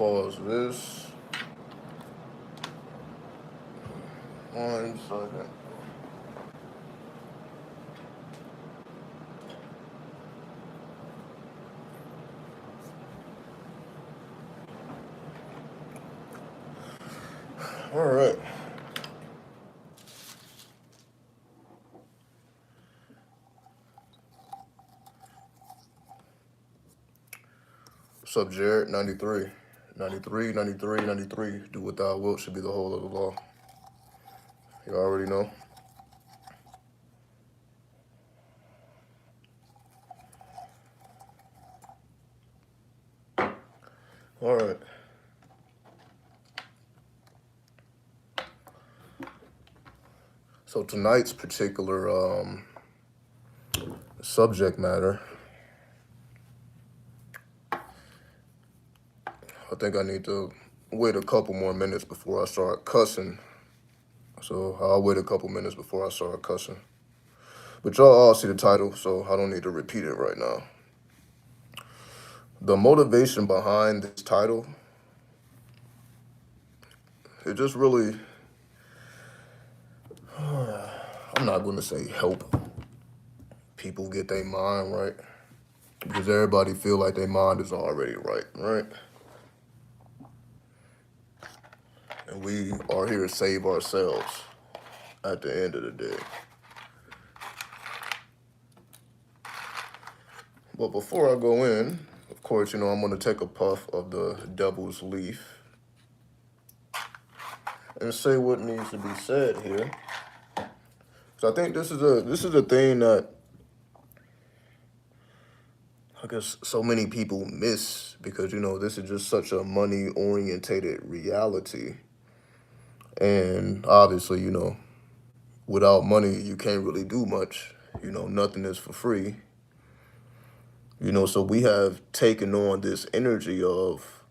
pause this. 1 second. All right. What's up, Jared? 93. 93, 93, 93. Do what thou wilt should be the whole of the law. You already know. All right. So tonight's particular subject matter, I think I need to wait a couple more minutes before I start cussing. So I'll wait a couple minutes before I start cussing. But y'all all see the title, so I don't need to repeat it right now. The motivation behind this title, it just really, I'm not going to say help people get their mind right, because everybody feel like their mind is already right? And we are here to save ourselves at the end of the day. But before I go in, of course, I'm going to take a puff of the devil's leaf and say what needs to be said here. So I think this is a thing that I guess so many people miss, because this is just such a money orientated reality. And obviously, without money you can't really do much. Nothing is for free. So we have taken on this energy of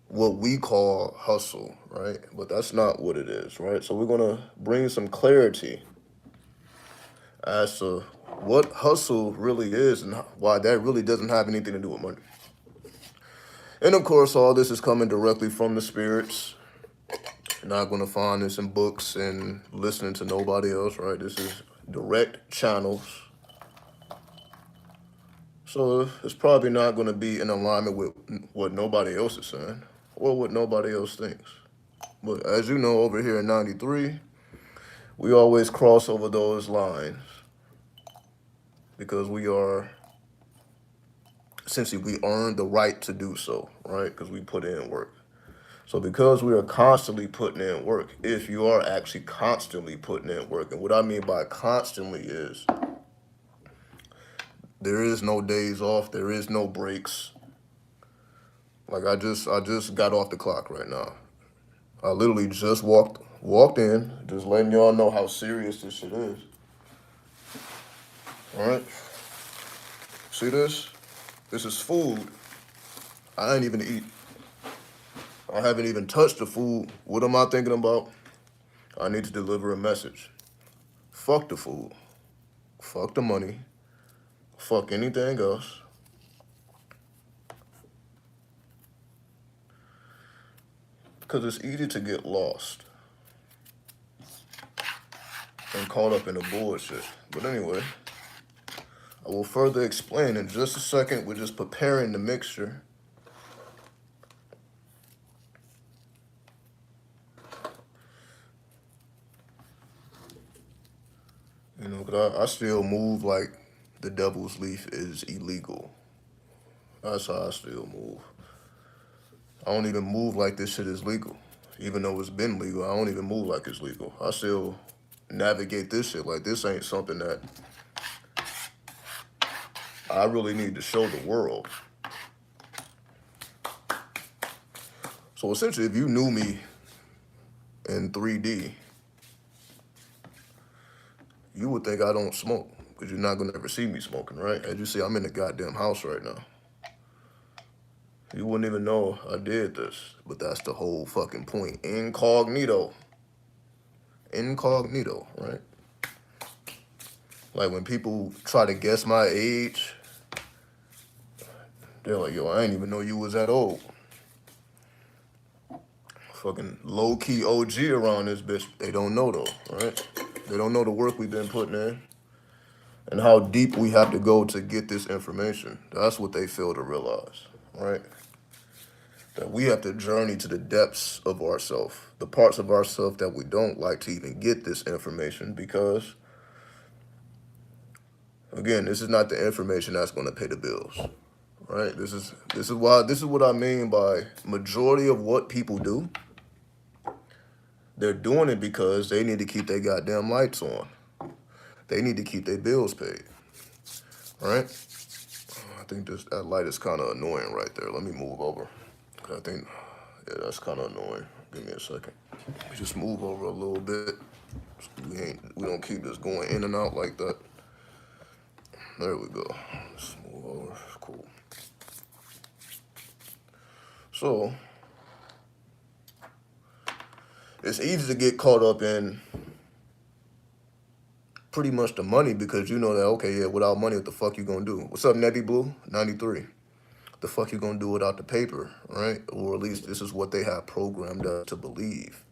what we call hustle, right? But that's not what it is, right? So we're going to bring some clarity as to what hustle really is and why that really doesn't have anything to do with money. And of course, all this is coming directly from the spirits. You're not going to find this in books and listening to nobody else, right? This is direct channels. So it's probably not going to be in alignment with what nobody else is saying or what nobody else thinks. But as you know, over here in 93, we always cross over those lines because we are, essentially, we earn the right to do so, right? Because we put in work. So because we are constantly putting in work, if you are actually constantly putting in work, and what I mean by constantly is there is no days off, there is no breaks. Like I just got off the clock right now. I literally just walked in, just letting y'all know how serious this shit is. All right? See this? This is food. I ain't even eat. I haven't even touched the food. What am I thinking about? I need to deliver a message. Fuck the food. Fuck the money. Fuck anything else. Because it's easy to get lost and caught up in the bullshit. But anyway, I will further explain in just a second. We're just preparing the mixture. Because I still move like the devil's leaf is illegal. That's how I still move. I don't even move like this shit is legal. Even though it's been legal, I don't even move like it's legal. I still navigate this shit like this ain't something that I really need to show the world. So essentially, if you knew me in 3D, you would think I don't smoke, because you're not going to ever see me smoking, right? As you see, I'm in the goddamn house right now. You wouldn't even know I did this, but that's the whole fucking point. Incognito. Incognito, right? Like when people try to guess my age, they're like, yo, I didn't even know you was that old. fucking low-key OG around this bitch, they don't know though, right? They don't know the work we've been putting in and how deep we have to go to get this information. That's what they fail to realize, right? That we have to journey to the depths of ourselves, the parts of ourselves that we don't like to even get this information, because, again, this is not the information that's going to pay the bills, right? This is what I mean by majority of what people do. They're doing it because they need to keep their goddamn lights on. They need to keep their bills paid, right? I think that light is kind of annoying right there. Let me move over. I think, yeah, that's kind of annoying. Give me a second. Just move over a little bit. We don't keep this going in and out like that. There we go. Let's move over. Cool. So, it's easy to get caught up in pretty much the money, because you know that, okay, yeah, without money, what the fuck you gonna do? What's up, Nebby Blue? 93. The fuck you gonna do without the paper, right? Or at least this is what they have programmed us to believe.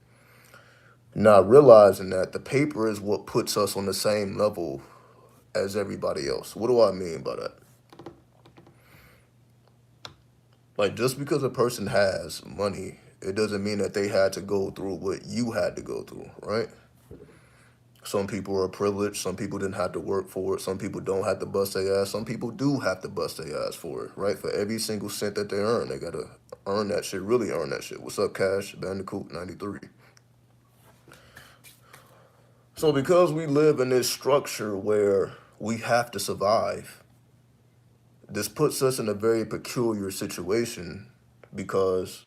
Not realizing that the paper is what puts us on the same level as everybody else. What do I mean by that? Like, just because a person has money, it doesn't mean that they had to go through what you had to go through, right? Some people are privileged. Some people didn't have to work for it. Some people don't have to bust their ass. Some people do have to bust their ass for it, right? For every single cent that they earn, they got to earn that shit, really earn that shit. What's up, Cash? Bandicoot 93. So because we live in this structure where we have to survive, this puts us in a very peculiar situation, because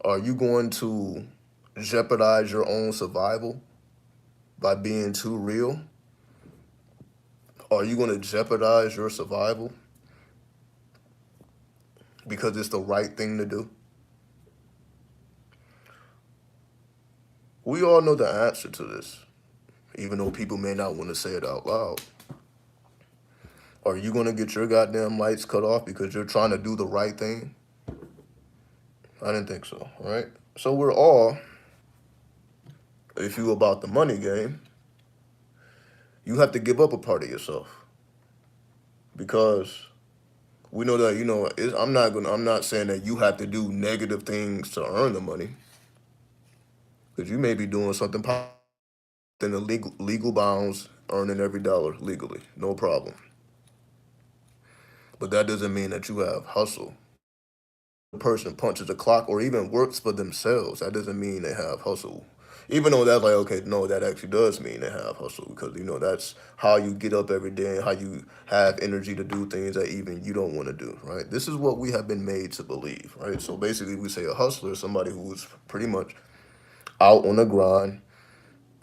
are you going to jeopardize your own survival by being too real? Are you going to jeopardize your survival because it's the right thing to do? We all know the answer to this, even though people may not want to say it out loud. Are you going to get your goddamn lights cut off because you're trying to do the right thing? I didn't think so, right? So we're all, if you about the money game, you have to give up a part of yourself, because we know that, I'm not saying that you have to do negative things to earn the money, because you may be doing something in the legal bounds, earning every dollar legally, no problem. But that doesn't mean that you have hustle. A person punches the clock or even works for themselves, that doesn't mean they have hustle. Even though that's like, okay, no, that actually does mean they have hustle, because that's how you get up every day and how you have energy to do things that even you don't want to do, right? This is what we have been made to believe, right? So basically we say a hustler is somebody who's pretty much out on the grind,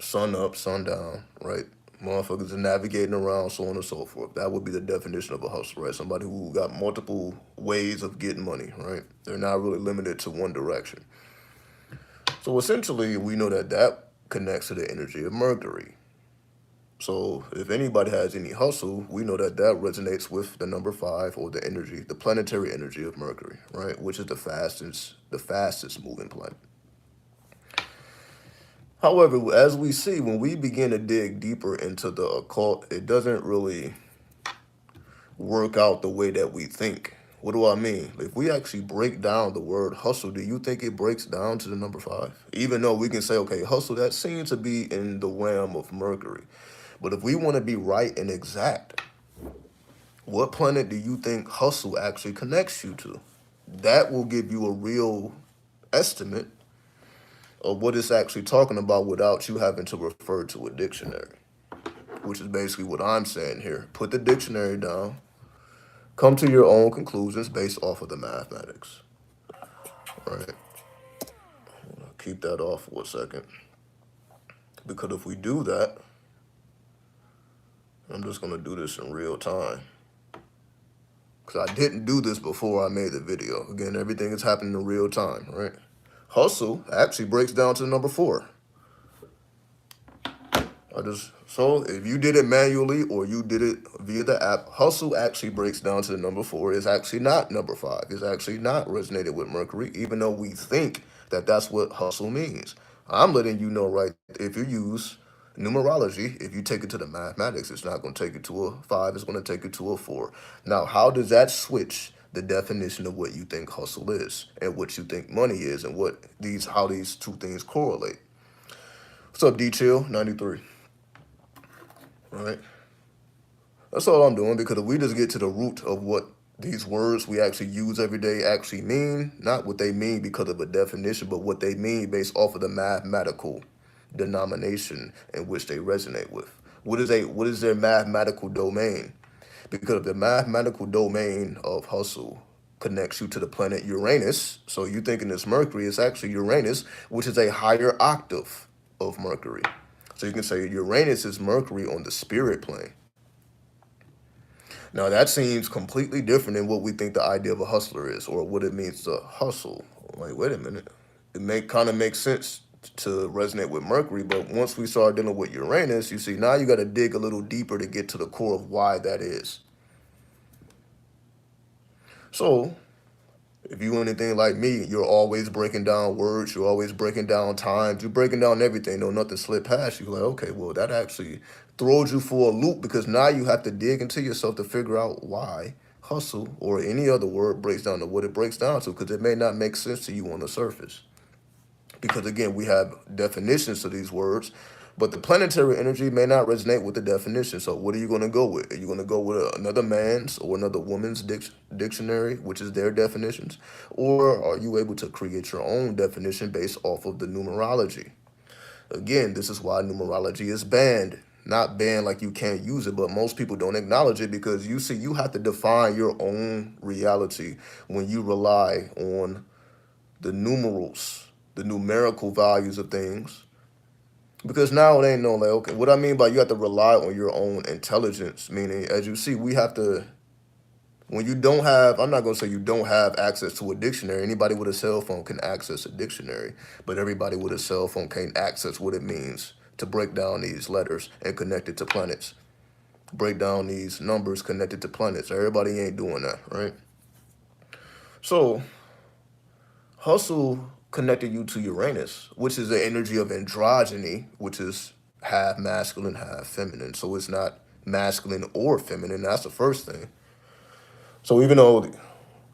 sun up, sun down, right? Motherfuckers are navigating around, so on and so forth. That would be the definition of a hustler, right? Somebody who got multiple ways of getting money, right? They're not really limited to one direction. So essentially, we know that connects to the energy of Mercury. So if anybody has any hustle, we know that resonates with the number 5, or the energy, the planetary energy of Mercury, right? Which is the fastest moving planet. However, as we see, when we begin to dig deeper into the occult, it doesn't really work out the way that we think. What do I mean? If we actually break down the word hustle, do you think it breaks down to the number 5? Even though we can say, okay, hustle, that seems to be in the realm of Mercury. But if we want to be right and exact, what planet do you think hustle actually connects you to? That will give you a real estimate of what it's actually talking about without you having to refer to a dictionary, which is basically what I'm saying here. Put the dictionary down, come to your own conclusions based off of the mathematics, right? Keep that off for a second, because if we do that, I'm just going to do this in real time, because I didn't do this before I made the video. Again, everything is happening in real time, right? Hustle actually breaks down to the number 4. So if you did it manually or you did it via the app, hustle actually breaks down to the number 4. It's actually not number 5. It's actually not resonated with Mercury, even though we think that that's what hustle means. I'm letting you know, right? If you use numerology, if you take it to the mathematics, it's not going to take it to a 5. It's going to take it to a 4. Now, how does that switch the definition of what you think hustle is and what you think money is, and how these two things correlate? What's up, D Chill 93? All right. That's all I'm doing, because if we just get to the root of what these words we actually use every day actually mean, not what they mean because of a definition, but what they mean based off of the mathematical denomination in which they resonate with. What is their mathematical domain? Because the mathematical domain of hustle connects you to the planet Uranus. So you thinking it's Mercury, it's actually Uranus, which is a higher octave of Mercury. So you can say Uranus is Mercury on the spirit plane. Now that seems completely different than what we think the idea of a hustler is, or what it means to hustle. Like, wait a minute, it kind of makes sense to resonate with Mercury, but once we start dealing with Uranus, you see now you got to dig a little deeper to get to the core of why that is. So if you anything like me, you're always breaking down words, you're always breaking down times, you're breaking down everything, no nothing slip past you. Like, okay, well, that actually throws you for a loop, because now you have to dig into yourself to figure out why hustle or any other word breaks down to what it breaks down to, because it may not make sense to you on the surface. Because again, we have definitions to these words, but the planetary energy may not resonate with the definition. So what are you going to go with? Are you going to go with another man's or another woman's dictionary, which is their definitions? Or are you able to create your own definition based off of the numerology? Again, this is why numerology is banned. Not banned like you can't use it, but most people don't acknowledge it, because you see, you have to define your own reality when you rely on the numerals, the numerical values of things. Because now it ain't no like, okay, what I mean by you have to rely on your own intelligence, meaning, as you see, we have to, when you don't have, I'm not going to say you don't have access to a dictionary. Anybody with a cell phone can access a dictionary, but everybody with a cell phone can't access what it means to break down these letters and connect it to planets. Break down these numbers connected to planets. Everybody ain't doing that, right? So, hustle connected you to Uranus, which is the energy of androgyny, which is half masculine, half feminine. So it's not masculine or feminine. That's the first thing. So even though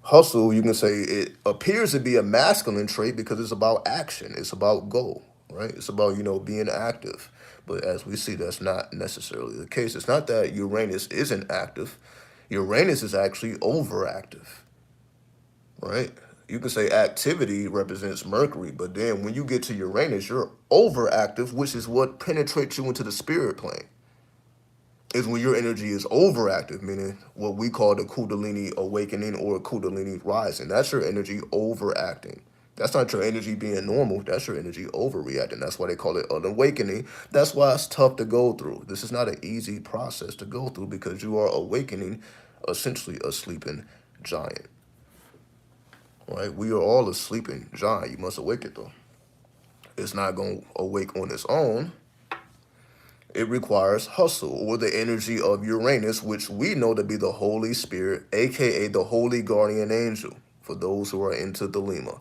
hustle, you can say it appears to be a masculine trait because it's about action, it's about goal, right? It's about, being active. But as we see, that's not necessarily the case. It's not that Uranus isn't active. Uranus is actually overactive, right? You can say activity represents Mercury, but then when you get to Uranus, you're overactive, which is what penetrates you into the spirit plane. Is when your energy is overactive, meaning what we call the Kundalini awakening or Kundalini rising. That's your energy overacting. That's not your energy being normal. That's your energy overreacting. That's why they call it an awakening. That's why it's tough to go through. This is not an easy process to go through, because you are awakening essentially a sleeping giant. Right? We are all a sleeping giant. You must awake it, though. It's not going to awake on its own. It requires hustle, or the energy of Uranus, which we know to be the Holy Spirit, aka the Holy Guardian Angel, for those who are into the Lima.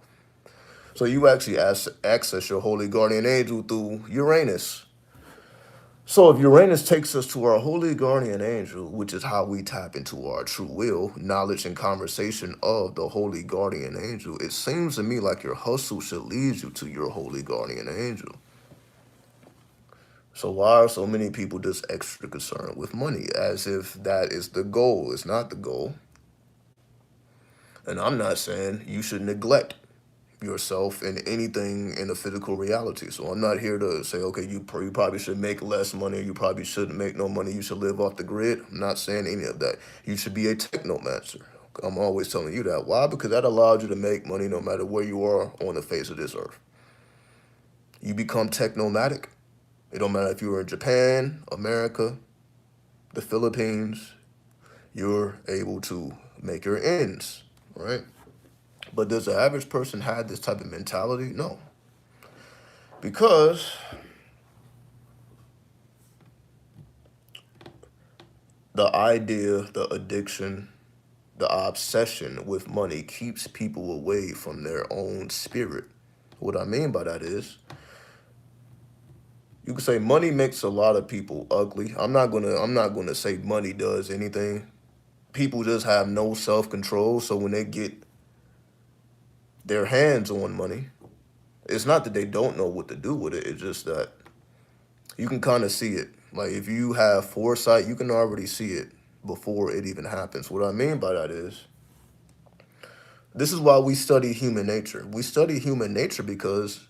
So you actually access your Holy Guardian Angel through Uranus. So if Uranus takes us to our Holy Guardian Angel, which is how we tap into our true will, knowledge and conversation of the Holy Guardian Angel, it seems to me like your hustle should lead you to your Holy Guardian Angel. So why are so many people just extra concerned with money, as if that is the goal? It's not the goal. And I'm not saying you should neglect yourself in anything in the physical reality. So I'm not here to say, okay, you probably should make less money, you probably shouldn't make no money, you should live off the grid. I'm not saying any of that. You should be a technomancer. I'm always telling you that. Why? Because that allows you to make money no matter where you are on the face of this earth. You become technomatic. It don't matter if you're in Japan, America, the Philippines, you're able to make your ends, right? But does the average person have this type of mentality? No. Because The idea, the addiction, the obsession with money keeps people away from their own spirit. What I mean by that is, you could say money makes a lot of people ugly. I'm not gonna say money does anything. People just have no self-control, so when they get their hands on money, it's not that they don't know what to do with it. It's just that you can kind of see it. Like if you have foresight, you can already see it before it even happens. What I mean by that is, this is why we study human nature. We study human nature because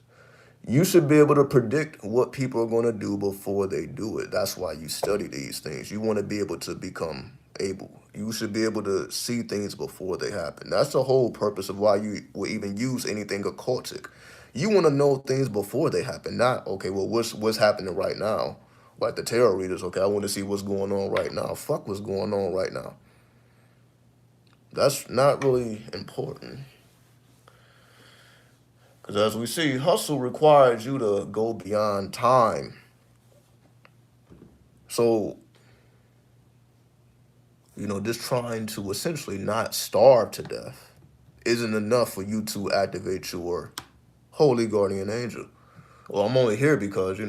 you should be able to predict what people are going to do before they do it. That's why you study these things. You want to be able to become able. You should be able to see things before they happen. That's the whole purpose of why you will even use anything occultic. You want to know things before they happen, not okay. Well, what's happening right now? Like the tarot readers, okay, I want to see what's going on right now. Fuck what's going on right now. That's not really important. Because as we see, hustle requires you to go beyond time. So, just trying to essentially not starve to death isn't enough for you to activate your holy guardian angel. Well, I'm only here because,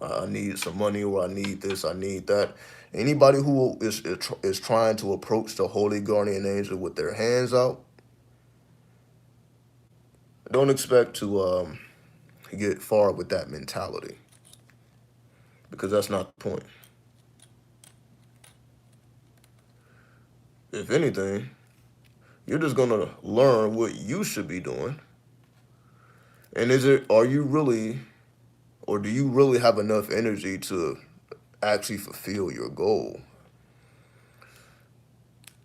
I need some money, or I need this, I need that. Anybody who is trying to approach the holy guardian angel with their hands out, don't expect to get far with that mentality, because that's not the point. If anything, you're just gonna learn what you should be doing. And are you really, or do you really have enough energy to actually fulfill your goal,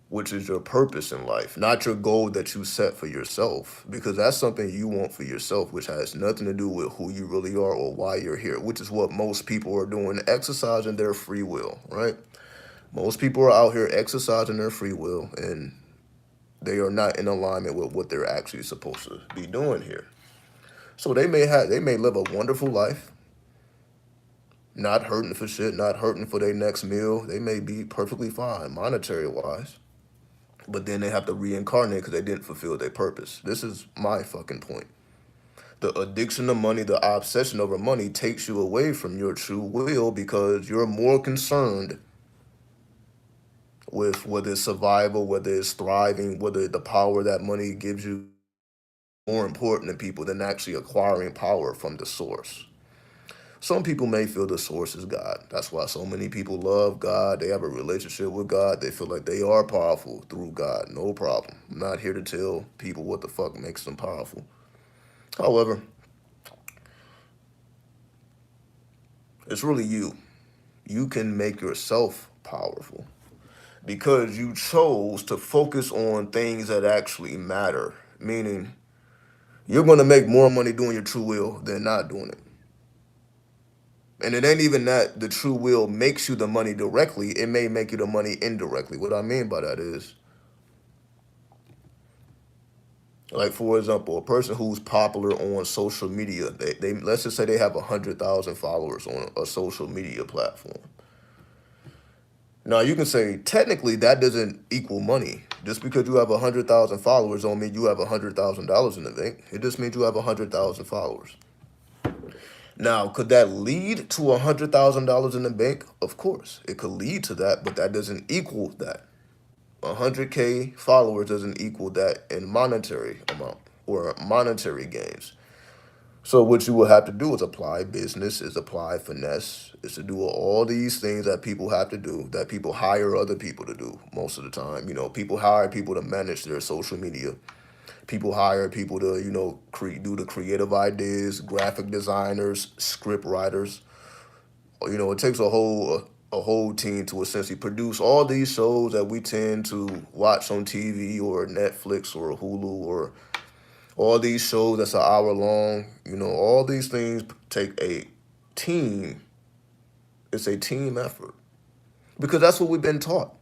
which is your purpose in life, not your goal that you set for yourself, because that's something you want for yourself, which has nothing to do with who you really are or why you're here, which is what most people are doing, exercising their free will, right? Most people are out here exercising their free will, and they are not in alignment with what they're actually supposed to be doing here. So they may live a wonderful life, not hurting for shit, not hurting for their next meal. They may be perfectly fine, monetary wise, but then they have to reincarnate because they didn't fulfill their purpose. This is my fucking point. The addiction to money, the obsession over money takes you away from your true will, because you're more concerned with whether it's survival, whether it's thriving, whether the power that money gives you more important to people than actually acquiring power from the source. Some people may feel the source is God. That's why so many people love God. They have a relationship with God. They feel like they are powerful through God. No problem. I'm not here to tell people what the fuck makes them powerful. However, it's really you. You can make yourself powerful because you chose to focus on things that actually matter. Meaning, you're going to make more money doing your true will than not doing it. And it ain't even that the true will makes you the money directly. It may make you the money indirectly. What I mean by that is, like, for example, a person who's popular on social media, they let's just say they have 100,000 followers on a social media platform. Now, you can say technically that doesn't equal money. Just because you have 100,000 followers don't mean you have $100,000 in the bank. It just means you have 100,000 followers. Now, could that lead to $100,000 in the bank? Of course, it could lead to that, but that doesn't equal that. 100K followers doesn't equal that in monetary amount or monetary gains. So what you will have to do is apply business, is apply finesse, is to do all these things that people have to do, that people hire other people to do most of the time. People hire people to manage their social media. People hire people to, do the creative ideas, graphic designers, script writers. It takes a whole team to essentially produce all these shows that we tend to watch on TV or Netflix or Hulu, or all these shows that's an hour long. All these things take a team. It's a team effort, because that's what we've been taught.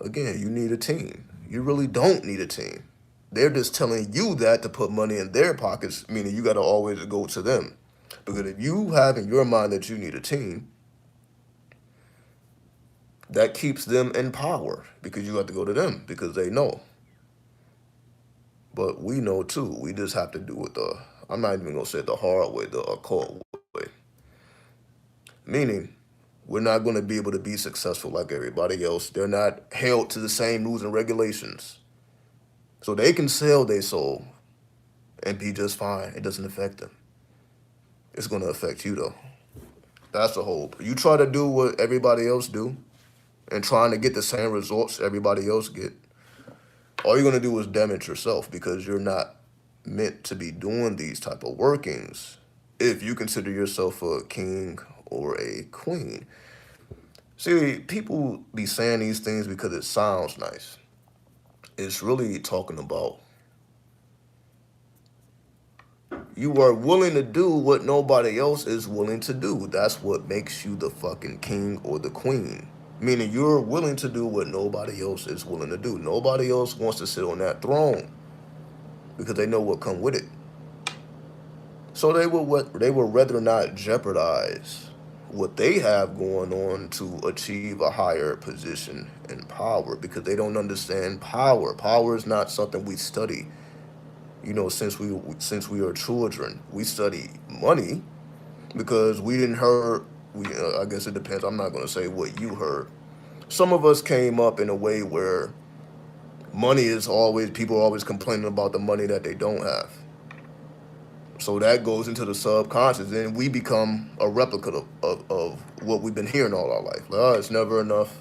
Again, you need a team. You really don't need a team. They're just telling you that to put money in their pockets, meaning you got to always go to them. Because if you have in your mind that you need a team, That keeps them in power because you have to go to them because they know. But we know too. We just have to do it I'm not even going to say it the hard way, the occult way. Meaning, we're not going to be able to be successful like everybody else. They're not held to the same rules and regulations. So they can sell their soul and be just fine. It doesn't affect them. It's going to affect you though. That's the whole. You try to do what everybody else do and trying to get the same results everybody else get. All you're going to do is damage yourself because you're not meant to be doing these type of workings if you consider yourself a king or a queen. See, people be saying these things because it sounds nice. It's really talking about you are willing to do what nobody else is willing to do. That's what makes you the fucking king or the queen. Meaning you're willing to do what nobody else is willing to do. Nobody else wants to sit on that throne because they know what come with it. So they would rather not jeopardize what they have going on to achieve a higher position and power because they don't understand power. Power is not something we study. You know, since we are children, we study money because we didn't heard. I guess it depends. I'm not going to say what you heard. Some of us came up in a way where money is always people are always complaining about the money that they don't have. So that goes into the subconscious, and we become a replica of what we've been hearing all our life. Like, oh, it's never enough.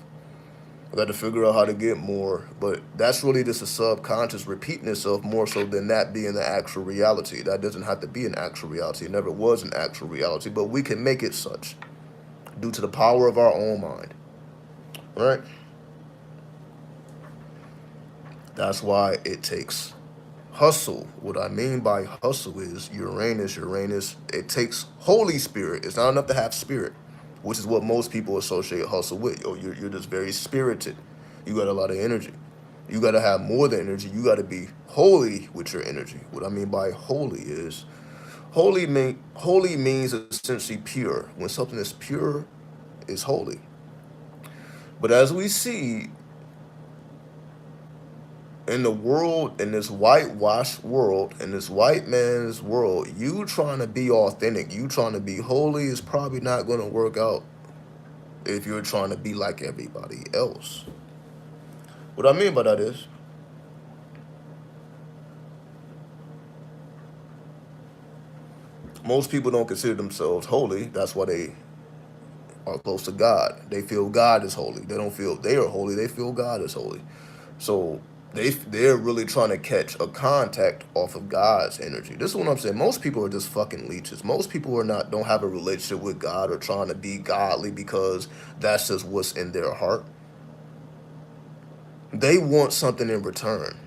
I got to figure out how to get more. But that's really just a subconscious repeating itself more so than that being the actual reality. That doesn't have to be an actual reality. It never was an actual reality, but we can make it such due to the power of our own mind. Right? That's why it takes hustle. What I mean by hustle is Uranus, it takes Holy Spirit. It's not enough to have spirit, which is what most people associate hustle with. You're just very spirited. You got a lot of energy. You got to have more than energy. You got to be holy with your energy. What I mean by holy is holy means essentially pure. When something is pure, it's holy. But as we see, in the world, in this whitewashed world, in this white man's world, you trying to be authentic, you trying to be holy is probably not going to work out if you're trying to be like everybody else. What I mean by that is, most people don't consider themselves holy. That's why they are close to God. They feel God is holy. They don't feel they are holy. They feel God is holy. So they're really trying to catch a contact off of God's energy. This is what I'm saying. Most people are just fucking leeches. Most people don't have a relationship with God or trying to be godly because that's just what's in their heart. They want something in return.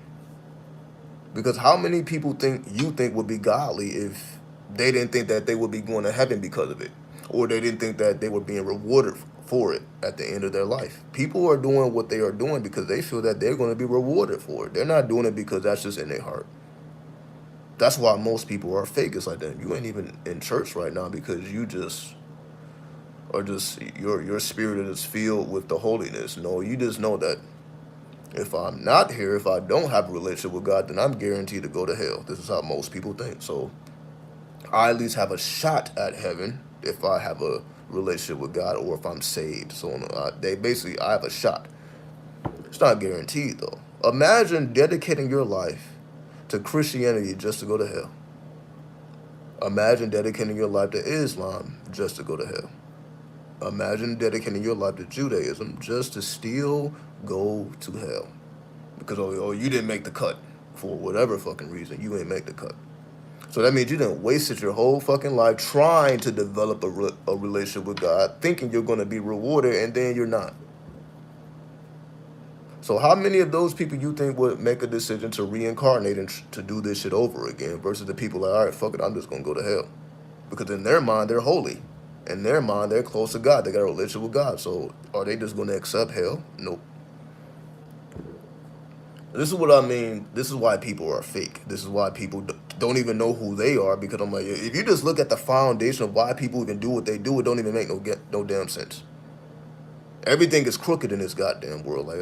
Because how many people think you think would be godly if they didn't think that they would be going to heaven because of it? Or they didn't think that they were being rewarded for it at the end of their life. People are doing what they are doing because they feel that they're going to be rewarded for it. They're not doing it because that's just in their heart. That's why most people are fake. It's like that. You ain't even in church right now because you just are just your spirit is filled with the holiness. No, you just know that if I'm not here, if I don't have a relationship with God, then I'm guaranteed to go to hell. This is how most people think. So I at least have a shot at heaven if I have a relationship with God or if I'm saved. So I have a shot. It's not guaranteed though. Imagine dedicating your life to Christianity just to go to hell. Imagine dedicating your life to Islam just to go to hell. Imagine dedicating your life to Judaism just to still go to hell. Because you didn't make the cut for whatever fucking reason. You ain't make the cut. So that means you didn't wasted your whole fucking life trying to develop a relationship with God, thinking you're going to be rewarded, and then you're not. So how many of those people you think would make a decision to reincarnate and to do this shit over again versus the people like, all right, fuck it, I'm just going to go to hell? Because in their mind, they're holy. In their mind, they're close to God. They got a relationship with God. So are they just going to accept hell? Nope. This is what I mean. This is why people are fake. This is why people don't even know who they are. Because I'm like, if you just look at the foundation of why people even do what they do, it don't even make no damn sense. Everything is crooked in this goddamn world. Like,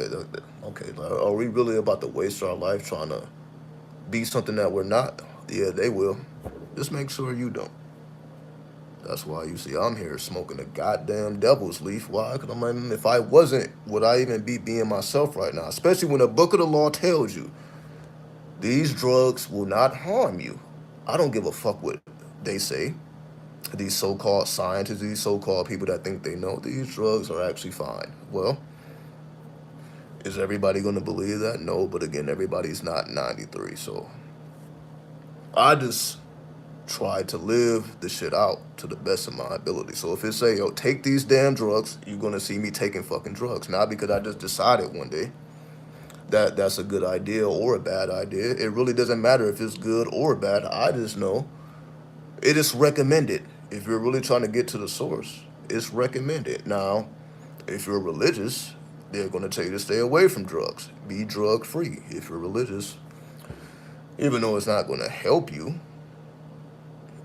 okay, like, are we really about to waste our life trying to be something that we're not? Yeah, they will. Just make sure you don't. That's why you see I'm here smoking a goddamn devil's leaf. Why? Because I mean, if I wasn't, would I even be being myself right now? Especially when the book of the law tells you these drugs will not harm you. I don't give a fuck what they say. These so-called scientists, these so-called people that think they know, these drugs are actually fine. Well, is everybody going to believe that? No, but again, everybody's not 93. So I just try to live the shit out to the best of my ability. So if it say, yo, take these damn drugs, you're going to see me taking fucking drugs. Not because I just decided one day that that's a good idea or a bad idea. It really doesn't matter if it's good or bad. I just know it is recommended. If you're really trying to get to the source, it's recommended. Now, if you're religious, they're going to tell you to stay away from drugs. Be drug free if you're religious. Even though it's not going to help you,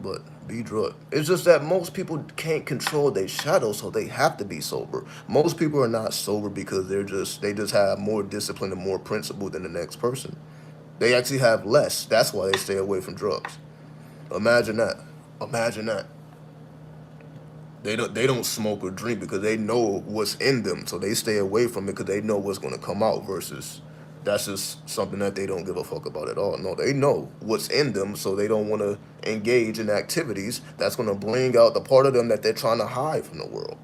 but be drug. It's just that most people can't control their shadow, so they have to be sober. Most people are not sober because they just have more discipline and more principle than the next person. They actually have less. That's why they stay away from drugs. Imagine that. Imagine that. They don't smoke or drink because they know what's in them, so they stay away from it because they know what's going to come out. Versus that's just something that they don't give a fuck about at all. No, they know what's in them, so they don't want to engage in activities that's going to bring out the part of them that they're trying to hide from the world.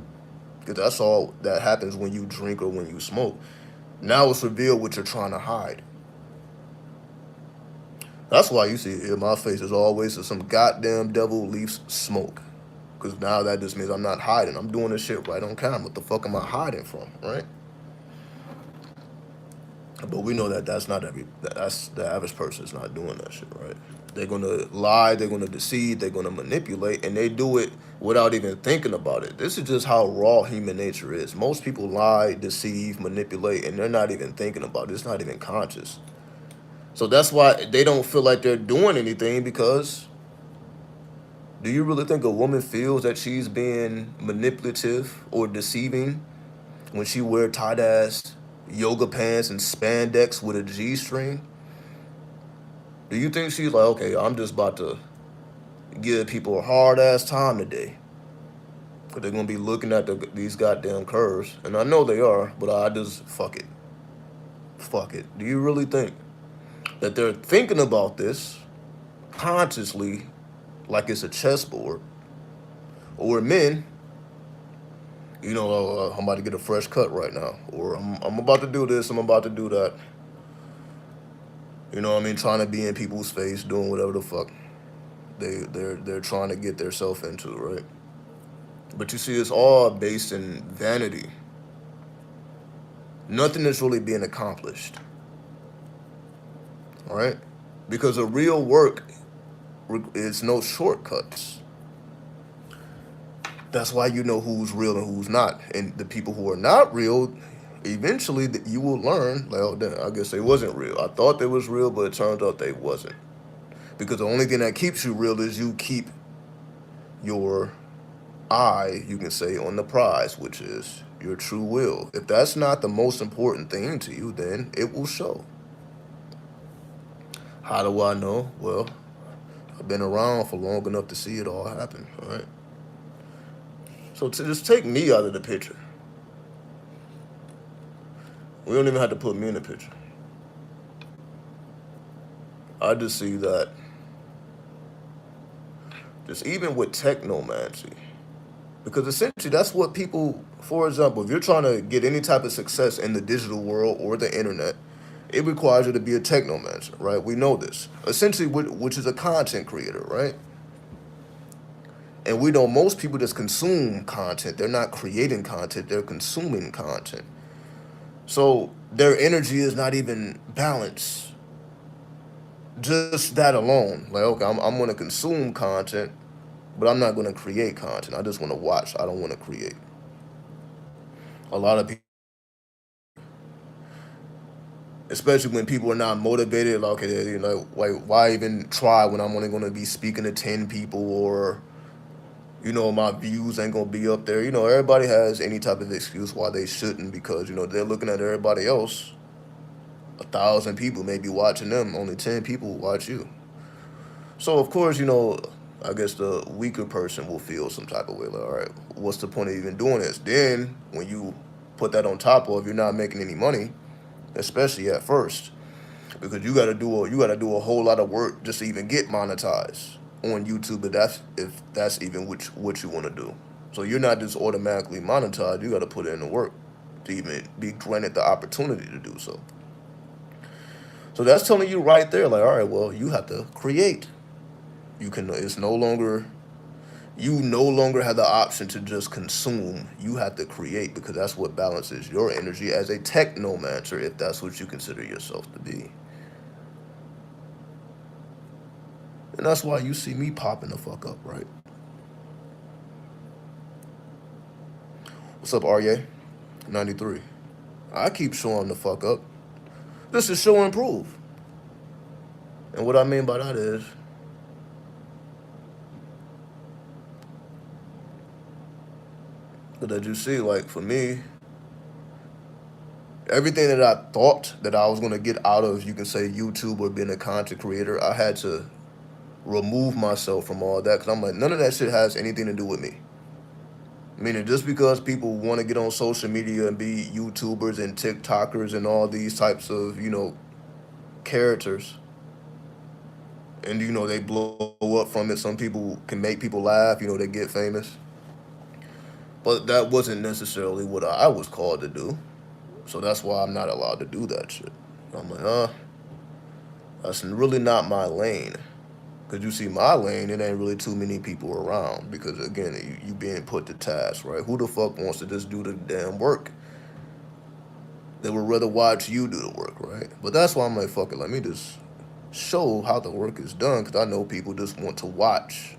Because that's all that happens when you drink or when you smoke. Now it's revealed what you're trying to hide. That's why you see here my face is always some goddamn devil leaves smoke. Because now that just means I'm not hiding. I'm doing this shit right on camera. What the fuck am I hiding from, right? But we know that that's the average person is not doing that shit, right? They're gonna lie, they're gonna deceive, they're gonna manipulate, and they do it without even thinking about it. This is just how raw human nature is. Most people lie, deceive, manipulate, and they're not even thinking about it. It's not even conscious. So that's why they don't feel like they're doing anything because do you really think a woman feels that she's being manipulative or deceiving when she wear tight ass yoga pants and spandex with a G string? Do you think she's like, okay, I'm just about to give people a hard ass time today? Because they're going to be looking at these goddamn curves. And I know they are, but I just, fuck it. Fuck it. Do you really think that they're thinking about this consciously like it's a chessboard? Or men, I'm about to get a fresh cut right now, or I'm about to do this, I'm about to do that. You know what I mean? Trying to be in people's face, doing whatever the fuck they're trying to get themselves into, right? But you see, it's all based in vanity. Nothing is really being accomplished, all right? Because the real work is no shortcuts. That's why you know who's real and who's not. And the people who are not real, eventually you will learn, like, oh, damn, I guess they wasn't real. I thought they was real, but it turns out they wasn't. Because the only thing that keeps you real is you keep your eye, you can say, on the prize, which is your true will. If that's not the most important thing to you, then it will show. How do I know? Well, I've been around for long enough to see it all happen, all right? So to just take me out of the picture. We don't even have to put me in the picture. I just see that just even with technomancy, because essentially that's what people, for example, if you're trying to get any type of success in the digital world or the internet, it requires you to be a technomancer, right? We know this. Essentially, which is a content creator, right? And we know most people just consume content. They're not creating content, they're consuming content. So their energy is not even balanced. Just that alone. Like, okay, I'm going to consume content, but I'm not going to create content. I just want to watch. I don't want to create. A lot of people, especially when people are not motivated, like, okay, like why even try when I'm only going to be speaking to 10 people or My views ain't gonna be up there. Everybody has any type of excuse why they shouldn't, because they're looking at everybody else. 1,000 people may be watching them, only 10 people will watch you. So of course, I guess the weaker person will feel some type of way, like, all right, what's the point of even doing this? Then when you put that on top of you're not making any money, especially at first, because you gotta do a whole lot of work just to even get monetized on YouTube, but if that's even what you want to do. So you're not just automatically monetized, you gotta put in the work to even be granted the opportunity to do so. So that's telling you right there, like, all right, well, you have to create. It's no longer, you no longer have the option to just consume. You have to create, because that's what balances your energy as a technomancer, if that's what you consider yourself to be. And that's why you see me popping the fuck up, right? What's up, Arye? 93. I keep showing the fuck up. This is show and prove. And what I mean by that is, that you see, like, for me, everything that I thought that I was going to get out of, you can say, YouTube or being a content creator, I had to remove myself from all that, because I'm like, none of that shit has anything to do with me. Meaning, just because people want to get on social media and be YouTubers and TikTokers and all these types of, characters, and, they blow up from it. Some people can make people laugh, they get famous. But that wasn't necessarily what I was called to do. So that's why I'm not allowed to do that shit. I'm like, that's really not my lane. Because you see, my lane, it ain't really too many people around. Because, again, you being put to task, right? Who the fuck wants to just do the damn work? They would rather watch you do the work, right? But that's why I'm like, fuck it, let me just show how the work is done. Because I know people just want to watch.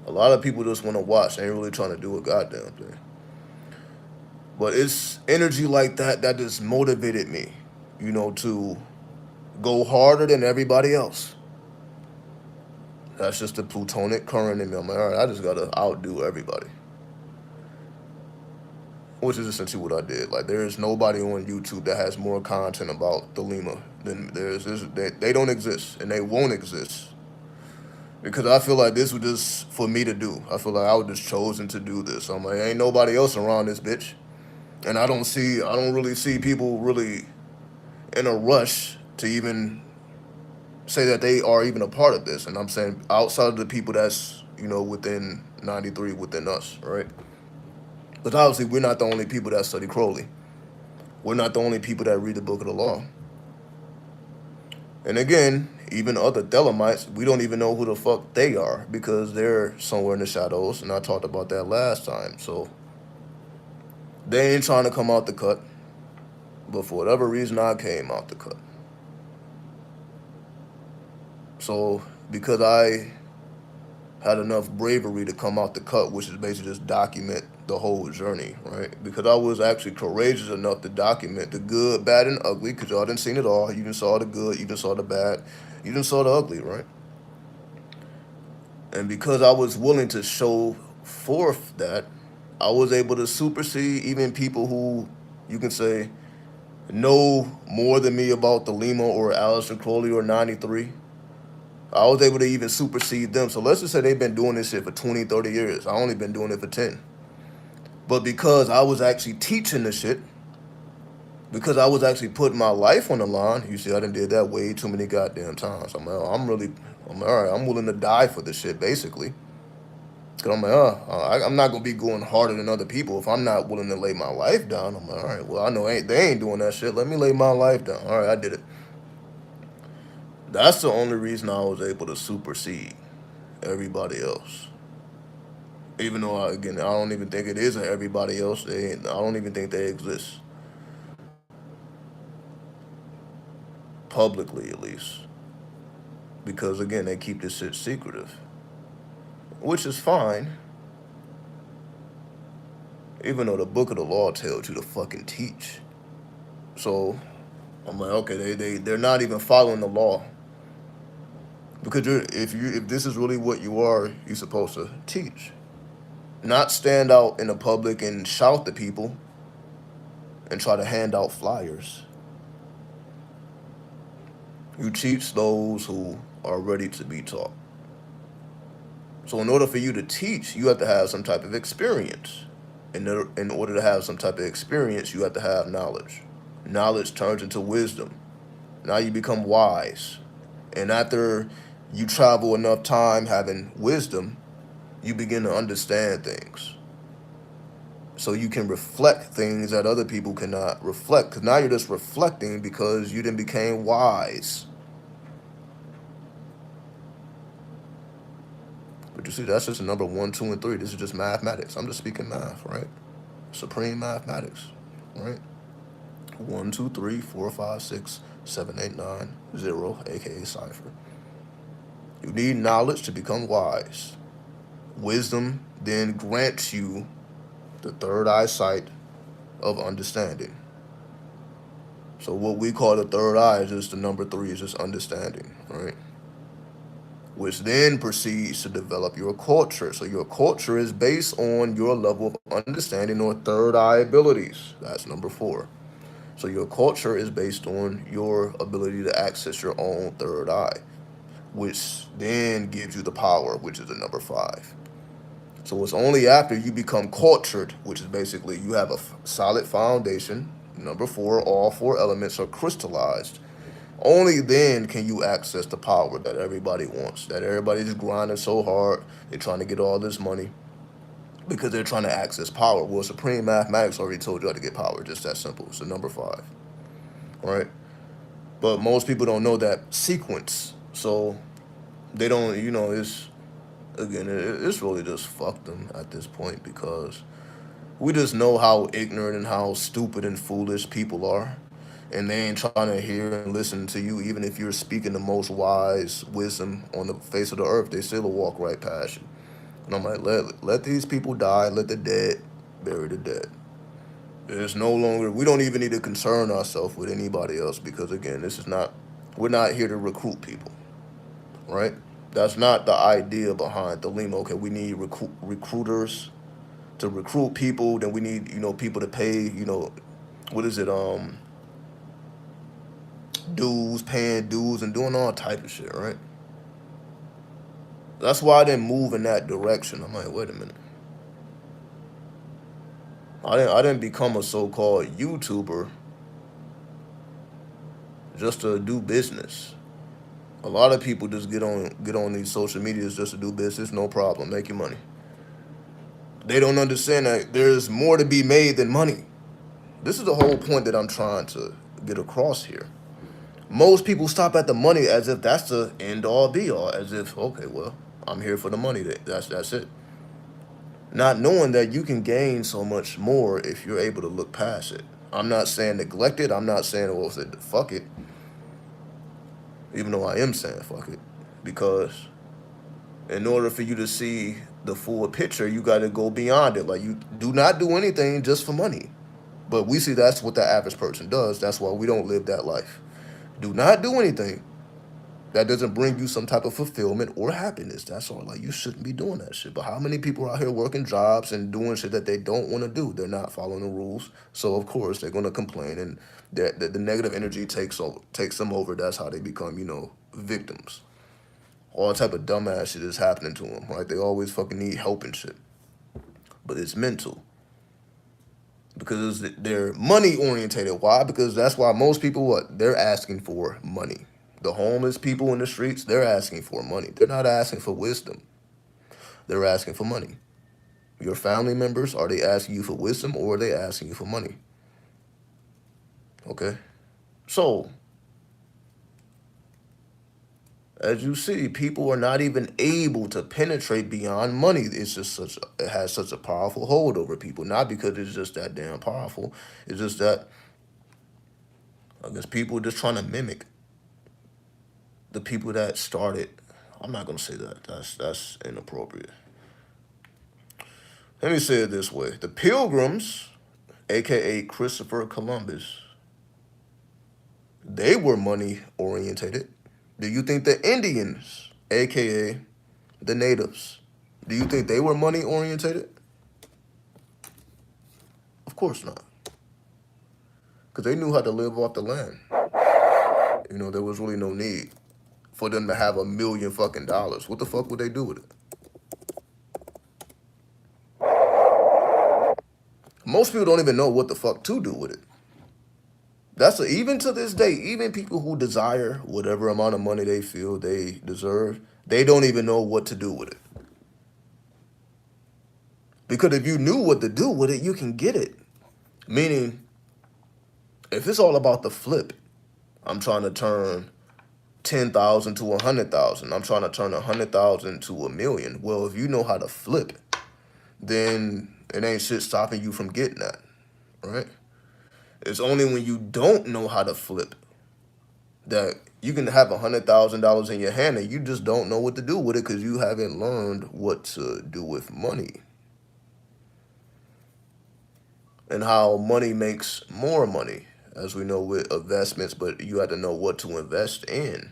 A lot of people just want to watch. They ain't really trying to do a goddamn thing. But it's energy like that that just motivated me, to go harder than everybody else. That's just the plutonic current in me. I'm like, all right, I just gotta outdo everybody. Which is essentially what I did. Like, there is nobody on YouTube that has more content about the Lima than there's this. They don't exist, and they won't exist. Because I feel like this was just for me to do. I feel like I was just chosen to do this. I'm like, ain't nobody else around this bitch. And I don't really see people really in a rush to even say that they are even a part of this. And I'm saying outside of the people that's, within 93, within us, right? Because obviously we're not the only people that study Crowley. We're not the only people that read the Book of the Law. And again, even other Thelemites, we don't even know who the fuck they are, because they're somewhere in the shadows, and I talked about that last time. So they ain't trying to come out the cut, but for whatever reason, I came out the cut. So because I had enough bravery to come out the cut, which is basically just document the whole journey, right? Because I was actually courageous enough to document the good, bad, and ugly, because y'all didn't seen it all. You didn't saw the good, you didn't saw the bad, you didn't saw the ugly, right? And because I was willing to show forth that, I was able to supersede even people who, you can say, know more than me about the Lima or Aleister Crowley or 93. I was able to even supersede them. So let's just say they've been doing this shit for 20, 30 years. I only been doing it for 10. But because I was actually teaching the shit, because I was actually putting my life on the line, you see, I done did that way too many goddamn times. I'm like, all right, I'm willing to die for this shit, basically. Because I'm like, I'm not going to be going harder than other people if I'm not willing to lay my life down. I'm like, all right, well, I know they ain't doing that shit. Let me lay my life down. All right, I did it. That's the only reason I was able to supersede everybody else. Even though, again, I don't even think it is everybody else. I don't even think they exist. Publicly, at least. Because, again, they keep this shit secretive. Which is fine. Even though the Book of the Law tells you to fucking teach. So, I'm like, okay, they're not even following the law. Because if this is really what you are, you're supposed to teach. Not stand out in the public and shout at people and try to hand out flyers. You teach those who are ready to be taught. So in order for you to teach, you have to have some type of experience. In order to have some type of experience, you have to have knowledge. Knowledge turns into wisdom. Now you become wise. And after you travel enough time having wisdom, you begin to understand things. So you can reflect things that other people cannot reflect. Because now you're just reflecting because you then became wise. But you see, that's just a number 1, 2, and 3. This is just mathematics. I'm just speaking math, right? Supreme mathematics, right? 1, 2, 3, 4, 5, 6, 7, 8, 9, 0, aka cipher. You need knowledge to become wise. Wisdom then grants you the third eyesight of understanding. So what we call the third eye is just the number 3 is just understanding, right? Which then proceeds to develop your culture. So your culture is based on your level of understanding or third eye abilities. That's number 4. So your culture is based on your ability to access your own third eye, which then gives you the power, which is the number 5. So it's only after you become cultured, which is basically you have a solid foundation. Number 4, all 4 elements are crystallized. Only then can you access the power that everybody wants, that everybody's grinding so hard. They're trying to get all this money because they're trying to access power. Well, supreme mathematics already told you how to get power. Just that simple. It's the number 5, right? But most people don't know that sequence. So they don't, it's, again, it's really just fucked them at this point because we just know how ignorant and how stupid and foolish people are. And they ain't trying to hear and listen to you, even if you're speaking the most wise wisdom on the face of the earth, they still will walk right past you. And I'm like, let these people die, let the dead bury the dead. There's no longer, we don't even need to concern ourselves with anybody else because, again, we're not here to recruit people, right? That's not the idea behind the limo. Okay, we need recruiters to recruit people, then we need, people to pay, what is it, dues, paying dues, and doing all type of shit, right? That's why I didn't move in that direction. I'm like, wait a minute. I didn't become a so-called YouTuber just to do business. A lot of people just get on these social medias just to do business, no problem, make your money. They don't understand that there's more to be made than money. This is the whole point that I'm trying to get across here. Most people stop at the money as if that's the end all be all, as if, okay, well, I'm here for the money. That's it. Not knowing that you can gain so much more if you're able to look past it. I'm not saying neglect it. I'm not saying, well, fuck it. Even though I am saying fuck it. Because in order for you to see the full picture, you got to go beyond it. Like, you do not do anything just for money. But we see that's what the average person does. That's why we don't live that life. Do not do anything that doesn't bring you some type of fulfillment or happiness. That's all. Like, you shouldn't be doing that shit. But how many people are out here working jobs and doing shit that they don't want to do? They're not following the rules. So, of course, they're going to complain. And the negative energy takes them over. That's how they become, victims. All type of dumbass shit is happening to them, right? They always fucking need help and shit. But it's mental. Because they're money orientated. Why? Because that's why most people, they're asking for money. The homeless people in the streets, they're asking for money. They're not asking for wisdom. They're asking for money. Your family members, are they asking you for wisdom or are they asking you for money? Okay? So, as you see, people are not even able to penetrate beyond money. It's just it has such a powerful hold over people. Not because it's just that damn powerful. It's just that, I guess, people are just trying to mimic the people that started. I'm not gonna say that. That's inappropriate. Let me say it this way: the Pilgrims, aka Christopher Columbus, they were money orientated. Do you think the Indians, aka the natives, do you think they were money orientated? Of course not. Because they knew how to live off the land. You know, there was really no need for them to have $1 million fucking dollars. What the fuck would they do with it? Most people don't even know what the fuck to do with it. Even to this day, even people who desire whatever amount of money they feel they deserve, they don't even know what to do with it. Because if you knew what to do with it, you can get it. Meaning, if it's all about the flip, I'm trying to turn 10,000 to 100,000. I'm trying to turn 100,000 to $1 million. Well, if you know how to flip, then it ain't shit stopping you from getting that, right? It's only when you don't know how to flip that you can have $100,000 in your hand and you just don't know what to do with it because you haven't learned what to do with money and how money makes more money, as we know with investments, but you have to know what to invest in.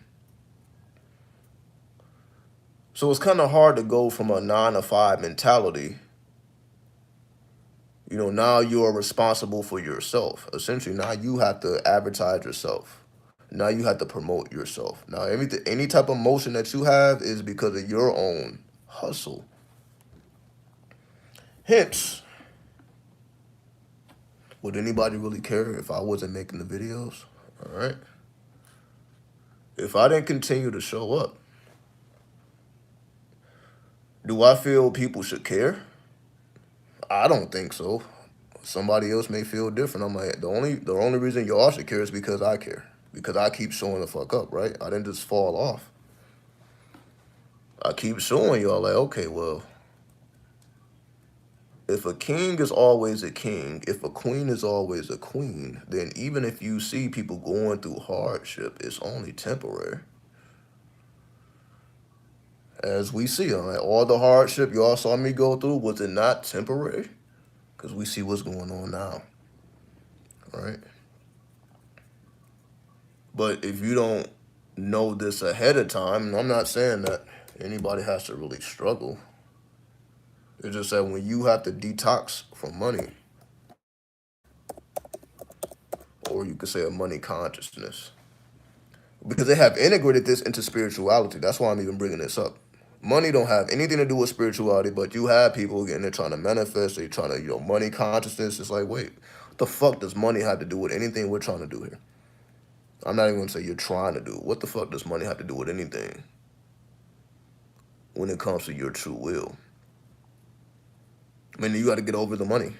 So it's kind of hard to go from a 9 to 5 mentality. You know, now you are responsible for yourself. Essentially, now you have to advertise yourself. Now you have to promote yourself. Now, any type of motion that you have is because of your own hustle. Hence, would anybody really care if I wasn't making the videos? All right. If I didn't continue to show up, do I feel people should care? I don't think so. Somebody else may feel different. I'm like, the only reason y'all should care is because I care. Because I keep showing the fuck up, right? I didn't just fall off. I keep showing y'all like, okay, well, if a king is always a king, if a queen is always a queen, then even if you see people going through hardship, it's only temporary. As we see, all the hardship y'all saw me go through, was it not temporary? Because we see what's going on now, right? But if you don't know this ahead of time, and I'm not saying that anybody has to really struggle. It's just that when you have to detox from money, or you could say a money consciousness, because they have integrated this into spirituality. That's why I'm even bringing this up. Money don't have anything to do with spirituality, but you have people, again, they're trying to manifest, they're trying to, money consciousness. It's like, wait, what the fuck does money have to do with anything we're trying to do here? I'm not even going to say you're trying to do. What the fuck does money have to do with anything when it comes to your true will? I mean, you got to get over the money.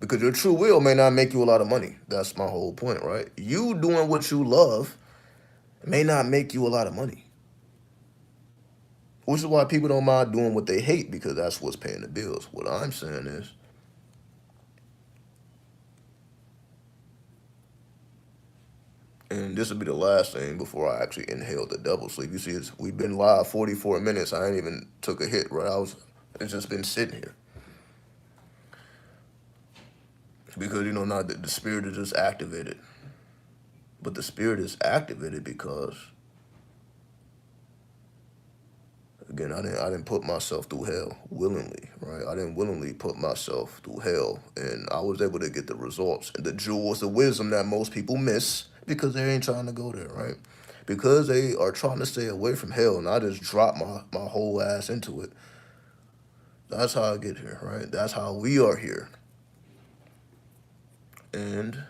Because your true will may not make you a lot of money. That's my whole point, right? You doing what you love may not make you a lot of money. Which is why people don't mind doing what they hate, because that's what's paying the bills. What I'm saying is, and this will be the last thing before I actually inhale the double sleep. You see, we've been live 44 minutes. I ain't even took a hit, right? It's just been sitting here. Because, now the spirit is just activated. But the spirit is activated because, again, I didn't put myself through hell willingly, right? I didn't willingly put myself through hell, and I was able to get the results and the jewels of wisdom that most people miss because they ain't trying to go there, right? Because they are trying to stay away from hell, and I just drop my whole ass into it. That's how I get here, right? That's how we are here. And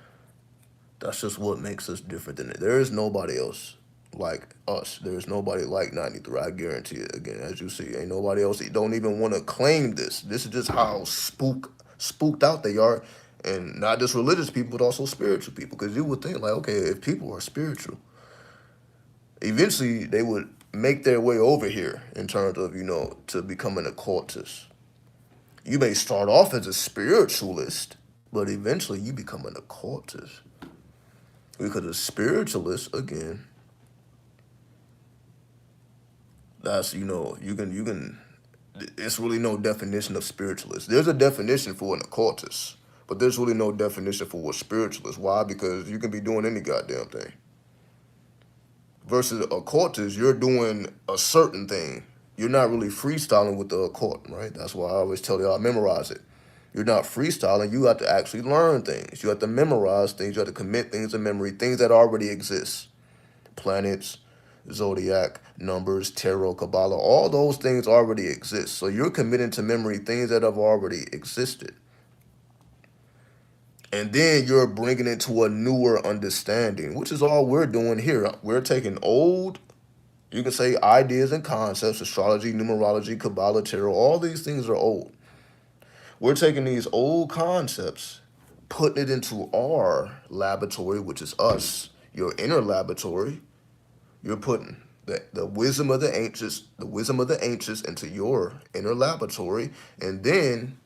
that's just what makes us different than it. There is nobody else like us. There's nobody like 93. I guarantee it. Again, as you see, ain't nobody else. They don't even want to claim this. This is just how spooked out they are. And not just religious people, but also spiritual people. Because you would think, like, okay, if people are spiritual, eventually they would make their way over here in terms of, to become an occultist. You may start off as a spiritualist, but eventually you become an occultist. Because a spiritualist, again, that's, you can, it's really no definition of spiritualist. There's a definition for an occultist, but there's really no definition for a spiritualist. Why? Because you can be doing any goddamn thing. Versus occultist, you're doing a certain thing. You're not really freestyling with the occult, right? That's why I always tell y'all, memorize it. You're not freestyling. You have to actually learn things. You have to memorize things. You have to commit things to memory, things that already exist. Planets, zodiac, numbers, tarot, Kabbalah, all those things already exist. So you're committing to memory things that have already existed. And then you're bringing it to a newer understanding, which is all we're doing here. We're taking old, you can say, ideas and concepts, astrology, numerology, Kabbalah, tarot, all these things are old. We're taking these old concepts, putting it into our laboratory, which is us, your inner laboratory. You're putting the wisdom of the ancients into your inner laboratory, and then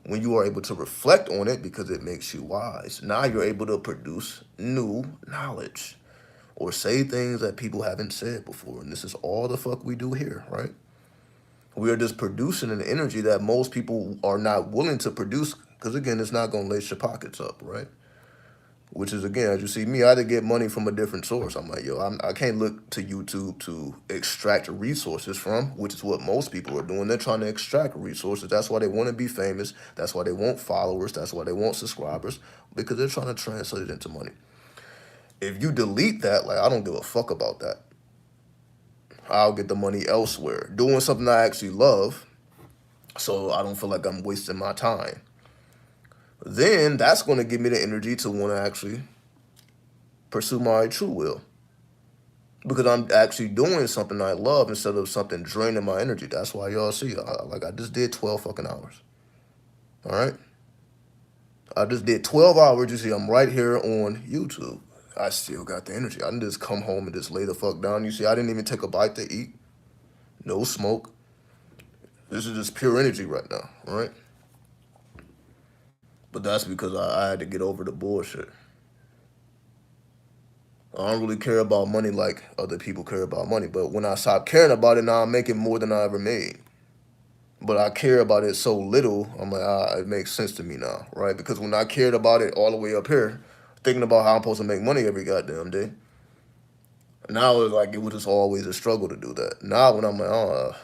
when you are able to reflect on it because it makes you wise, now you're able to produce new knowledge or say things that people haven't said before. And this is all the fuck we do here, right? We are just producing an energy that most people are not willing to produce because, again, it's not going to lace your pockets up, right? Which is, again, as you see me, I had to get money from a different source. I'm like, yo, I can't look to YouTube to extract resources from, which is what most people are doing. They're trying to extract resources. That's why they want to be famous. That's why they want followers. That's why they want subscribers, because they're trying to translate it into money. If you delete that, like, I don't give a fuck about that. I'll get the money elsewhere, doing something I actually love, so I don't feel like I'm wasting my time. Then that's going to give me the energy to want to actually pursue my true will, because I'm actually doing something I love instead of something draining my energy. That's why y'all see, I just did 12 fucking hours. All right, I just did 12 hours. You see, I'm right here on YouTube. I still got the energy. I can just come home and just lay the fuck down. You see, I didn't even take a bite to eat. No smoke. This is just pure energy right now, all right? But that's because I had to get over the bullshit. I don't really care about money like other people care about money. But when I stop caring about it, now I'm making more than I ever made. But I care about it so little, I'm like, it makes sense to me now, right? Because when I cared about it all the way up here, thinking about how I'm supposed to make money every goddamn day, now it's like it was just always a struggle to do that. Now when I'm like,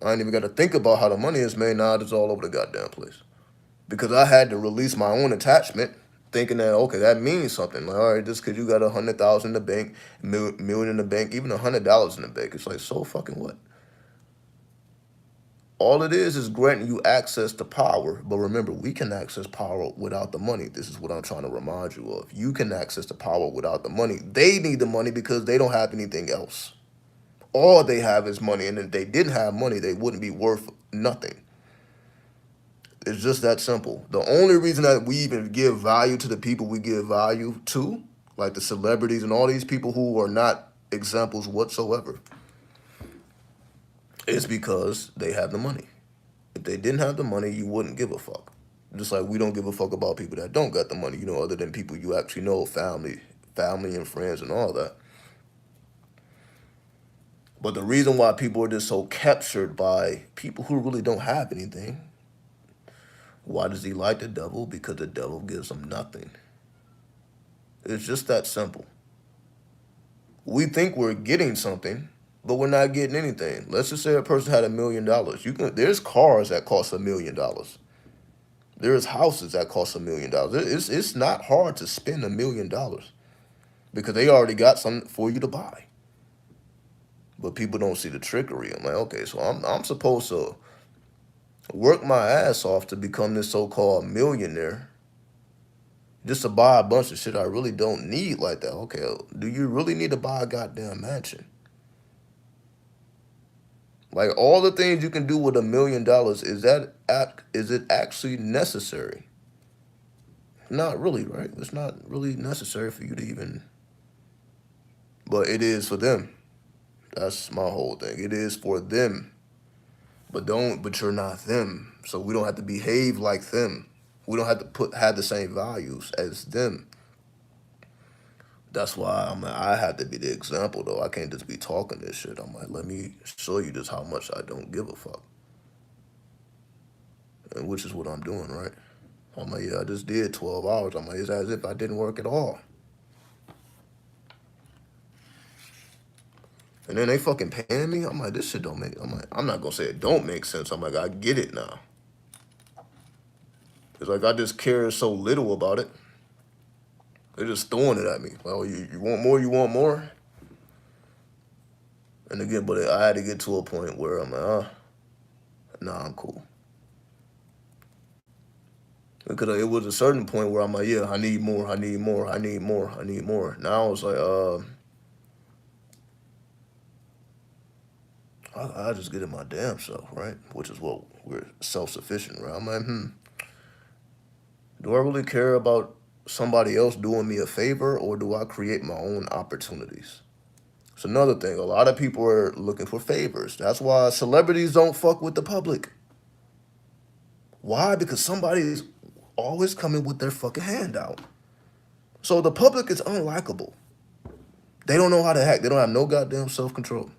I ain't even got to think about how the money is made. Now it's all over the goddamn place. Because I had to release my own attachment, thinking that, okay, that means something. Like, all right, just because you got 100,000 in the bank, million in the bank, even $100 in the bank, it's like, so fucking what? All it is granting you access to power. But remember, we can access power without the money. This is what I'm trying to remind you of. You can access the power without the money. They need the money because they don't have anything else. All they have is money. And if they didn't have money, they wouldn't be worth nothing. It's just that simple. The only reason that we even give value to the people we give value to, like the celebrities and all these people who are not examples whatsoever, is because they have the money. If they didn't have the money, you wouldn't give a fuck. Just like we don't give a fuck about people that don't got the money, other than people you actually know, family and friends and all that. But the reason why people are just so captured by people who really don't have anything, why does he like the devil? Because the devil gives him nothing. It's just that simple. We think we're getting something, but we're not getting anything. Let's just say a person had $1 million. There's cars that cost $1 million. There's houses that cost $1 million. It's not hard to spend $1 million because they already got something for you to buy. But people don't see the trickery. I'm like, okay, so I'm supposed to work my ass off to become this so-called millionaire just to buy a bunch of shit I really don't need like that. Okay, do you really need to buy a goddamn mansion? Like, all the things you can do with $1 million, is it actually necessary? Not really, right? It's not really necessary for you to even, but it is for them. That's my whole thing. It is for them. But you're not them. So we don't have to behave like them. We don't have to have the same values as them. That's why I had to be the example, though. I can't just be talking this shit. I'm like, let me show you just how much I don't give a fuck. And which is what I'm doing, right? I'm like, yeah, I just did 12 hours. I'm like, it's as if I didn't work at all. And then they fucking paying me. I'm like, this shit don't make, I'm not going to say it don't make sense. I'm like, I get it now. It's like I just care so little about it. They're just throwing it at me. Well, you want more, you want more. And again, but I had to get to a point where I'm like, nah, I'm cool. Because it was a certain point where I'm like, yeah, I need more, I need more, I need more, I need more. Now I was like, I just get it my damn self, right? Which is what we're self-sufficient, right? I'm like, do I really care about somebody else doing me a favor, or do I create my own opportunities? It's another thing. A lot of people are looking for favors. That's why celebrities don't fuck with the public. Why? Because somebody's always coming with their fucking hand out. So the public is unlikable. They don't know how to act. They don't have no goddamn self-control.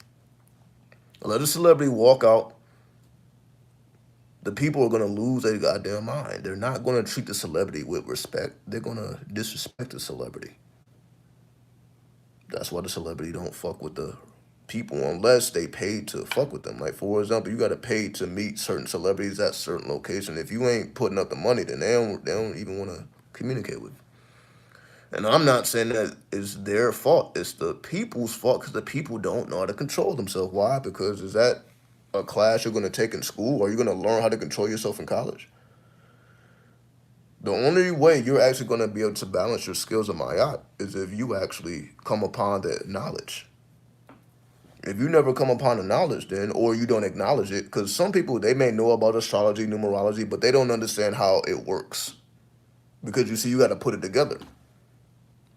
Let a celebrity walk out, the people are going to lose their goddamn mind. They're not going to treat the celebrity with respect. They're going to disrespect the celebrity. That's why the celebrity don't fuck with the people unless they paid to fuck with them. Like, for example, you got to pay to meet certain celebrities at certain location. If you ain't putting up the money, then they don't even want to communicate with you. And I'm not saying that it's their fault. It's the people's fault because the people don't know how to control themselves. Why? Because is that a class you're going to take in school, or you're going to learn how to control yourself in college? The only way you're actually going to be able to balance your skills of Mayat is if you actually come upon that knowledge. If you never come upon the knowledge, then, or you don't acknowledge it, because some people, they may know about astrology, numerology, but they don't understand how it works. Because you see, you got to put it together.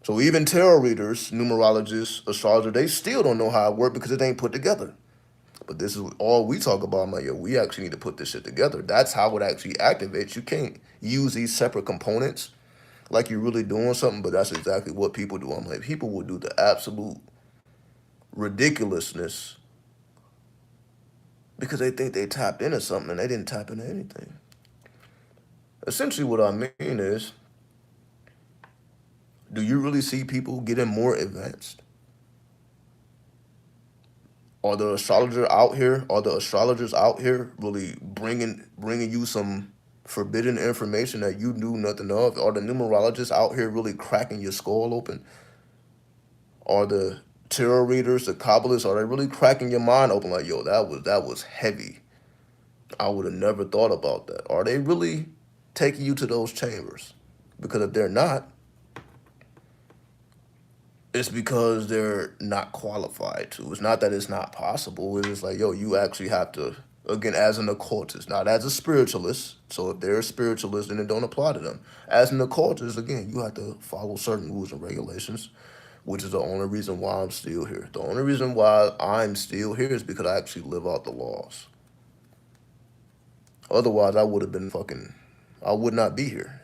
So even tarot readers, numerologists, astrologers, they still don't know how it works because it ain't put together. But this is all we talk about. I'm like, yo, we actually need to put this shit together. That's how it actually activates. You can't use these separate components like you're really doing something, but that's exactly what people do. I'm like, people will do the absolute ridiculousness because they think they tapped into something and they didn't tap into anything. Essentially what I mean is, do you really see people getting more advanced? Are the astrologers out here? Are the astrologers out here really bringing you some forbidden information that you knew nothing of? Are the numerologists out here really cracking your skull open? Are the tarot readers, the kabbalists, are they really cracking your mind open? Like, yo, that was heavy. I would have never thought about that. Are they really taking you to those chambers? Because if they're not, it's because they're not qualified to. It's not that it's not possible. It's like, yo, you actually have to, again, as an occultist, not as a spiritualist. So if they're a spiritualist, then it don't apply to them. As an occultist, again, you have to follow certain rules and regulations, which is the only reason why I'm still here. The only reason why I'm still here is because I actually live out the laws. Otherwise, I would have been I would not be here.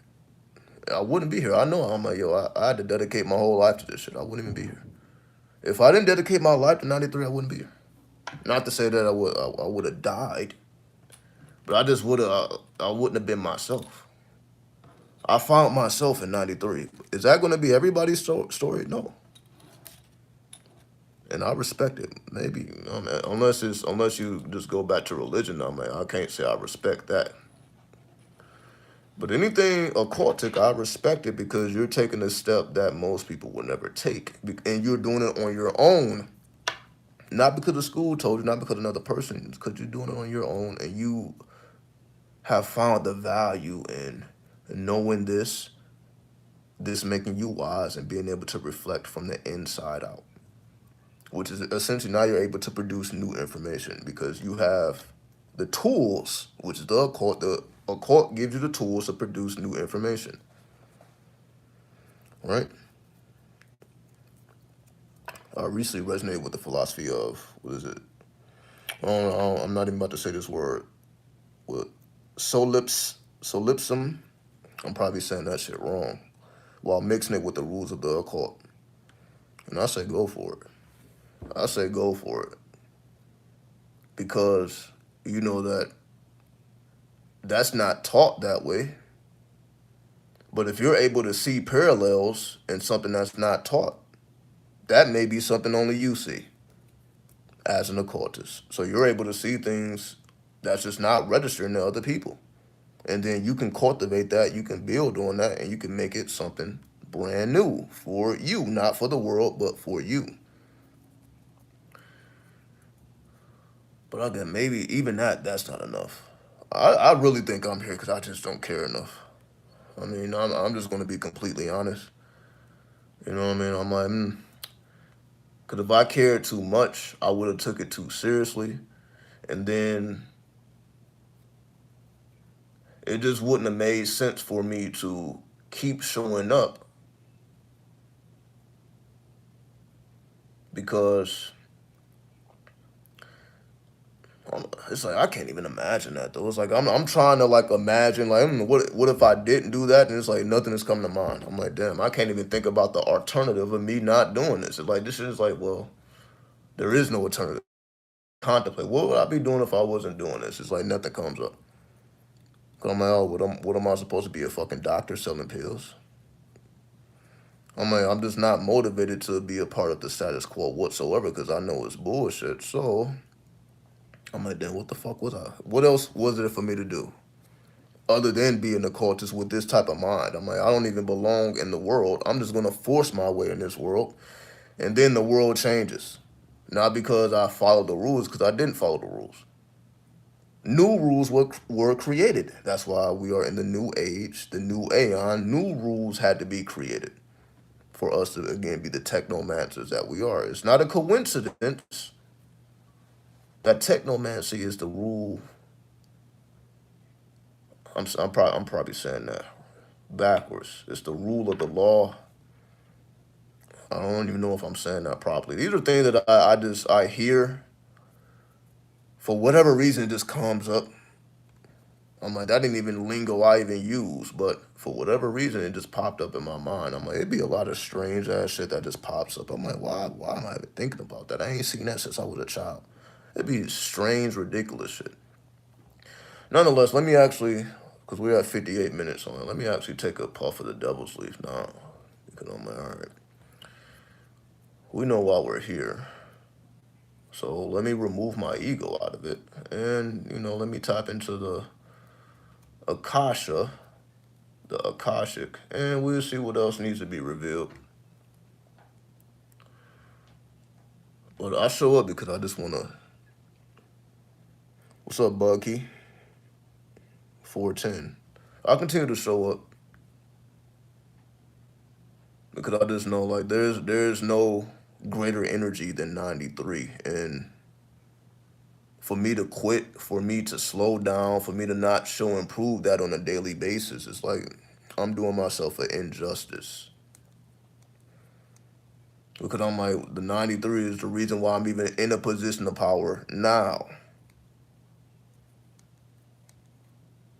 I wouldn't be here. I know. I'm like, yo, I had to dedicate my whole life to this shit. I wouldn't even be here. If I didn't dedicate my life to 93, I wouldn't be here. Not to say that I would have died, but I just I wouldn't have been myself. I found myself in 93. Is that going to be everybody's story? No. And I respect it. Maybe, unless you just go back to religion, I can't say I respect that. But anything occultic, I respect it because you're taking a step that most people will never take. And you're doing it on your own. Not because the school told you, not because another person, it's because you're doing it on your own and you have found the value in knowing this making you wise and being able to reflect from the inside out. Which is essentially now you're able to produce new information because you have the tools, which is the occult. The occult gives you the tools to produce new information. Right? I recently resonated with the philosophy of, what is it? I'm not even about to say this word. What? Solipsism. I'm probably saying that shit wrong. While mixing it with the rules of the occult. And I say go for it. I say go for it. Because you know that's not taught that way. But if you're able to see parallels in something that's not taught, that may be something only you see as an occultist. So you're able to see things that's just not registering to other people. And then you can cultivate that, you can build on that, and you can make it something brand new for you, not for the world, but for you. But again, maybe even that's not enough. I really think I'm here because I just don't care enough. I mean, I'm just going to be completely honest. You know what I mean? I'm like, because if I cared too much, I would have took it too seriously. And then it just wouldn't have made sense for me to keep showing up because it's like I can't even imagine that though. It's like I'm trying to like imagine like what if I didn't do that, and it's like nothing is coming to mind. I'm like, damn, I can't even think about the alternative of me not doing this. It's like this is like, well, there is no alternative. Contemplate what would I be doing if I wasn't doing this? It's like nothing comes up. Cause I'm like, oh, what am I supposed to be, a fucking doctor selling pills? I'm like, I'm just not motivated to be a part of the status quo whatsoever because I know it's bullshit. So I'm like, then what the fuck was I? What else was there for me to do other than be an occultist with this type of mind? I'm like, I don't even belong in the world. I'm just gonna force my way in this world, and then the world changes. Not because I followed the rules, because I didn't follow the rules. New rules were created. That's why we are in the new age, the new aeon. New rules had to be created for us to again be the technomancers that we are. It's not a coincidence that technomancy is the rule. I'm probably saying that backwards. It's the rule of the law. I don't even know if I'm saying that properly. These are things that I hear for whatever reason. It just comes up. I'm like, that didn't even lingo I even use, but for whatever reason, it just popped up in my mind. I'm like, it'd be a lot of strange ass shit that just pops up. I'm like, why am I even thinking about that? I ain't seen that since I was a child. It'd be strange, ridiculous shit. Nonetheless, let me actually, because we're at 58 minutes on it, let me actually take a puff of the devil's leaf now. Because I'm like, all right, we know why we're here. So let me remove my ego out of it. And, let me tap into the Akasha, the Akashic, and we'll see what else needs to be revealed. But I show up because I just want to. What's up, Bucky? 410. I continue to show up because I just know like there's no greater energy than 93, and for me to quit, for me to slow down, for me to not show and prove that on a daily basis, it's like I'm doing myself an injustice. Because I'm like, the 93 is the reason why I'm even in a position of power now.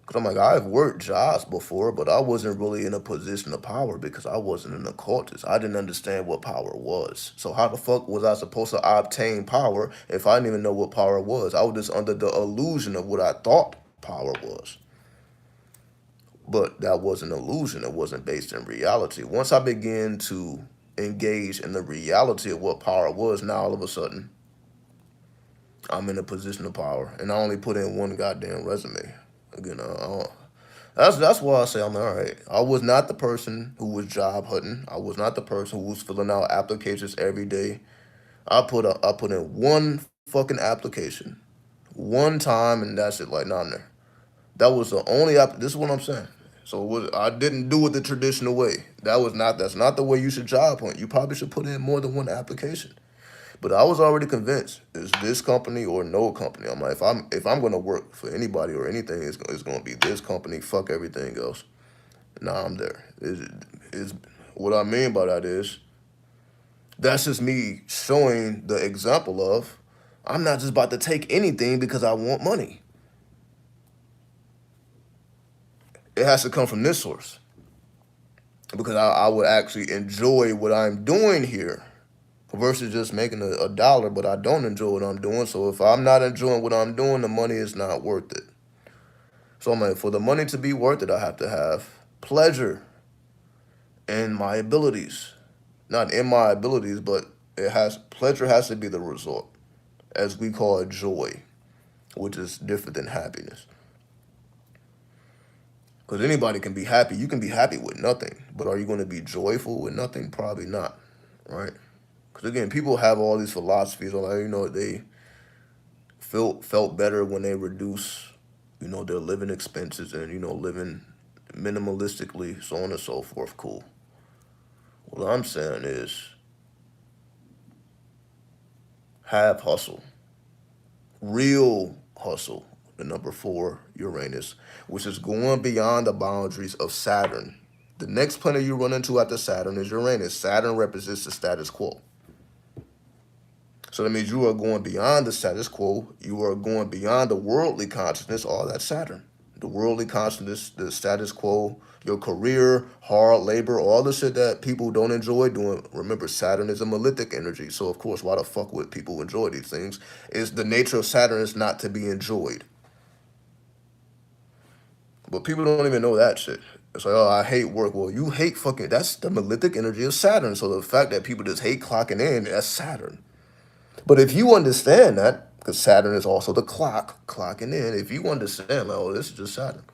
Because I'm like, I've worked jobs before, but I wasn't really in a position of power because I wasn't an occultist. I didn't understand what power was. So how the fuck was I supposed to obtain power if I didn't even know what power was? I was just under the illusion of what I thought power was. But that was an illusion. It wasn't based in reality. Once I began to engage in the reality of what power was, now all of a sudden, I'm in a position of power. And I only put in one goddamn resume. Again, that's why I say I'm all right. I was not the person who was job hunting. I was not the person who was filling out applications every day. I put in one fucking application, one time, and that's it. Like, nah, I'm there. That was the only This is what I'm saying. So I didn't do it the traditional way. That's not the way you should job hunt. You probably should put in more than one application. But I was already convinced it's this company or no company. I'm like, if I'm gonna work for anybody or anything, it's gonna be this company. Fuck everything else. Nah, I'm there. Is what I mean by that is that's just me showing the example of I'm not just about to take anything because I want money. It has to come from this source because I would actually enjoy what I'm doing here versus just making a dollar, but I don't enjoy what I'm doing. So if I'm not enjoying what I'm doing, the money is not worth it. So I'm like, for the money to be worth it, I have to have pleasure in my abilities. Not in my abilities, but pleasure has to be the result, as we call it joy, which is different than happiness. Because anybody can be happy. You can be happy with nothing. But are you going to be joyful with nothing? Probably not. Right? Because again, people have all these philosophies on, like, they felt better when they reduce, their living expenses and, living minimalistically, so on and so forth. Cool. What I'm saying is have hustle. Real hustle. The number 4, Uranus, which is going beyond the boundaries of Saturn. The next planet you run into after Saturn is Uranus. Saturn represents the status quo. So that means you are going beyond the status quo. You are going beyond the worldly consciousness, all that Saturn. The worldly consciousness, the status quo, your career, hard labor, all the shit that people don't enjoy doing. Remember, Saturn is a malefic energy. So, of course, why the fuck would people enjoy these things? Is the nature of Saturn is not to be enjoyed. But people don't even know that shit. It's like, oh, I hate work. Well, you hate fucking, that's the malefic energy of Saturn. So the fact that people just hate clocking in, that's Saturn. But if you understand that, because Saturn is also the clock, clocking in, if you understand, like, oh, this is just Saturn,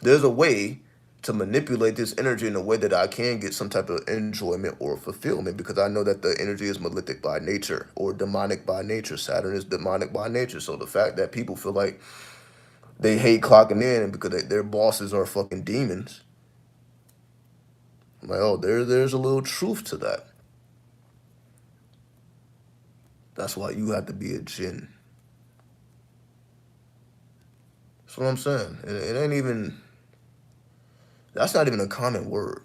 there's a way to manipulate this energy in a way that I can get some type of enjoyment or fulfillment, because I know that the energy is malefic by nature or demonic by nature. Saturn is demonic by nature. So the fact that people feel like they hate clocking in and because their bosses are fucking demons, I'm like, oh, there's a little truth to that. That's why you have to be a jinn. That's what I'm saying. It ain't even, that's not even a common word.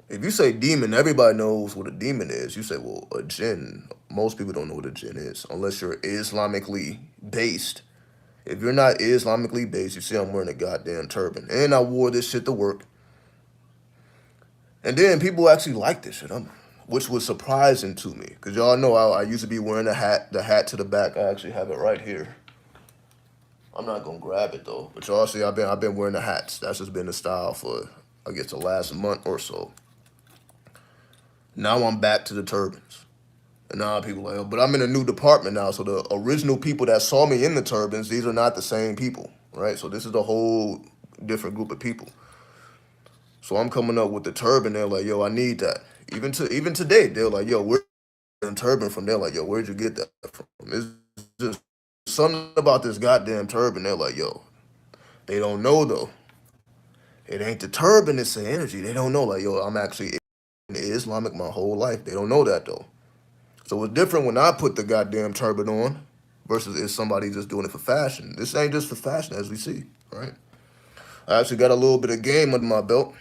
If you say demon, everybody knows what a demon is. You say, well, a jinn, most people don't know what a jinn is unless you're Islamically based. If you're not Islamically based, you see I'm wearing a goddamn turban. And I wore this shit to work. And then people actually like this shit, which was surprising to me. Because y'all know I used to be wearing the hat to the back. I actually have it right here. I'm not going to grab it, though. But y'all see I've been wearing the hats. That's just been the style for, I guess, the last month or so. Now I'm back to the turbans. And now people are like, oh, but I'm in a new department now. So the original people that saw me in the turbans, these are not the same people, right? So this is a whole different group of people. So I'm coming up with the turban. They're like, yo, I need that. Even today, they're like, yo, where's the turban from? They're like, yo, where'd you get that from? It's just something about this goddamn turban. They're like, yo, they don't know though. It ain't the turban, it's the energy. They don't know, like, yo, I'm actually Islamic my whole life. They don't know that though. So it's different when I put the goddamn turban on versus if somebody just doing it for fashion. This ain't just for fashion, as we see, right? I actually got a little bit of game under my belt,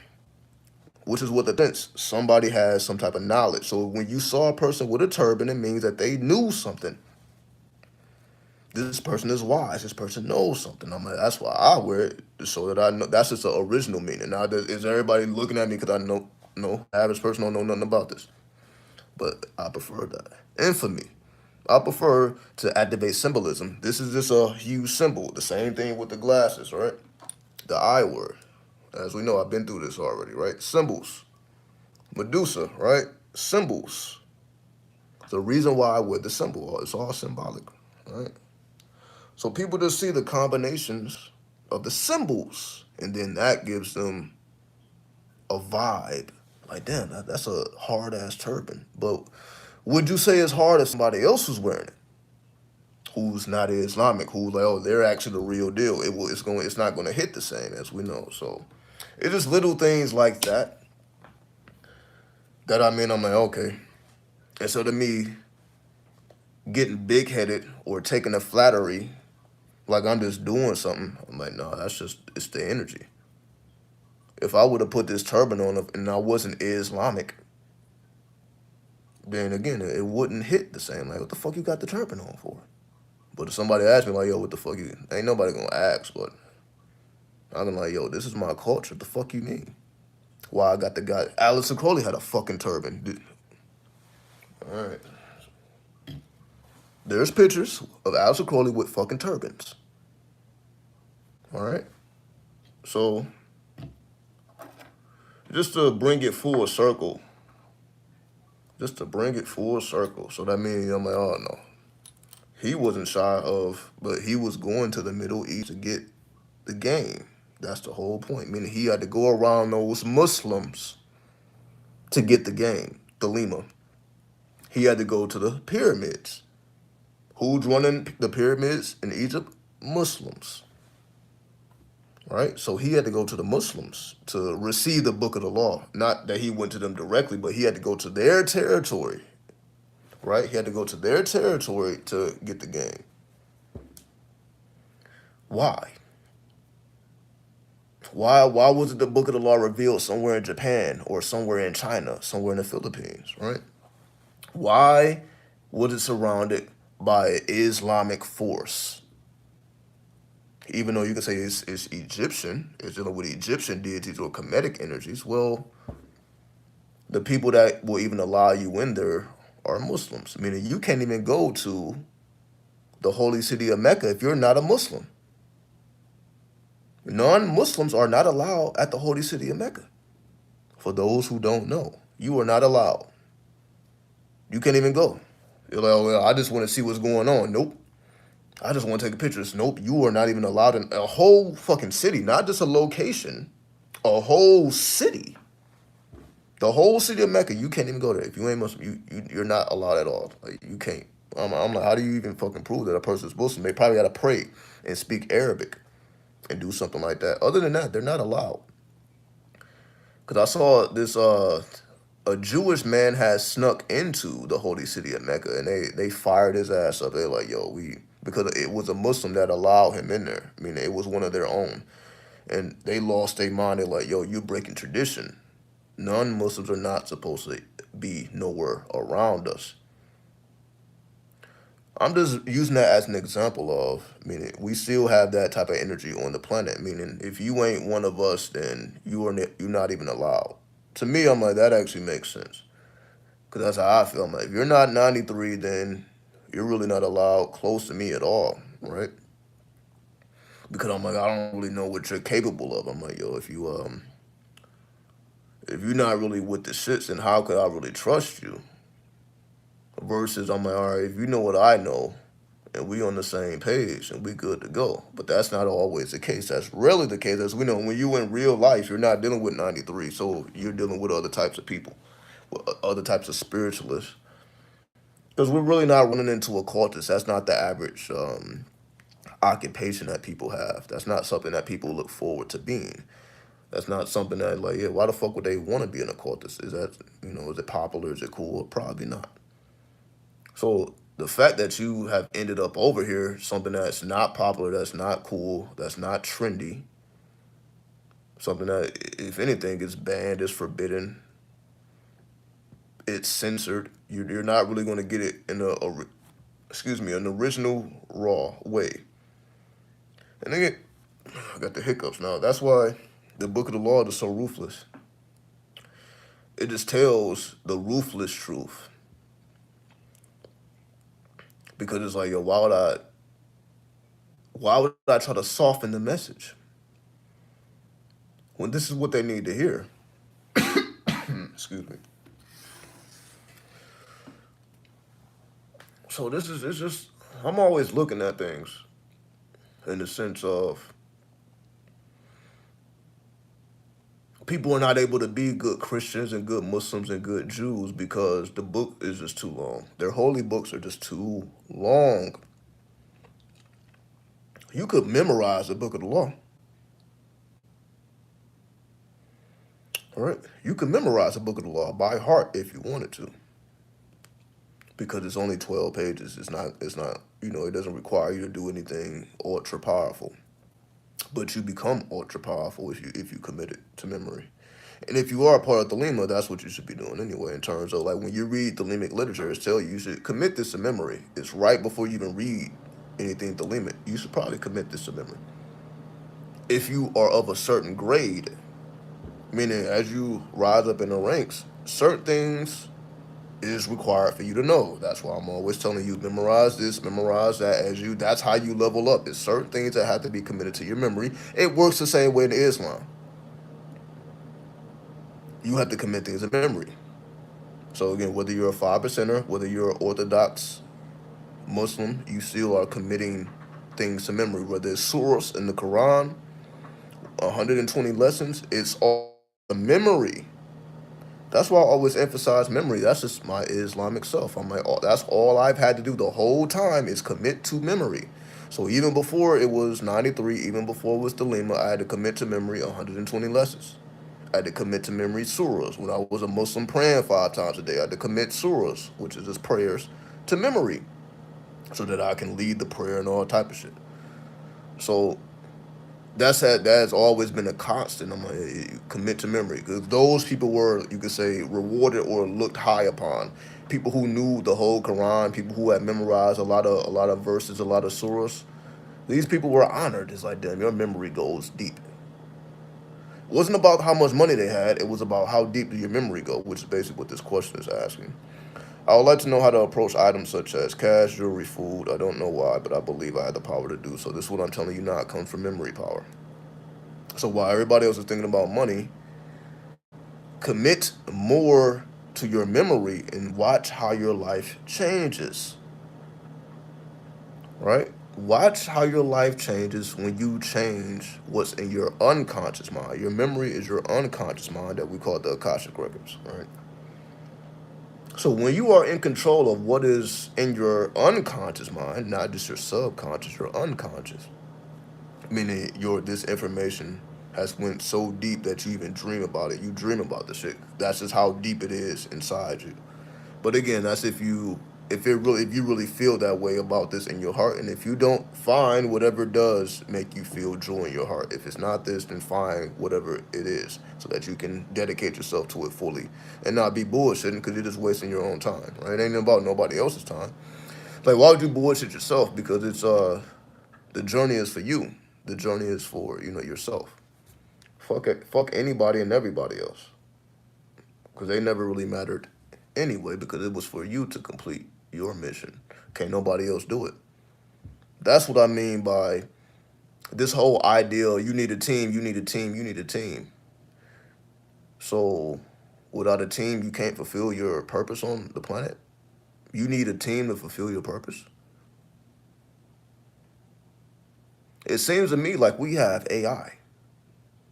which is what the sense. Somebody has some type of knowledge. So when you saw a person with a turban, it means that they knew something. This person is wise. This person knows something. I'm like, that's why I wear it, so that I know. That's just the original meaning. Now, is everybody looking at me because I know, no, average person don't know nothing about this? But I prefer that. And for me, I prefer to activate symbolism. This is just a huge symbol. The same thing with the glasses, right? The I word. As we know, I've been through this already, right? Symbols. Medusa, right? Symbols. The reason why I wear the symbol, it's all symbolic, right? So people just see the combinations of the symbols, and then that gives them a vibe. Like, damn, that's a hard ass turban. But would you say it's hard if somebody else was wearing it, who's not Islamic, who's like, oh, they're actually the real deal? It's not gonna hit the same, as we know. So it's just little things like that I'm like, okay. And so to me, getting big headed or taking a flattery like I'm just doing something, I'm like, no, it's the energy. If I would have put this turban on and I wasn't Islamic, then again, it wouldn't hit the same. Like, what the fuck you got the turban on for? But if somebody asked me, like, yo, what the fuck you, ain't nobody gonna ask, but I'm like, yo, this is my culture. What the fuck you mean? Why I got the guy, Alistair Crowley had a fucking turban. Dude. All right. There's pictures of Alistair Crowley with fucking turbans. All right. So, just to bring it full circle, so that means I'm like, oh no. He wasn't shy of, but he was going to the Middle East to get the game. That's the whole point. Meaning he had to go around those Muslims to get the game, the Lima. He had to go to the pyramids. Who's running the pyramids in Egypt? Muslims. Right? So he had to go to the Muslims to receive the book of the law. Not that he went to them directly, but he had to go to their territory. Right? He had to go to their territory to get the game. Why? Why wasn't the book of the law revealed somewhere in Japan or somewhere in China, somewhere in the Philippines, right? Why was it surrounded by an Islamic force? Even though you can say it's Egyptian, it's dealing with Egyptian deities or Kemetic energies, well, the people that will even allow you in there are Muslims, meaning you can't even go to the holy city of Mecca if you're not a Muslim. Non-Muslims are not allowed at the holy city of Mecca. For those who don't know, you are not allowed. You can't even go. You're like, oh, well, I just want to see what's going on. Nope. I just want to take pictures. Nope. You are not even allowed in a whole fucking city, not just a location, a whole city. The whole city of Mecca, you can't even go there. If you ain't Muslim, you're not allowed at all. Like, you can't. I'm like, how do you even fucking prove that a person's Muslim? They probably got to pray and speak Arabic and do something like that. Other than that, they're not allowed. Because I saw this, a Jewish man had snuck into the holy city of Mecca, and they fired his ass up. They're like, yo, because it was a Muslim that allowed him in there. I mean, it was one of their own. And they lost their mind. They're like, yo, you're breaking tradition. Non-Muslims are not supposed to be nowhere around us. I'm just using that as an example of, meaning we still have that type of energy on the planet. Meaning, if you ain't one of us, then you're not even allowed. To me, I'm like, that actually makes sense. Because that's how I feel. I'm like, if you're not 93, then you're really not allowed close to me at all, right? Because I'm like, I don't really know what you're capable of. I'm like, yo, if you're not really with the shits, then how could I really trust you? Versus, I'm like, all right, if you know what I know, and we on the same page, and we good to go. But that's not always the case. That's rarely the case. As we know, when you in real life, you're not dealing with 93, so you're dealing with other types of people, with other types of spiritualists. Because we're really not running into occultists. That's not the average occupation that people have. That's not something that people look forward to being. That's not something that, like, yeah, why the fuck would they want to be an occultist? Is that, is it popular? Is it cool? Probably not. So the fact that you have ended up over here, something that's not popular, that's not cool, that's not trendy, something that, if anything, is banned, is forbidden, it's censored. You're not really going to get it in an original raw way. And again, I got the hiccups now. That's why the book of the law is so ruthless. It just tells the ruthless truth. Because it's like, yo, why would I try to soften the message when this is what they need to hear? Excuse me. So it's just, I'm always looking at things in the sense of people are not able to be good Christians and good Muslims and good Jews because the book is just too long. Their holy books are just too long. You could memorize the book of the law. All right? You can memorize the book of the law by heart if you wanted to. Because it's only 12 pages. It's not, it doesn't require you to do anything ultra powerful. But you become ultra powerful if you commit it to memory. And if you are a part of the Lima, that's what you should be doing anyway, in terms of, like, when you read the Limic literature, it's telling you should commit this to memory. It's right before you even read anything to Limic. You should probably commit this to memory. If you are of a certain grade, meaning as you rise up in the ranks, certain things is required for you to know. That's why I'm always telling you, memorize this, memorize that. That's how you level up. There's certain things that have to be committed to your memory. It works the same way in Islam. You have to commit things to memory. So again, whether you're a 5%er, whether you're an Orthodox Muslim, you still are committing things to memory. Whether it's surahs in the Quran, 120 lessons, it's all the memory. That's why I always emphasize memory. That's just my Islamic self. I'm like, oh, that's all I've had to do the whole time is commit to memory. So even before it was 93, even before it was Delima, I had to commit to memory 120 lessons. I had to commit to memory surahs. When I was a Muslim praying 5 times a day, I had to commit surahs, which is just prayers, to memory so that I can lead the prayer and all type of shit. So that has always been a constant. I'm like, hey, commit to memory, because those people were, you could say, rewarded or looked high upon. People who knew the whole Quran, people who had memorized a lot of verses, a lot of surahs. These people were honored. It's like, damn, your memory goes deep. It wasn't about how much money they had. It was about how deep do your memory go, which is basically what this question is asking. I would like to know how to approach items such as cash, jewelry, food. I don't know why, but I believe I had the power to do so. This is what I'm telling you now. It comes from memory power. So while everybody else is thinking about money, commit more to your memory and watch how your life changes. Right? Watch how your life changes when you change what's in your unconscious mind. Your memory is your unconscious mind that we call the Akashic Records, right? So when you are in control of what is in your unconscious mind, not just your subconscious, your unconscious, meaning this information has went so deep that you even dream about it. You dream about the shit. That's just how deep it is inside you. But again, that's if you really feel that way about this in your heart, and if you don't, find whatever does make you feel joy in your heart. If it's not this, then find whatever it is so that you can dedicate yourself to it fully and not be bullshitting, because you're just wasting your own time. Right? It ain't about nobody else's time. Like, why would you bullshit yourself? Because it's the journey is for you. The journey is for yourself. Fuck it, fuck anybody and everybody else, because they never really mattered anyway, because it was for you to complete your mission. Can't nobody else do it. That's what I mean by this whole ideal. You need a team, you need a team, you need a team. So without a team, you can't fulfill your purpose on the planet. You need a team to fulfill your purpose. It seems to me like we have AI.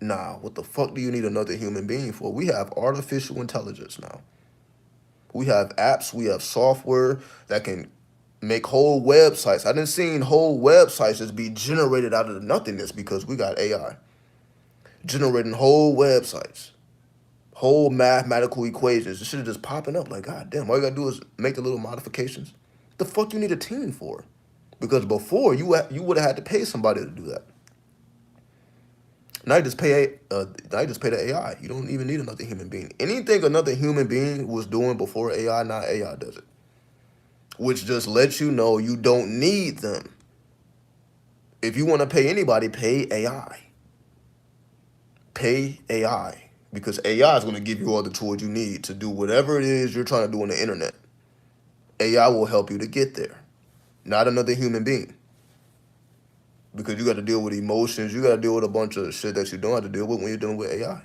Nah, what the fuck do you need another human being for? We have artificial intelligence now. We have apps, we have software that can make whole websites. I didn't seen whole websites just be generated out of the nothingness because we got AI generating whole websites, whole mathematical equations. This shit is just popping up like, god damn, all you gotta do is make the little modifications. The fuck you need a team for? Because before you would have had to pay somebody to do that. Now you just pay the AI. You don't even need another human being. Anything another human being was doing before AI, now AI does it. Which just lets you know you don't need them. If you want to pay anybody, pay AI. Pay AI. Because AI is going to give you all the tools you need to do whatever it is you're trying to do on the internet. AI will help you to get there. Not another human being. Because you got to deal with emotions. You got to deal with a bunch of shit that you don't have to deal with when you're dealing with AI.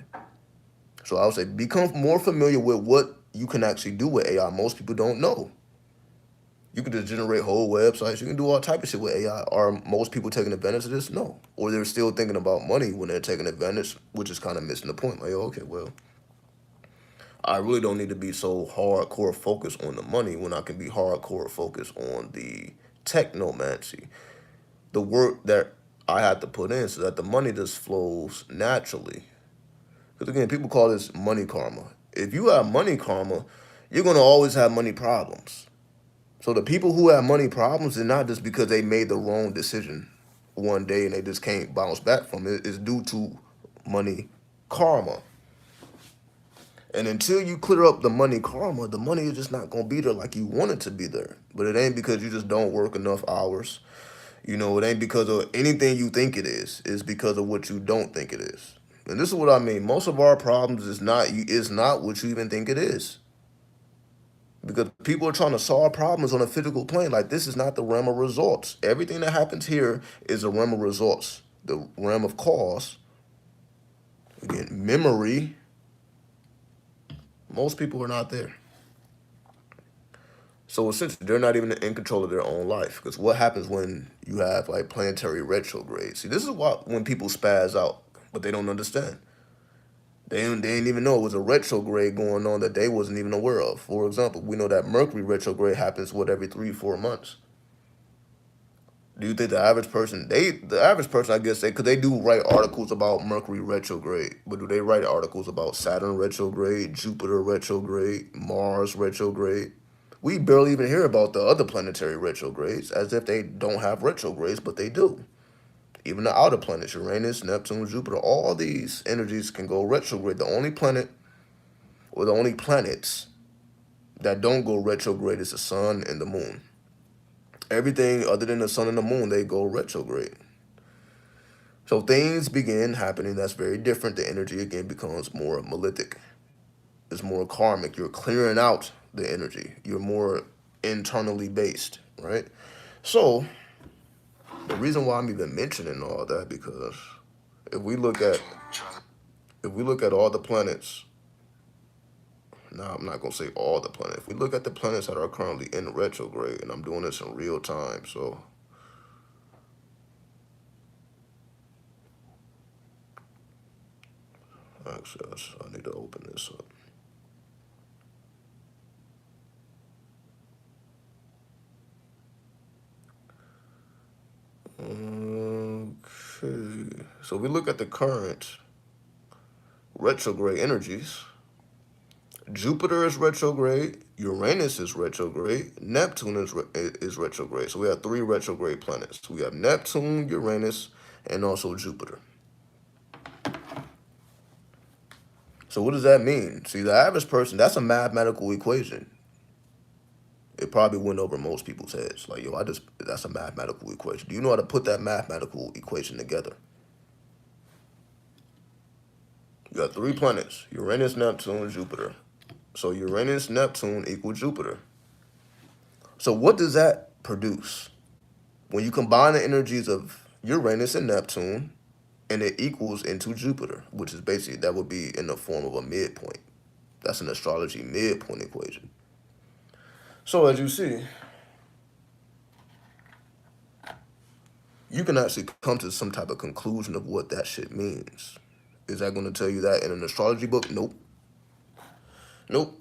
So I would say become more familiar with what you can actually do with AI. Most people don't know. You can just generate whole websites. You can do all type of shit with AI. Are most people taking advantage of this? No. Or they're still thinking about money when they're taking advantage, which is kind of missing the point. Like, okay, well, I really don't need to be so hardcore focused on the money when I can be hardcore focused on the technomancy, the work that I have to put in so that the money just flows naturally. Because again, people call this money karma. If you have money karma, you're going to always have money problems. So the people who have money problems is not just because they made the wrong decision one day and they just can't bounce back from it. It's due to money karma. And until you clear up the money karma, the money is just not going to be there like you want it to be there. But it ain't because you just don't work enough hours. It ain't because of anything you think it is. It's because of what you don't think it is. And this is what I mean. Most of our problems is not what you even think it is. Because people are trying to solve problems on a physical plane. Like, this is not the realm of results. Everything that happens here is a realm of results. The realm of cause, again, memory, most people are not there. So essentially, they're not even in control of their own life. Because what happens when you have, like, planetary retrograde? See, this is why when people spaz out. but they don't understand. They didn't even know it was a retrograde going on that they wasn't even aware of. For example, we know that Mercury retrograde happens, every 3-4 months. Do you think the average person, I guess, because they do write articles about Mercury retrograde, but do they write articles about Saturn retrograde, Jupiter retrograde, Mars retrograde? We barely even hear about the other planetary retrogrades, as if they don't have retrogrades, but they do. Even the outer planets, Uranus, Neptune, Jupiter, all these energies can go retrograde. The only planet, or the only planets that don't go retrograde is the sun and the moon. Everything other than the sun and the moon, they go retrograde. So things begin happening that's very different. The energy again becomes more malefic. It's more karmic. You're clearing out the energy. You're more internally based, right? So the reason why I'm even mentioning all that, because if we look at all the planets, now I'm not gonna say all the planets. If we look at the planets that are currently in retrograde, and I'm doing this in real time, so actually I need to open this up. Okay, so we look at the current retrograde energies. Jupiter is retrograde, Uranus is retrograde, Neptune is retrograde. So we have 3 retrograde planets. We have Neptune, Uranus, and also Jupiter. So what does that mean? See, the average person, that's a mathematical equation. It probably went over most people's heads. Like, yo, that's a mathematical equation. Do you know how to put that mathematical equation together? You got 3 planets, Uranus, Neptune, Jupiter. So Uranus, Neptune equal Jupiter. So what does that produce? When you combine the energies of Uranus and Neptune, and it equals into Jupiter, which is basically, that would be in the form of a midpoint. That's an astrology midpoint equation. So as you see, you can actually come to some type of conclusion of what that shit means. Is that going to tell you that in an astrology book? Nope. Nope.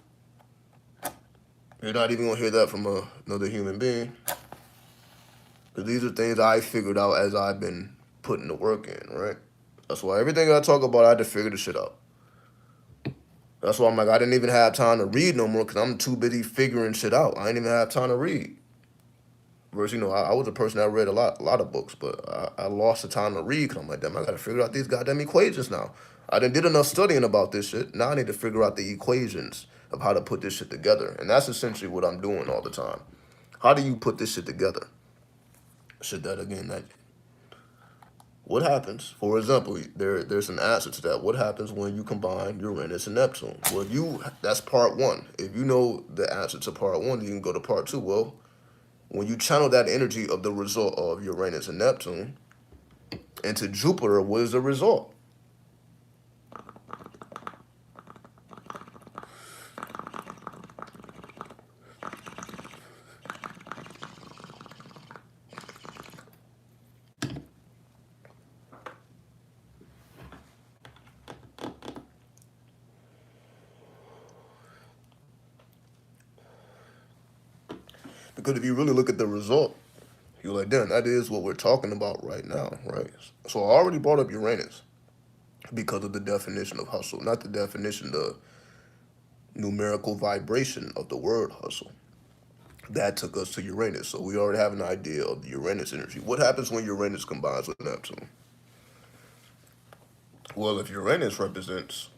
You're not even going to hear that from another human being. Because these are things I figured out as I've been putting the work in, right? That's why everything I talk about, I had to figure the shit out. That's why I'm like, I didn't even have time to read no more because I'm too busy figuring shit out. I didn't even have time to read. Versus, I was a person that read a lot of books, but I lost the time to read because I'm like, damn, I got to figure out these goddamn equations now. I done did enough studying about this shit. Now I need to figure out the equations of how to put this shit together. And that's essentially what I'm doing all the time. How do you put this shit together? What happens, for example, there's an answer to that. What happens when you combine Uranus and Neptune? Well, that's part 1. If you know the answer to part 1, you can go to part 2. Well, when you channel that energy of the result of Uranus and Neptune into Jupiter, what is the result? Because if you really look at the result, you're like, damn, that is what we're talking about right now, right? So I already brought up Uranus because of the definition of hustle, not the definition, the numerical vibration of the word hustle. That took us to Uranus. So we already have an idea of the Uranus energy. What happens when Uranus combines with Neptune? Well, if Uranus represents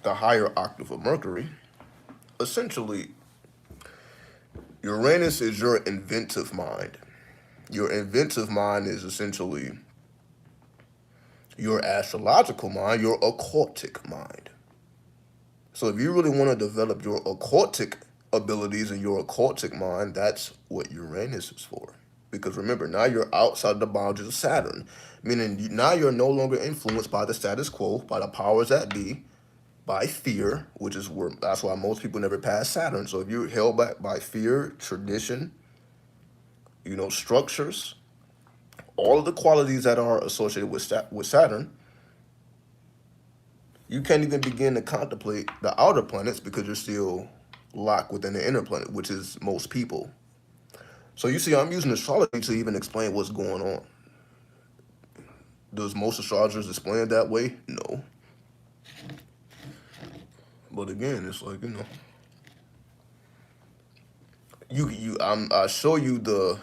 the higher octave of Mercury, essentially, Uranus is your inventive mind. Your inventive mind is essentially your astrological mind, your occultic mind. So if you really want to develop your occultic abilities and your occultic mind, that's what Uranus is for. Because remember, now you're outside the boundaries of Saturn, meaning now you're no longer influenced by the status quo, by the powers that be, by fear, that's why most people never pass Saturn. So if you're held back by fear, tradition, structures, all of the qualities that are associated with Saturn, you can't even begin to contemplate the outer planets because you're still locked within the inner planet, which is most people. So you see, I'm using astrology to even explain what's going on. Does most astrologers explain it that way? No. But again, it's like, I show you the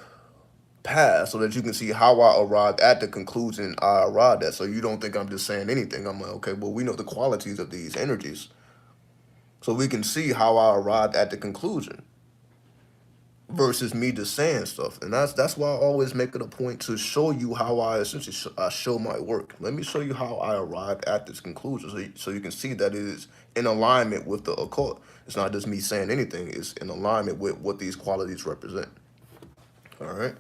path so that you can see how I arrived at the conclusion I arrived at. So you don't think I'm just saying anything. I'm like, okay, well, we know the qualities of these energies. So we can see how I arrived at the conclusion versus me just saying stuff. And that's why I always make it a point to show you how I essentially I show my work. Let me show you how I arrived at this conclusion so you can see that it is in alignment with the occult. It's not just me saying anything. It's in alignment with what these qualities represent. All right.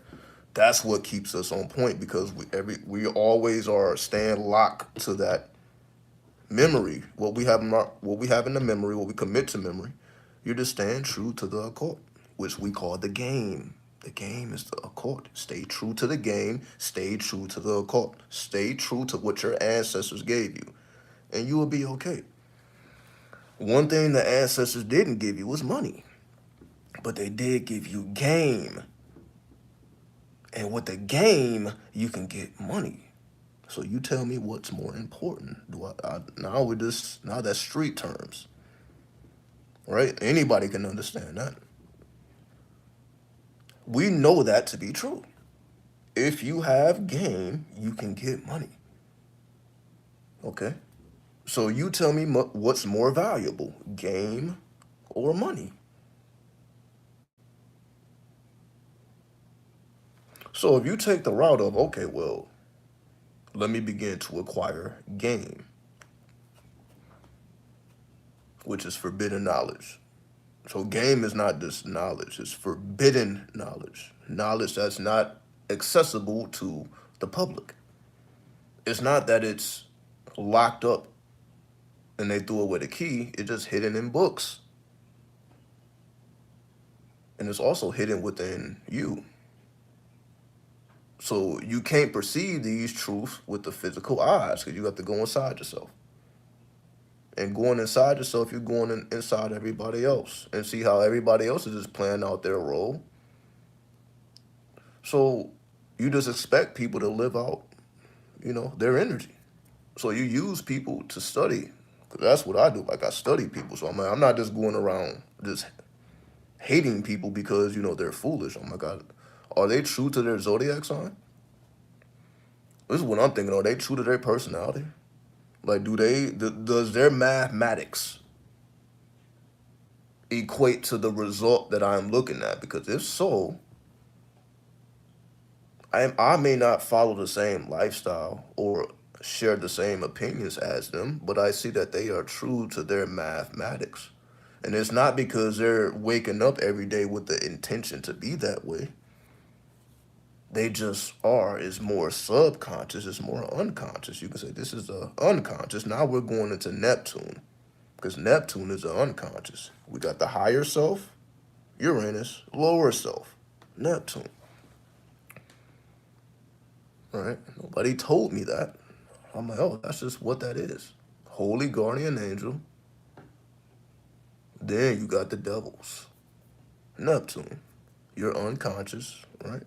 That's what keeps us on point because we always are staying locked to that memory. What we have in the memory, what we commit to memory. You're just staying true to the occult, which we call the game. The game is the occult. Stay true to the game. Stay true to the occult. Stay true to what your ancestors gave you, and you will be okay. One thing the ancestors didn't give you was money, but they did give you game. And with the game, you can get money. So you tell me what's more important. Now that's street terms, right? Anybody can understand that. We know that to be true. If you have game, you can get money. Okay? So you tell me what's more valuable, game or money? So if you take the route of, okay, well, let me begin to acquire game, which is forbidden knowledge. So game is not just knowledge, it's forbidden knowledge. Knowledge that's not accessible to the public. It's not that it's locked up and they threw away the key, it's just hidden in books. And it's also hidden within you. So you can't perceive these truths with the physical eyes because you have to go inside yourself. And going inside yourself, you're going inside everybody else and see how everybody else is just playing out their role. So you just expect people to live out, their energy. So you use people to study. 'Cause that's what I do. Like I study people. So I'm not just going around just hating people because, they're foolish. Oh my God. Are they true to their zodiac sign? This is what I'm thinking. Are they true to their personality? Like, does their mathematics equate to the result that I'm looking at? Because if so, I may not follow the same lifestyle or share the same opinions as them, but I see that they are true to their mathematics. And it's not because they're waking up every day with the intention to be that way. They just are. It's more subconscious, it's more unconscious. You can say this is the unconscious. Now we're going into Neptune, because Neptune is the unconscious. We got the higher self, Uranus, lower self, Neptune. All right? Nobody told me that. I'm like, oh, that's just what that is. Holy guardian angel. Then you got the devils. Neptune, your unconscious, right?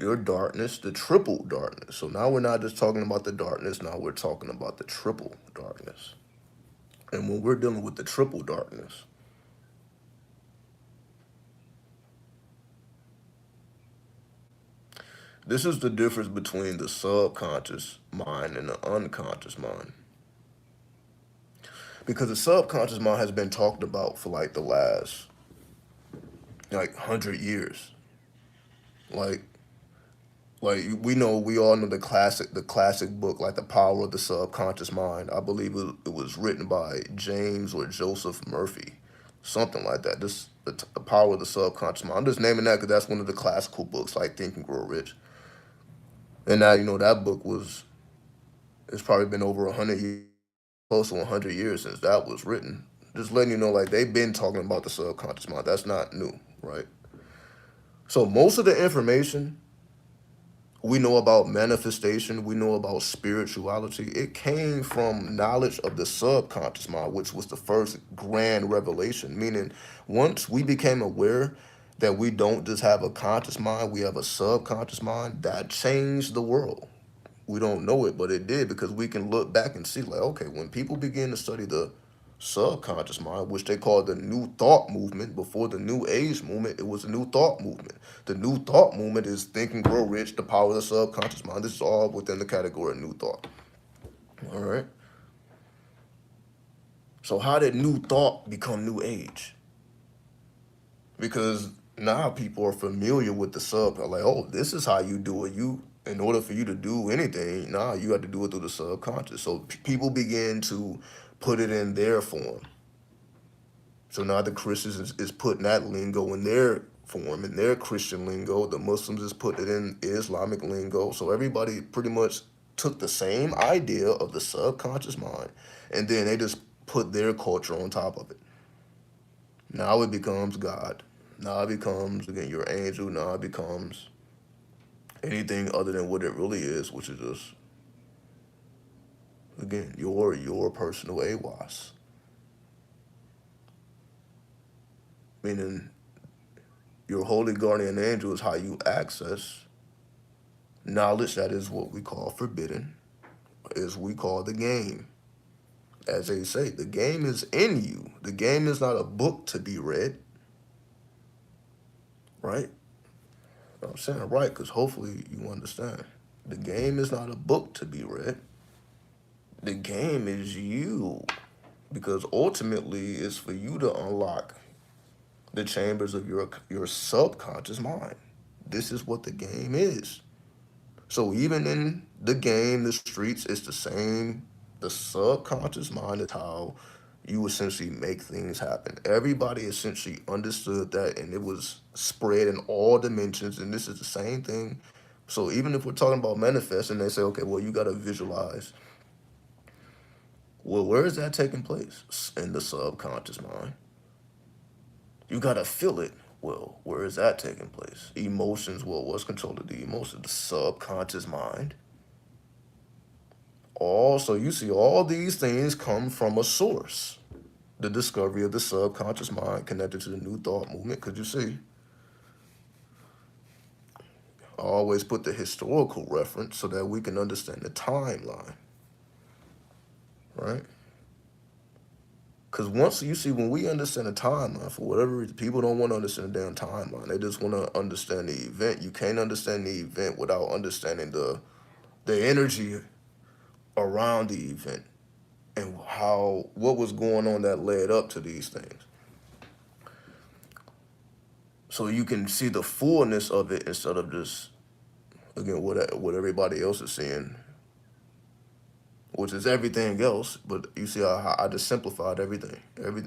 Your darkness, the triple darkness. So now we're not just talking about the darkness, now we're talking about the triple darkness. And when we're dealing with the triple darkness, this is the difference between the subconscious mind and the unconscious mind. Because the subconscious mind has been talked about for like the last 100 years. Like we all know the classic book, like The Power of the Subconscious Mind. I believe it was written by James or Joseph Murphy, something like that. The Power of the Subconscious Mind. I'm just naming that because that's one of the classical books, like Think and Grow Rich. And now that book it's probably been over 100 years, close to 100 years since that was written. Just letting you know, like they've been talking about the subconscious mind. That's not new, right? So most of the information we know about manifestation, we know about spirituality. It came from knowledge of the subconscious mind, which was the first grand revelation. Meaning, once we became aware that we don't just have a conscious mind, we have a subconscious mind, that changed the world. We don't know it, but it did, because we can look back and see, like, okay, when people begin to study the subconscious mind, which they call the New Thought movement, before the New Age movement, it was a New Thought movement. The New Thought movement is Think and Grow Rich, the power of the subconscious mind. This is all within the category of New Thought. All right. So how did New Thought become New Age? Because now people are familiar with the sub, like, oh, this is how you do it. In order for you to do anything, you have to do it through the subconscious. So people begin to put it in their form. So now the Christians is putting that lingo in their form, in their Christian lingo. The Muslims is putting it in Islamic lingo. So everybody pretty much took the same idea of the subconscious mind, and then they just put their culture on top of it. Now it becomes God. Now it becomes, again, your angel. Now it becomes anything other than what it really is, which is just, again, your personal AWAS. Meaning, your holy guardian angel is how you access knowledge that is what we call forbidden, is we call the game. As they say, the game is in you. The game is not a book to be read, right? I'm saying right because hopefully you understand. The game is not a book to be read. The game is you, because ultimately it's for you to unlock the chambers of your subconscious mind. This is what the game is. So even in the game, the streets, it's the same. The subconscious mind is how you essentially make things happen. Everybody essentially understood that, and it was spread in all dimensions, and this is the same thing. So even if we're talking about manifesting, they say, okay, well, you got to visualize. Well, where is that taking place? In the subconscious mind. You got to feel it. Well, where is that taking place? Emotions, well, what's controlling the emotions? The subconscious mind. So you see all these things come from a source. The discovery of the subconscious mind connected to the New Thought movement. Could you see? I always put the historical reference so that we can understand the timeline, right? Because once you see, when we understand the timeline, for whatever reason, people don't want to understand the damn timeline. They just want to understand the event. You can't understand the event without understanding the energy around the event and what was going on that led up to these things. So you can see the fullness of it instead of just, again, what everybody else is seeing, which is everything else. But you see how I just simplified everything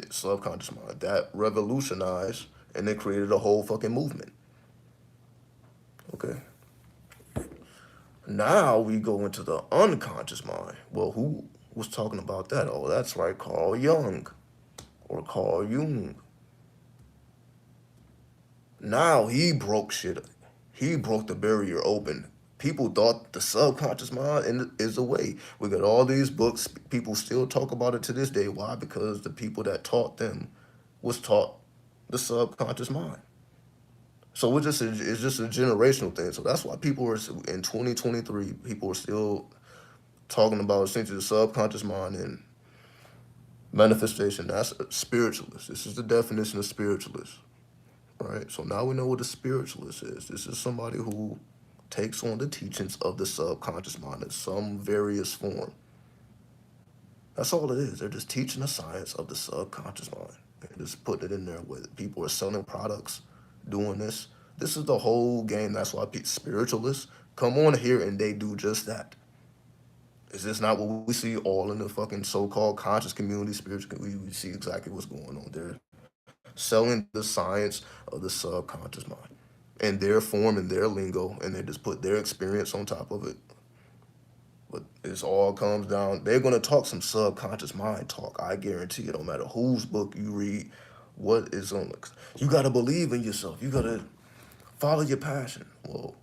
subconscious mind. That revolutionized, and it created a whole fucking movement. Okay. Now we go into the unconscious mind. Well, who was talking about that? Oh, that's right, Carl Jung or Carl Jung. Now he broke shit. He broke the barrier open. People thought the subconscious mind is a way. We got all these books. People still talk about it to this day. Why? Because the people that taught them was taught the subconscious mind. So it's just a generational thing. So that's why people are in 2023. People are still talking about essentially the subconscious mind and manifestation. That's a spiritualist. This is the definition of spiritualist. Right. So now we know what a spiritualist is. This is somebody who takes on the teachings of the subconscious mind in some various form. That's all it is. They're just teaching the science of the subconscious mind. They're just putting it in there with people are selling products, doing this. This is the whole game. That's why spiritualists come on here and they do just that. Is this not what we see all in the fucking so-called conscious community, spiritual community? We see exactly what's going on there. Selling the science of the subconscious mind in their form and their lingo, and they just put their experience on top of it. But it all comes down, they're going to talk some subconscious mind talk. I guarantee it. No matter whose book you read, what is on it. You got to believe in yourself. You got to follow your passion. Well,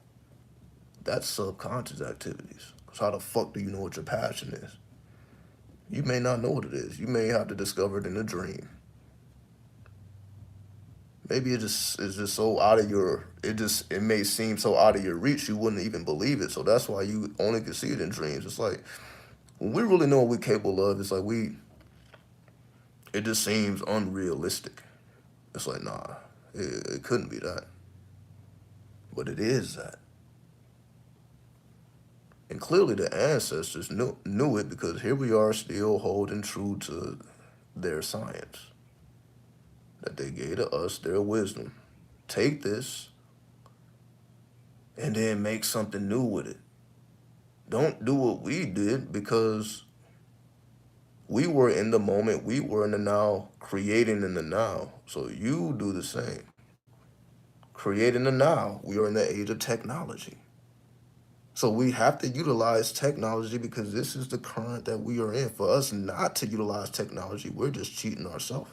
That's subconscious activities. Because how the fuck do you know what your passion is? You may not know what it is. You may have to discover it in a dream. Maybe it just is just so out of your, it may seem so out of your reach you wouldn't even believe it. So that's why you only can see it in dreams. It's like when we really know what we're capable of, it's like it just seems unrealistic. It's like, nah, it couldn't be that. But it is that. And clearly the ancestors knew it, because here we are still holding true to their science that they gave to us, their wisdom. Take this and then make something new with it. Don't do what we did, because we were in the moment, we were in the now, creating in the now. So you do the same. Create in the now. We are in the age of technology. So we have to utilize technology, because this is the current that we are in. For us not to utilize technology, we're just cheating ourselves.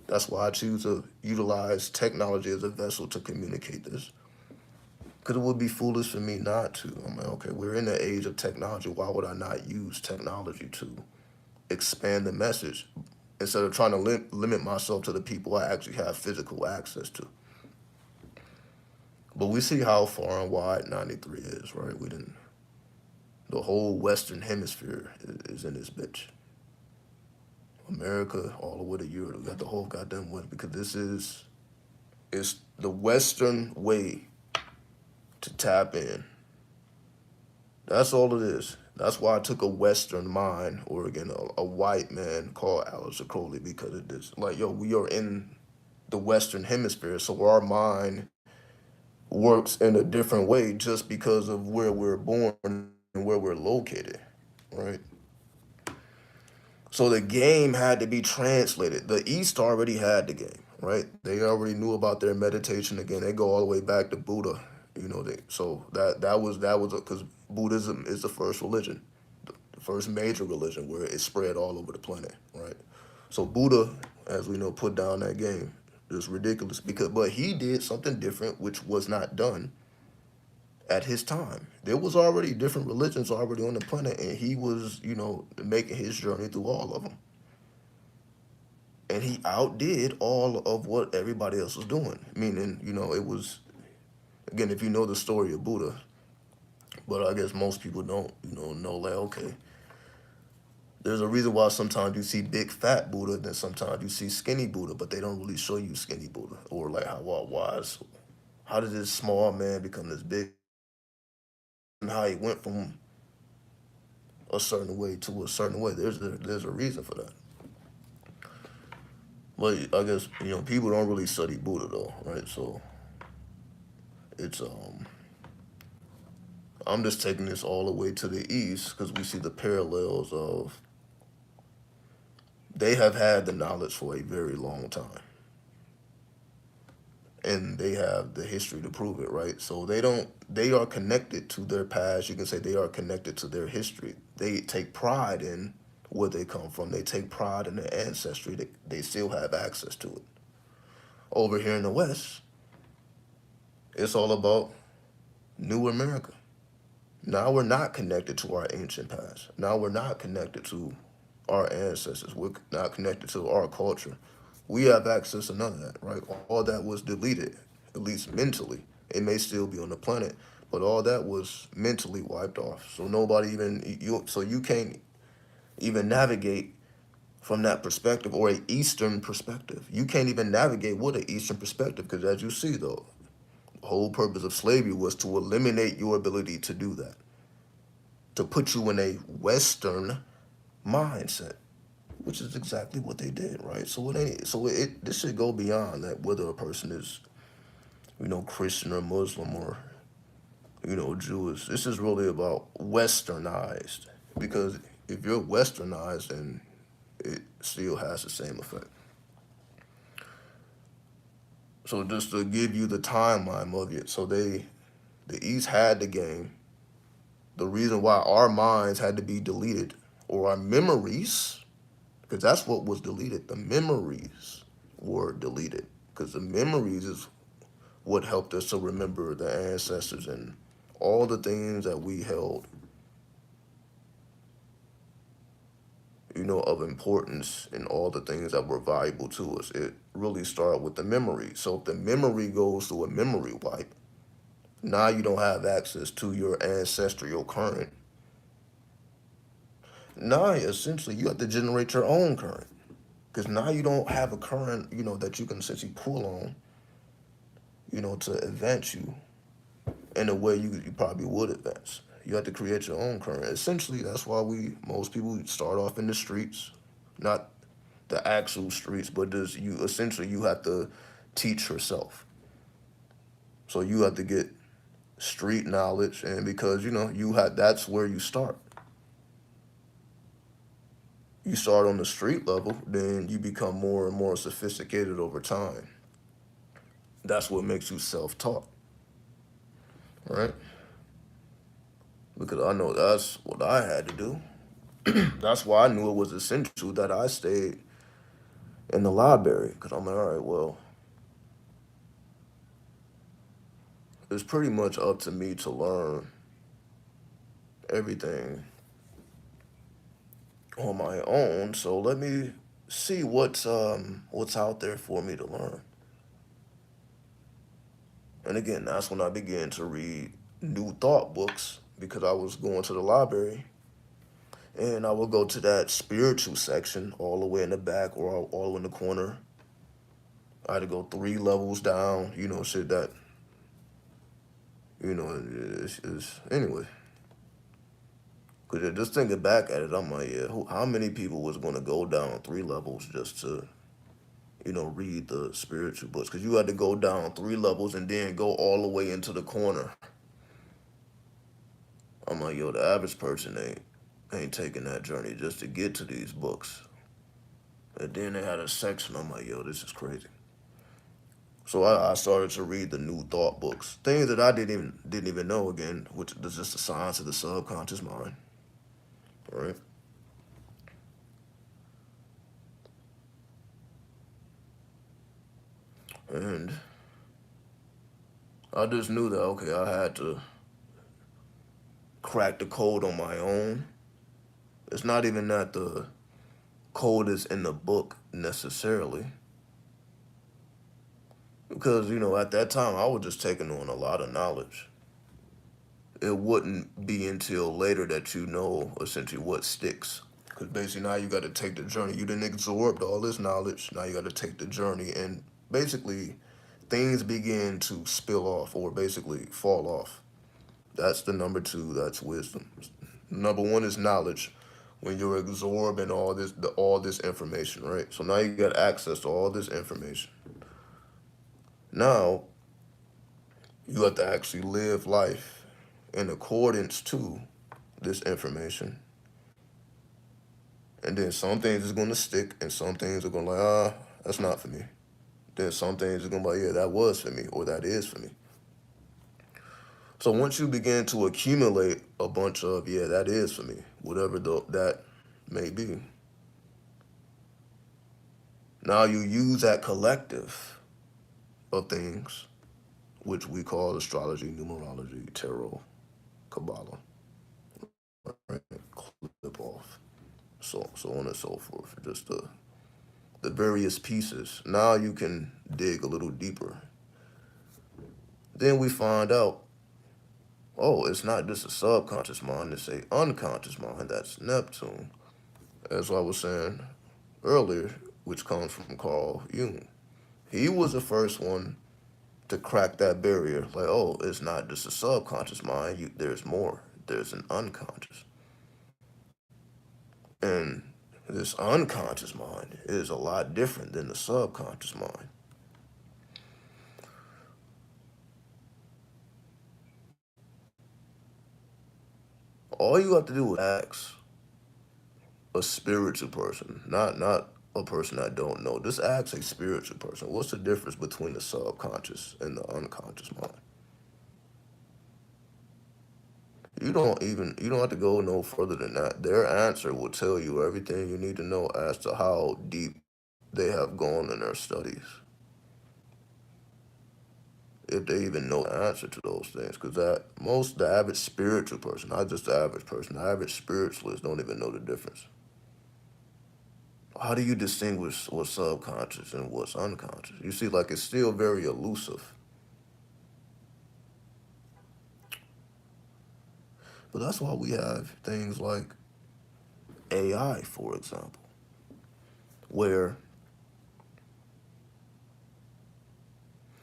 That's why I choose to utilize technology as a vessel to communicate this. Because it would be foolish for me not to. I'm like, okay, we're in the age of technology. Why would I not use technology to expand the message instead of trying to limit myself to the people I actually have physical access to? But we see how far and wide 93 is, right? The whole Western Hemisphere is in this bitch. America, all the way to Europe, we got the whole goddamn West, because it's the Western way to tap in. That's all it is. That's why I took a Western mind, or again, a white man called Alistair Crowley, because of this. Like, yo, we are in the Western Hemisphere, so our mind works in a different way just because of where we're born and where we're located, right? So the game had to be translated. The East already had the game, right? They already knew about their meditation. Again, they go all the way back to Buddha. So that was because Buddhism is the first religion, the first major religion where it spread all over the planet, right? So Buddha, as we know, put down that game. It's ridiculous, but he did something different, which was not done at his time. There was already different religions already on the planet, and he was, making his journey through all of them. And he outdid all of what everybody else was doing. Meaning, it was, again, if you know the story of Buddha, but I guess most people don't, know like, okay, there's a reason why sometimes you see big fat Buddha, then sometimes you see skinny Buddha, but they don't really show you skinny Buddha, or like how did this small man become this big, and how he went from a certain way to a certain way. There's a reason for that. But I guess people don't really study Buddha though, right? So it's I'm just taking this all the way to the east, because we see the parallels of they have had the knowledge for a very long time, and they have the history to prove it, right? So they are connected to their past. You can say they are connected to their history. They take pride in where they come from. They take pride in their ancestry. They still have access to it. Over here in the West, it's all about New America. Now we're not connected to our ancient past. Now we're not connected to our ancestors. We're not connected to our culture. We have access to none of that, right? All that was deleted, at least mentally. It may still be on the planet, but all that was mentally wiped off. So you can't even navigate from that perspective, or an Eastern perspective. You can't even navigate with an Eastern perspective, because as you see though, the whole purpose of slavery was to eliminate your ability to do that, to put you in a Western mindset, which is exactly what they did, right? This should go beyond that, whether a person is, Christian or Muslim or, Jewish. This is really about Westernized, because if you're Westernized, then it still has the same effect. So just to give you the timeline of it, so the East had the game. The reason why our minds had to be deleted, or our memories, because that's what was deleted. The memories were deleted, because the memories is what helped us to remember the ancestors and all the things that we held, of importance, and all the things that were valuable to us, it really started with the memory. So if the memory goes through a memory wipe, now you don't have access to your ancestral current. Now, essentially, you have to generate your own current. Because now you don't have a current, that you can essentially pull on, to advance you in a way you probably would advance. You have to create your own current. Essentially, that's why most people start off in the streets, not the actual streets, but you have to teach yourself. So you have to get street knowledge, and because that's where you start. You start on the street level, then you become more and more sophisticated over time. That's what makes you self-taught, right? Because I know that's what I had to do. That's why I knew it was essential that I stayed in the library. Because I'm like, all right, well, it's pretty much up to me to learn everything on my own. So let me see what's out there for me to learn. And again, that's when I began to read new thought books because I was going to the library. And I would go to that spiritual section all the way in the back or all in the corner. I had to go 3 levels down, shit that, anyway. Because just thinking back at it, I'm like, yeah, how many people was going to go down 3 levels just to, read the spiritual books? Because you had to go down 3 levels and then go all the way into the corner. I'm like, yo, the average person ain't taking that journey just to get to these books. And then they had a section. I'm like, yo, this is crazy. So I started to read the new thought books, things that I didn't even know again, which is just the science of the subconscious mind, right? And I just knew that okay, I had to crack the code on my own. It's not even that the code is in the book necessarily, because at that time I was just taking on a lot of knowledge. It wouldn't be until later that essentially what sticks. Because basically now you got to take the journey. You didn't absorb all this knowledge. Now you got to take the journey. And basically things begin to spill off or basically fall off. That's the number 2. That's wisdom. Number 1 is knowledge. When you're absorbing all this information, right? So now you got access to all this information. Now you have to actually live life in accordance to this information. And then some things is going to stick and some things are going to like, that's not for me. Then some things are going to be like, yeah, that was for me or that is for me. So once you begin to accumulate a bunch of, yeah, that is for me, whatever that may be, now you use that collective of things, which we call astrology, numerology, tarot, Kabbalah, right? Clip off, so on and so forth. Just the various pieces. Now you can dig a little deeper. Then we find out, oh, it's not just a subconscious mind, it's a unconscious mind. That's Neptune, as I was saying earlier, which comes from Carl Jung. He was the first one to crack that barrier. Like, oh, it's not just a subconscious mind. There's more. There's an unconscious. And this unconscious mind is a lot different than the subconscious mind. All you have to do is ask a spiritual person, not a person that don't know. Just ask a spiritual person. What's the difference between the subconscious and the unconscious mind? You don't have to go no further than that. Their answer will tell you everything you need to know as to how deep they have gone in their studies. if they even know the answer to those things. Because the average spiritual person, not just the average person, the average spiritualist don't even know the difference. How do you distinguish what's subconscious and what's unconscious? You see, like, it's still very elusive. But that's why we have things like AI, for example, where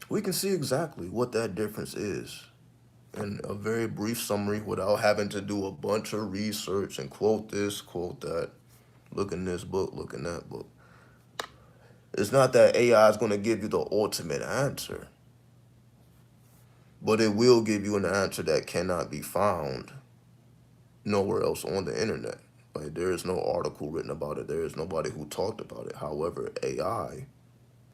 we can see exactly what that difference is in a very brief summary without having to do a bunch of research and quote this, quote that, look in this book, look in that book. It's not that AI is going to give you the ultimate answer, but it will give you an answer that cannot be found nowhere else on the internet. Like, there is no article written about it. There is nobody who talked about it. However, AI,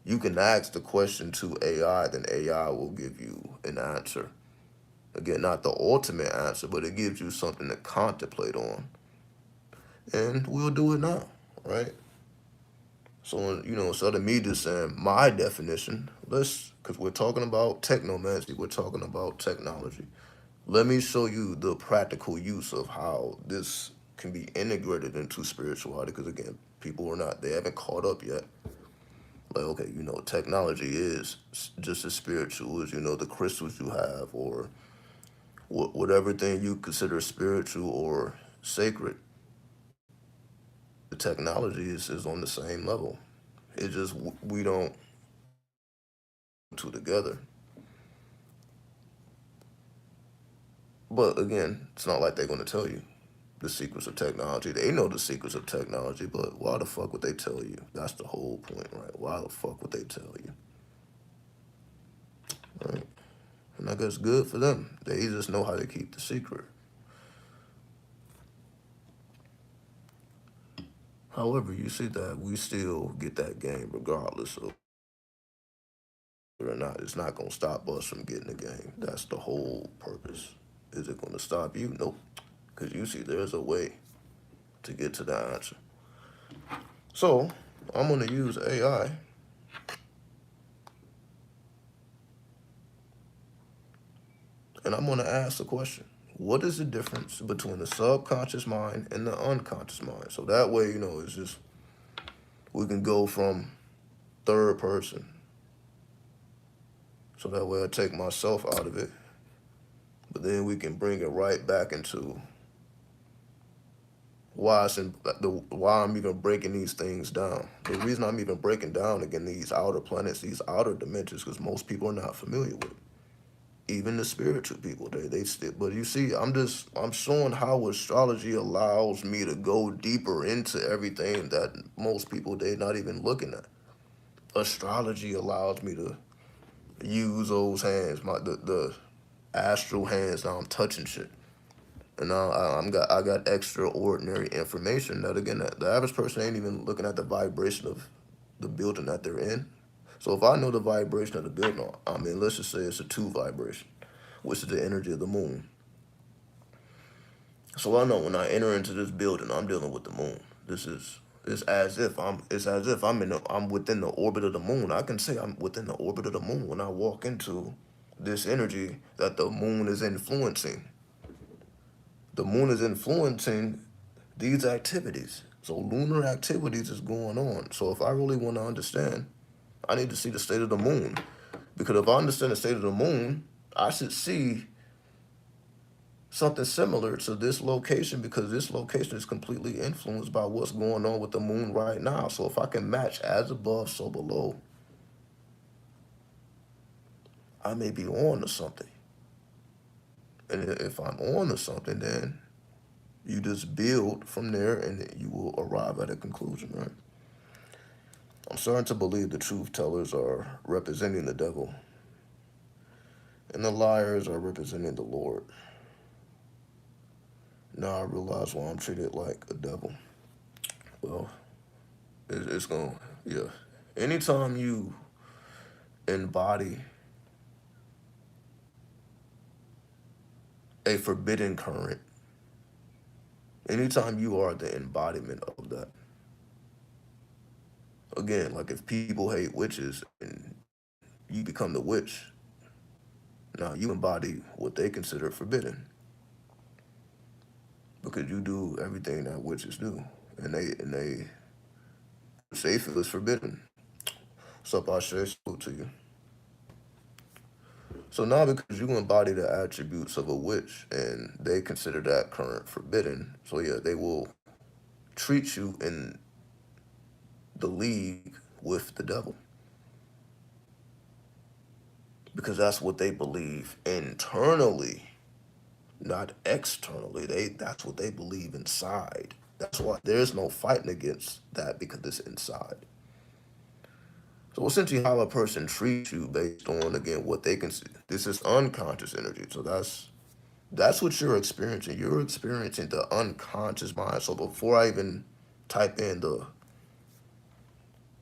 you can ask the question to AI, then AI will give you an answer. Again, not the ultimate answer, but it gives you something to contemplate on. And we'll do it now, right? So, instead of me just saying my definition, because we're talking about technomancy, we're talking about technology. Let me show you the practical use of how this can be integrated into spirituality. Because again, they haven't caught up yet. Like, okay, technology is just as spiritual as, the crystals you have, or whatever thing you consider spiritual or sacred. The technology is on the same level. It just, we don't two together. But again, it's not like they're going to tell you the secrets of technology. They know the secrets of technology, but why the fuck would they tell you? That's the whole point, right? Why the fuck would they tell you? Right? And I guess good for them. They just know how to keep the secret. However, you see that we still get that game regardless of whether or not. It's not going to stop us from getting the game. That's the whole purpose. Is it going to stop you? Nope. Because you see, there's a way to get to the answer. So, I'm going to use AI and I'm going to ask the question. What is the difference between the subconscious mind and the unconscious mind? So that way, it's just, we can go from third person. So that way I take myself out of it. But then we can bring it right back into why I'm even breaking these things down. The reason I'm even breaking down, again, these outer planets, these outer dimensions, because most people are not familiar with it. Even the spiritual people, they still. But you see, I'm showing how astrology allows me to go deeper into everything that most people, they're not even looking at. Astrology allows me to use those hands, the astral hands. Now I'm touching shit, and now I got extraordinary information that, again, the average person ain't even looking at the vibration of the building that they're in. So if I know the vibration of the building, I mean, let's just say it's a 2 vibration, which is the energy of the moon. So I know when I enter into this building, I'm dealing with the moon. It's as if I'm within the orbit of the moon. I can say I'm within the orbit of the moon when I walk into this energy that the moon is influencing. The moon is influencing these activities. So lunar activities is going on. So if I really want to understand, I need to see the state of the moon. Because if I understand the state of the moon, I should see something similar to this location, because this location is completely influenced by what's going on with the moon right now. So if I can match as above, so below, I may be on to something. And if I'm on to something, then you just build from there and you will arrive at a conclusion, right? I'm starting to believe the truth tellers are representing the devil and the liars are representing the Lord. Now I realize why I'm treated like a devil. Well, it's going to, yeah. Anytime you embody a forbidden current, anytime you are the embodiment of that, again, like if people hate witches and you become the witch, Now you embody what they consider forbidden because you do everything that witches do, and they feel is forbidden. What's up, Ashe? Salute to you. So now because you embody the attributes of a witch and they consider that current forbidden, so yeah, they will treat you in the league with the devil. Because that's what they believe internally, not externally. That's what they believe inside. That's why there's no fighting against that because it's inside. So essentially how a person treats you based on again what they consider. This is unconscious energy. So that's what you're experiencing. You're experiencing the unconscious mind. So type in the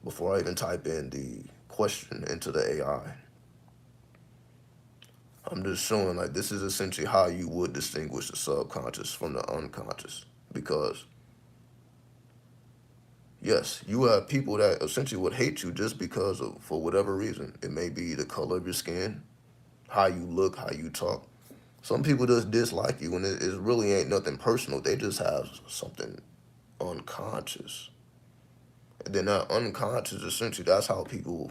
before I even type in the question into the AI, I'm just showing like this is essentially how you would distinguish the subconscious from the unconscious. Because yes, you have people that essentially would hate you just because of for whatever reason. It may be the color of your skin, how you look, how you talk. Some people just dislike you, and it really ain't nothing personal. They just have something unconscious. And then that unconscious, essentially, that's how people,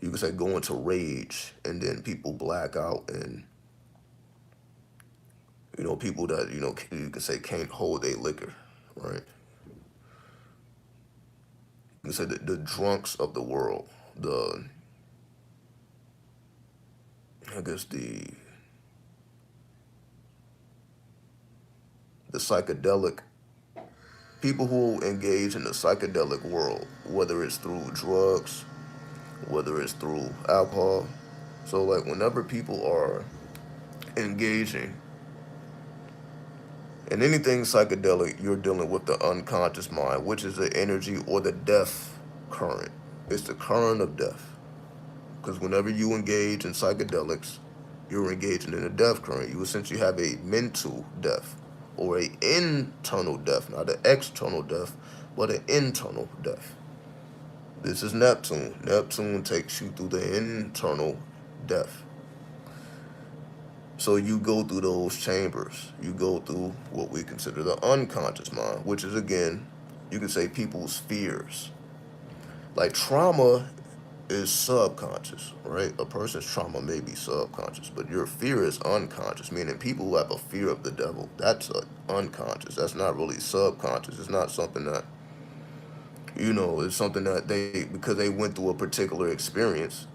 you could say, go into rage, and then people black out, and, people that, you could say can't hold a liquor, right? You could say the drunks of the world, I guess the psychedelic, people who engage in the psychedelic world, whether it's through drugs, whether it's through alcohol. So like whenever people are engaging in anything psychedelic, you're dealing with the unconscious mind, which is the energy or the death current. It's the current of death. Because whenever you engage in psychedelics, you're engaging in a death current. You essentially have a mental death or a internal death, not an external death, but an internal death. This is Neptune. Neptune takes you through the internal death. So you go through those chambers. You go through what we consider the unconscious mind, which is, again, you could say people's fears. Like trauma is subconscious, right? A person's trauma may be subconscious, but your fear is unconscious, meaning people who have a fear of the devil, that's unconscious. That's not really subconscious. It's not something that, it's something that because they went through a particular experience,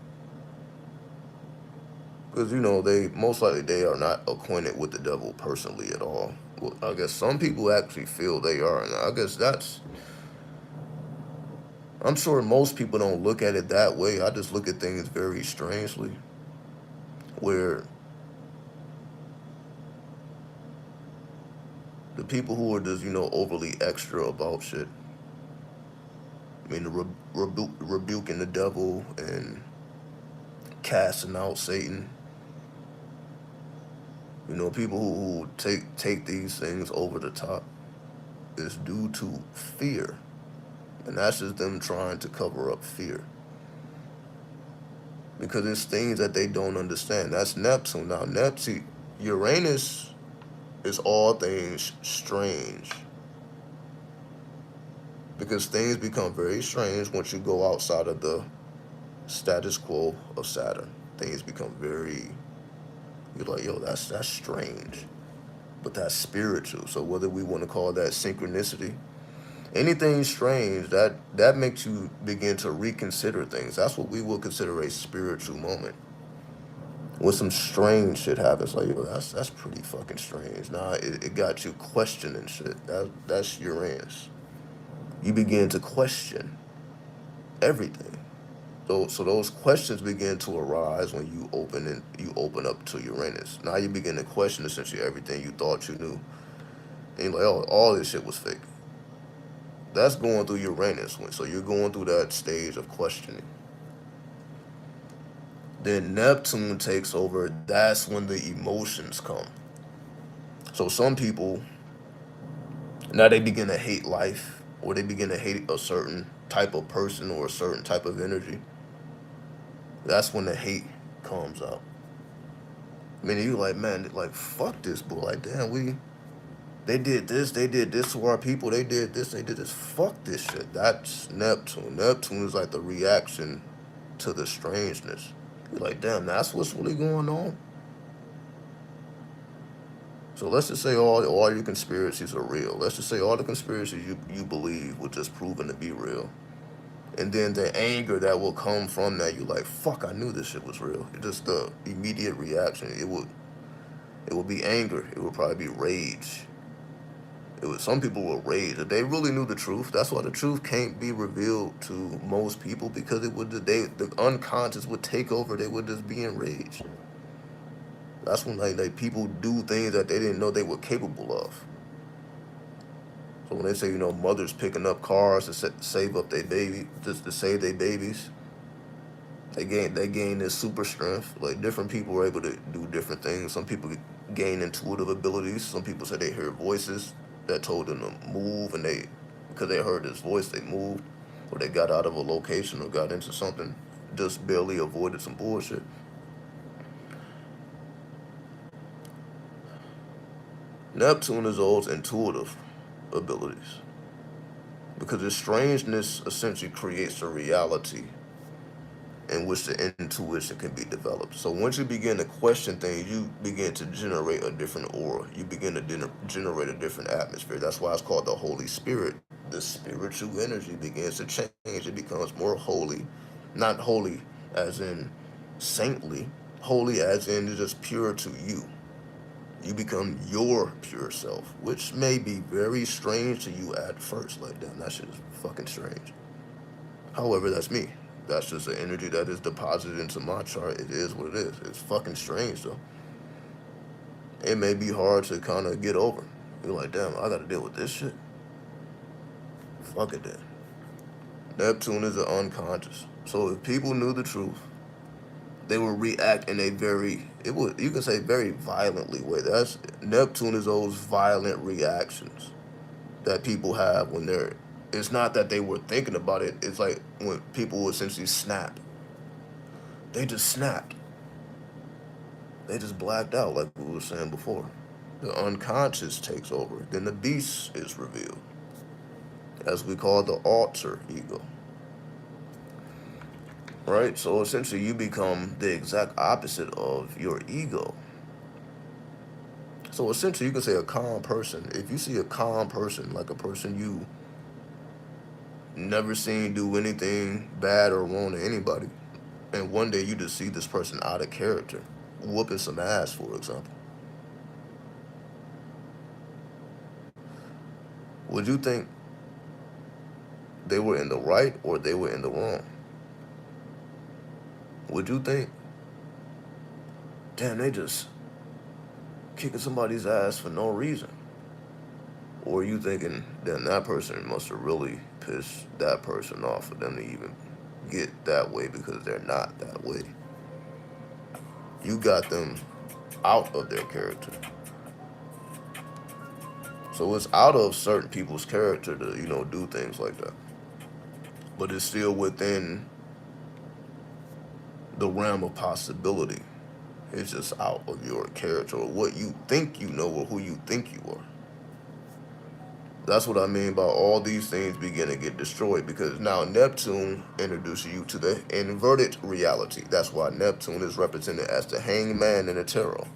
because they most likely they are not acquainted with the devil personally at all. Well, I guess some people actually feel they are, and I guess I'm sure most people don't look at it that way. I just look at things very strangely, where the people who are just overly extra about shit, I mean, rebuking the devil and casting out Satan. People who take these things over the top is due to fear. And that's just them trying to cover up fear. Because it's things that they don't understand. That's Neptune. Now, Uranus is all things strange. Because things become very strange once you go outside of the status quo of Saturn. Things become you're like, yo, that's strange. But that's spiritual. So whether we want to call that synchronicity, anything strange, that makes you begin to reconsider things. That's what we will consider a spiritual moment. When some strange shit happens, like, yo, that's pretty fucking strange. Nah, it got you questioning shit. That's Uranus. You begin to question everything. So those questions begin to arise when you open up to Uranus. Now you begin to question essentially everything you thought you knew. And you're like, oh, all this shit was fake. That's going through Uranus. So you're going through that stage of questioning. Then Neptune takes over. That's when the emotions come. So some people, now they begin to hate life, or they begin to hate a certain type of person or a certain type of energy. That's when the hate comes out. I mean, you like, man, like, fuck this, but like, damn, they did this to our people, they did this. Fuck this shit. That's Neptune. Neptune is like the reaction to the strangeness. You're like, damn, that's what's really going on. So let's just say all your conspiracies are real. Let's just say all the conspiracies you believe were just proven to be real. And then the anger that will come from that, you're like, fuck, I knew this shit was real. It's just the immediate reaction. It would be anger. It would probably be rage. Some people will rage if they really knew the truth. That's why the truth can't be revealed to most people, because the unconscious would take over. They would just be enraged. That's when like people do things that they didn't know they were capable of. So when they say, mothers picking up cars to save up their baby, just to save their babies, they gain this super strength. Like, different people are able to do different things. Some people gain intuitive abilities. Some people say they hear voices that told them to move, and because they heard this voice, they moved, or they got out of a location or got into something, just barely avoided some bullshit. Neptune is those intuitive abilities, because the strangeness essentially creates a reality in which the intuition can be developed. So once you begin to question things, you begin to generate a different aura. You begin to generate a different atmosphere. That's why it's called the Holy Spirit. The spiritual energy begins to change. It becomes more holy. Not holy as in saintly, holy as in it's just pure to you. You become your pure self, which may be very strange to you at first. Like, damn, that shit is fucking strange. However, that's me. That's just an energy that is deposited into my chart. It is what it is. It's fucking strange, though. It may be hard to kind of get over. You're like, damn, I gotta deal with this shit. Fuck it then. Neptune is the unconscious. So if people knew the truth, they would react in a you can say very violently way. Neptune is those violent reactions that people have when it's not that they were thinking about it. It's like when people essentially snap. They just snapped. They just blacked out, like we were saying before. The unconscious takes over. Then the beast is revealed, as we call the alter ego. Right? So essentially you become the exact opposite of your ego. So essentially you can say a calm person. If you see a calm person, like a person you never seen do anything bad or wrong to anybody, and one day you just see this person out of character, whooping some ass, for example, would you think they were in the right or they were in the wrong? Would you think, damn, they just kicking somebody's ass for no reason? Or are you thinking, damn, that person must have really pissed that person off for them to even get that way, because they're not that way? You got them out of their character. So it's out of certain people's character to, do things like that. But it's still within the realm of possibility. It's just out of your character, or what you think you know, or who you think you are. That's what I mean by all these things begin to get destroyed, because now Neptune introduces you to the inverted reality. That's why Neptune is represented as the hangman in the tarot.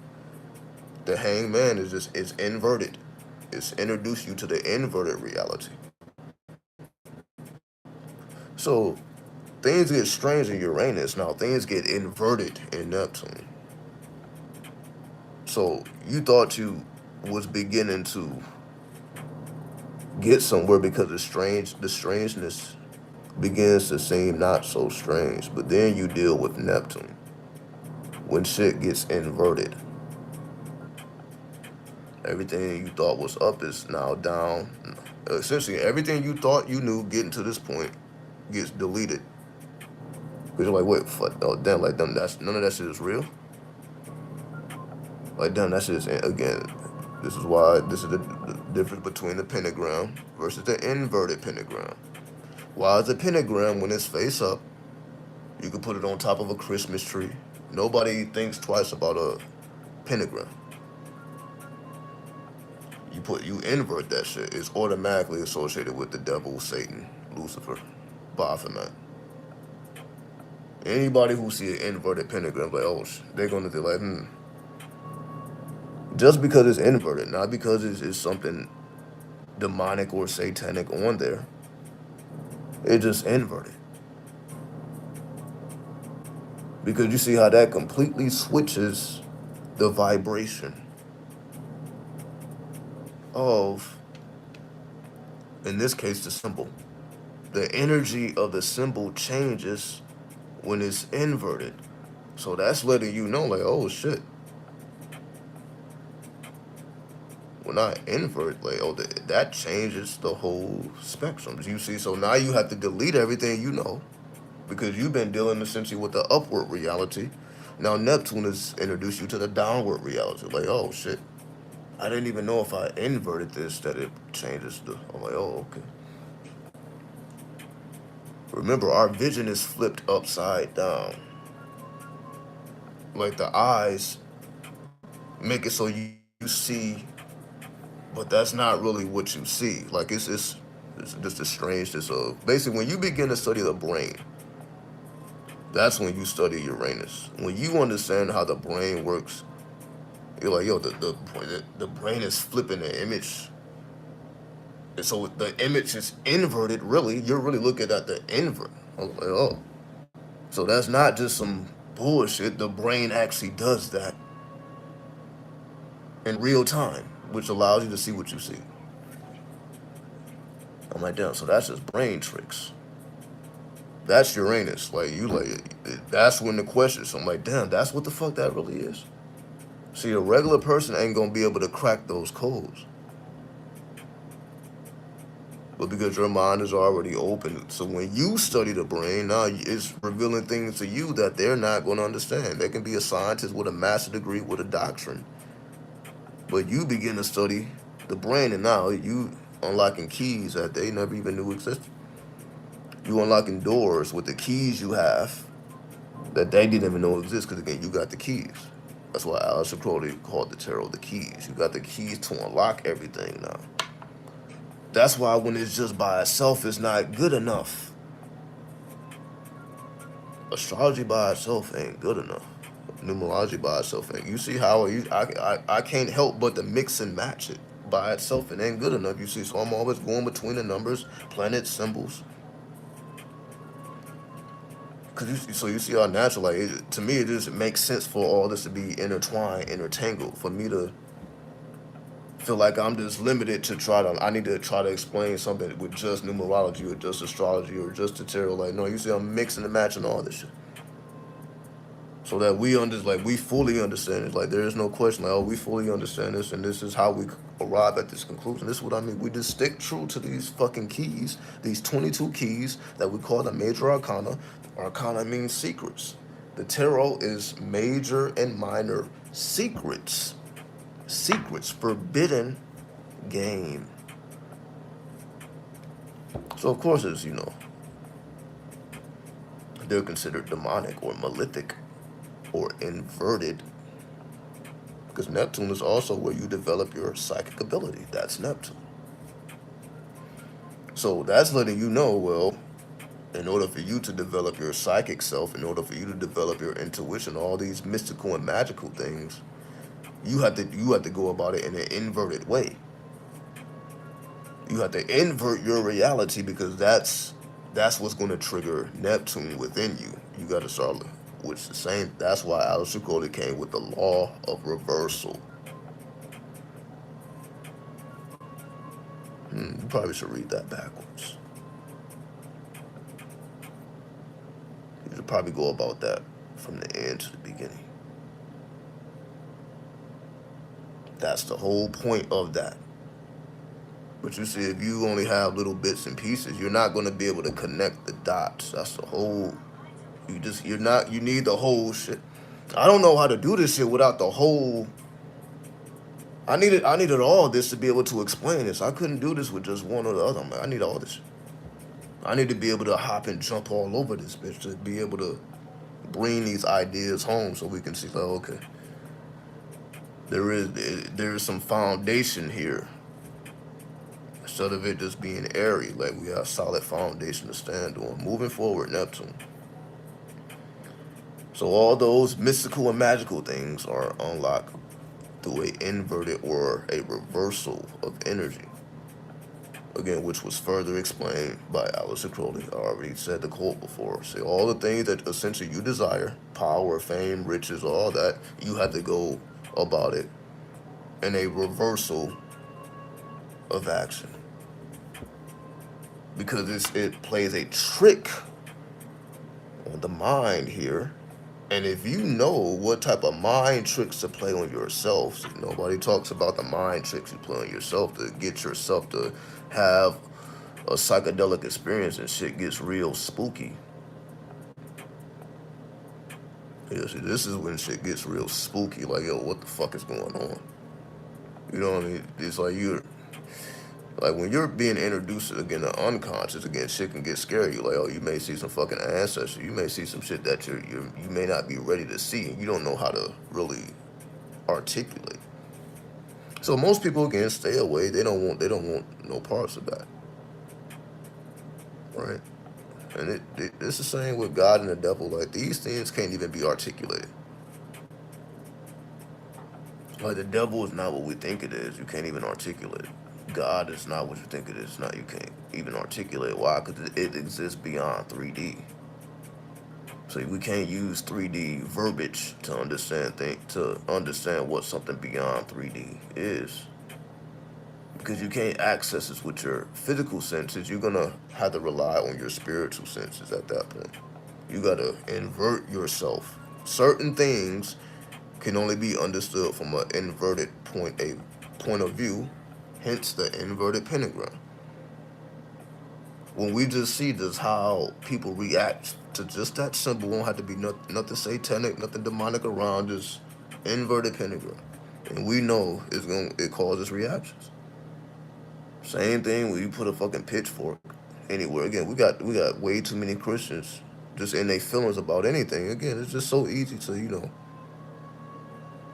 The hangman it's inverted. It's introduced you to the inverted reality. So things get strange in Uranus. Now things get inverted in Neptune. So you thought you was beginning to get somewhere because the strangeness begins to seem not so strange. But then you deal with Neptune. When shit gets inverted, everything you thought was up is now down. Essentially, everything you thought you knew getting to this point gets deleted. Because you're like, wait, fuck, oh, damn, like, damn, none of that shit is real. Like, damn, that shit is, again, this is the difference between the pentagram versus the inverted pentagram. Why is the pentagram, when it's face up, you can put it on top of a Christmas tree. Nobody thinks twice about pentagram. You invert that shit, it's automatically associated with the devil, Satan, Lucifer, Baphomet. Anybody who see an inverted pentagram, like, oh, they're gonna be like, just because it's inverted, not because it's something demonic or satanic on there. It's just inverted. Because you see how that completely switches the vibration of, in this case, the symbol. The energy of the symbol changes when it's inverted. So that's letting you know, like, oh shit. When I invert, like, oh, that changes the whole spectrum. You see, so now you have to delete everything you know, because you've been dealing essentially with the upward reality. Now Neptune has introduced you to the downward reality. Like, oh shit, I didn't even know if I inverted this that it changes the. I'm like, oh, okay. Remember, our vision is flipped upside down. Like the eyes make it so you see, but that's not really what you see. Like it's just a strangeness of basically when you begin to study the brain. That's when you study Uranus. When you understand how the brain works, you're like, yo, the brain is flipping the image. And so the image is inverted, really. You're really looking at the invert. I was like, oh. So that's not just some bullshit. The brain actually does that in real time, which allows you to see what you see. I'm like, damn, so that's just brain tricks. That's Uranus. Like, that's when the question. So I'm like, damn, that's what the fuck that really is. See, a regular person ain't gonna be able to crack those codes. But because your mind is already open, so when you study the brain, now it's revealing things to you that they're not going to understand. They can be a scientist with a master's degree, with a doctrine. But you begin to study the brain, and now you unlocking keys that they never even knew existed. You unlocking doors with the keys you have that they didn't even know exist, because again, you got the keys. That's why Astrological called the tarot the keys. You got the keys to unlock everything now. That's why when it's just by itself, it's not good enough. Astrology by itself ain't good enough. Numerology by itself ain't. You see how I can't help but to mix and match it. By itself, it ain't good enough. You see, so I'm always going between the numbers, planets, symbols. So you see how natural, like, to me, it just makes sense for all this to be intertwined, intertangled. For me to feel like I'm just limited to I need to try to explain something with just numerology or just astrology or just the tarot. Like, no, you see, I'm mixing and matching all this shit. So that we fully understand it. Like, there is no question, like, oh, we fully understand this, and this is how we arrive at this conclusion. This is what I mean. We just stick true to these fucking keys, these 22 keys that we call the major arcana. Arcana means secrets. The tarot is major and minor secrets. Secrets, forbidden game. So of course it's, they're considered demonic or malefic or inverted, because Neptune is also where you develop your psychic ability. That's Neptune. So that's letting you know, well, in order for you to develop your psychic self, in order for you to develop your intuition, all these mystical and magical things, you have to go about it in an inverted way. You have to invert your reality, because that's what's going to trigger Neptune within you. You got to start, which the same. That's why Astrological came with the law of reversal. You probably should read that backwards. You should probably go about that from the end to the beginning. That's the whole point of that. But you see, if you only have little bits and pieces, you're not going to be able to connect the dots. That's the whole. You need the whole shit. I don't know how to do this shit without the whole. I needed all this to be able to explain this. I couldn't do this with just one or the other. I need all this. I need to be able to hop and jump all over this bitch to be able to bring these ideas home so we can see, like, okay, there is some foundation here. Instead of it just being airy, like we have solid foundation to stand on. Moving forward, Neptune. So all those mystical and magical things are unlocked through a inverted or a reversal of energy. Again, which was further explained by Aleister Crowley. I already said the quote before. Say all the things that essentially you desire, power, fame, riches, all that, you have to go about it in a reversal of action. Because it plays a trick on the mind here. And if you know what type of mind tricks to play on yourself, nobody talks about the mind tricks you play on yourself to get yourself to have a psychedelic experience and shit gets real spooky. Yeah, see, this is when shit gets real spooky. Like, yo, what the fuck is going on? You know what I mean? It's like when you're being introduced again to unconscious, again, shit can get scary. You like, oh, you may see some fucking ancestors. You may see some shit that you may not be ready to see, and you don't know how to really articulate. So most people again stay away. They don't want no parts of that, right? And it's the same with God and the devil. Like these things can't even be articulated. Like the devil is not what we think it is. You can't even articulate it. God is not what you think it is. Not you can't even articulate. Why? Because it exists beyond 3D. So we can't use 3D verbiage to understand what something beyond 3D is. Because you can't access it with your physical senses. You're gonna have to rely on your spiritual senses at that point. You gotta invert yourself. Certain things can only be understood from an inverted point of view, hence the inverted pentagram. When we just see just how people react to just that symbol, won't have to be nothing satanic, nothing demonic around, just inverted pentagram, and we know it causes reactions. Same thing when you put a fucking pitchfork anywhere. Again, we got way too many Christians just in their feelings about anything. Again, it's just so easy to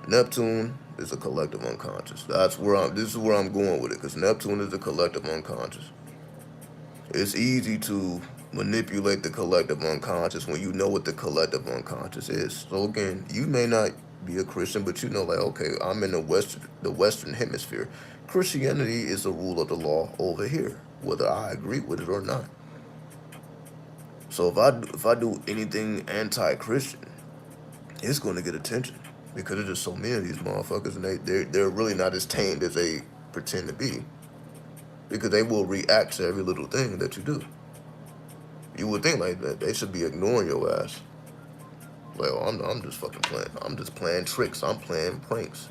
Neptune is a collective unconscious. This is where I'm going with it, because Neptune is a collective unconscious. It's easy to manipulate the collective unconscious when you know what the collective unconscious is. So again, you may not be a Christian, but like, okay, I'm in the Western hemisphere. Christianity is the rule of the law over here, whether I agree with it or not. So if I do anything anti-Christian, it's going to get attention. Because there's just so many of these motherfuckers, and they're really not as tamed as they pretend to be. Because they will react to every little thing that you do. You would think like that they should be ignoring your ass. Like, oh, I'm just fucking playing. I'm just playing tricks. I'm playing pranks.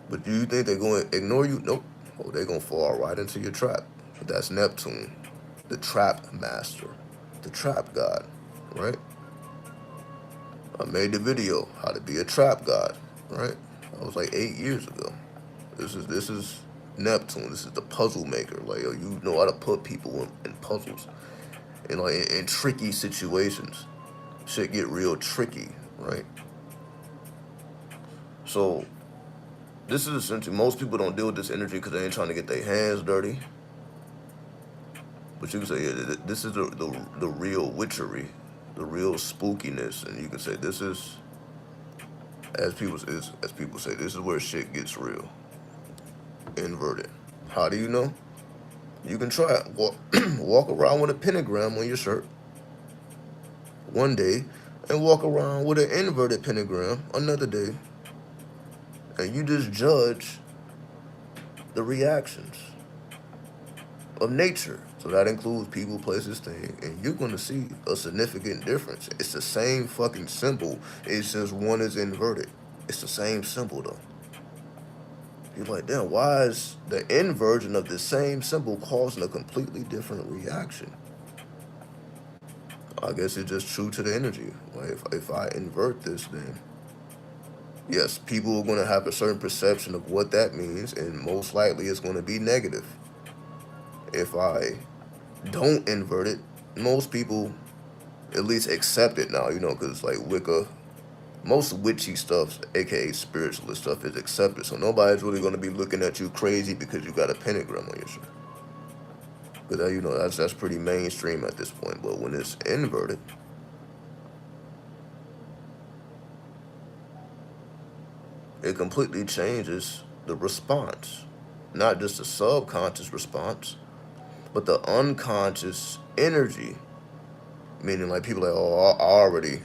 But do you think they're going to ignore you? Nope. Oh, they're going to fall right into your trap. That's Neptune, the trap master, the trap god, right? I made the video, how to be a trap god, right? That was like 8 years ago. This is Neptune. This is the puzzle maker. Like, yo, you know how to put people in puzzles, and like in tricky situations. Shit get real tricky, right? So this is essentially, most people don't deal with this energy because they ain't trying to get their hands dirty. But you can say, yeah, this is the real witchery, the real spookiness, and you can say this is, as people say, this is where shit gets real, inverted. How do you know? You can try it. Walk around with a pentagram on your shirt one day, and walk around with an inverted pentagram another day, and you just judge the reactions of nature. So that includes people, places, things, and you're going to see a significant difference. It's the same fucking symbol. It's just one is inverted. It's the same symbol though. You're like, damn, why is the inversion of the same symbol causing a completely different reaction? I guess it's just true to the energy. Like if I invert this, then yes, people are going to have a certain perception of what that means, and most likely it's going to be negative. If I don't invert it, most people at least accept it now, because like Wicca, most witchy stuff, aka spiritualist stuff, is accepted. So nobody's really going to be looking at you crazy because you got a pentagram on your shirt. Because you know that's pretty mainstream at this point. But when it's inverted, it completely changes the response. Not just the subconscious response, but the unconscious energy. Meaning, like, people like, oh, I already.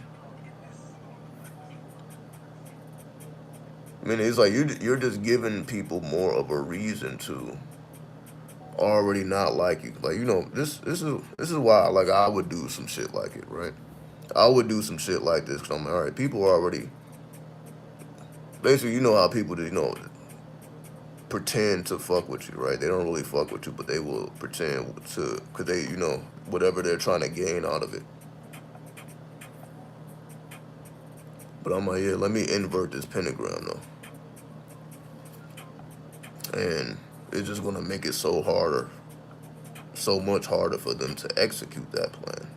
I mean, it's like you're just giving people more of a reason to already not like you. Like, you know, this is why, like, I would do some shit like it, right? I would do some shit like this because I'm like, all right, people are already basically, you know how people do, you know, pretend to fuck with you, right? They don't really fuck with you, but they will pretend to, because they, you know, whatever they're trying to gain out of it. But I'm like, yeah, let me invert this pentagram though, and it's just gonna make it so harder, so much harder for them to execute that plan.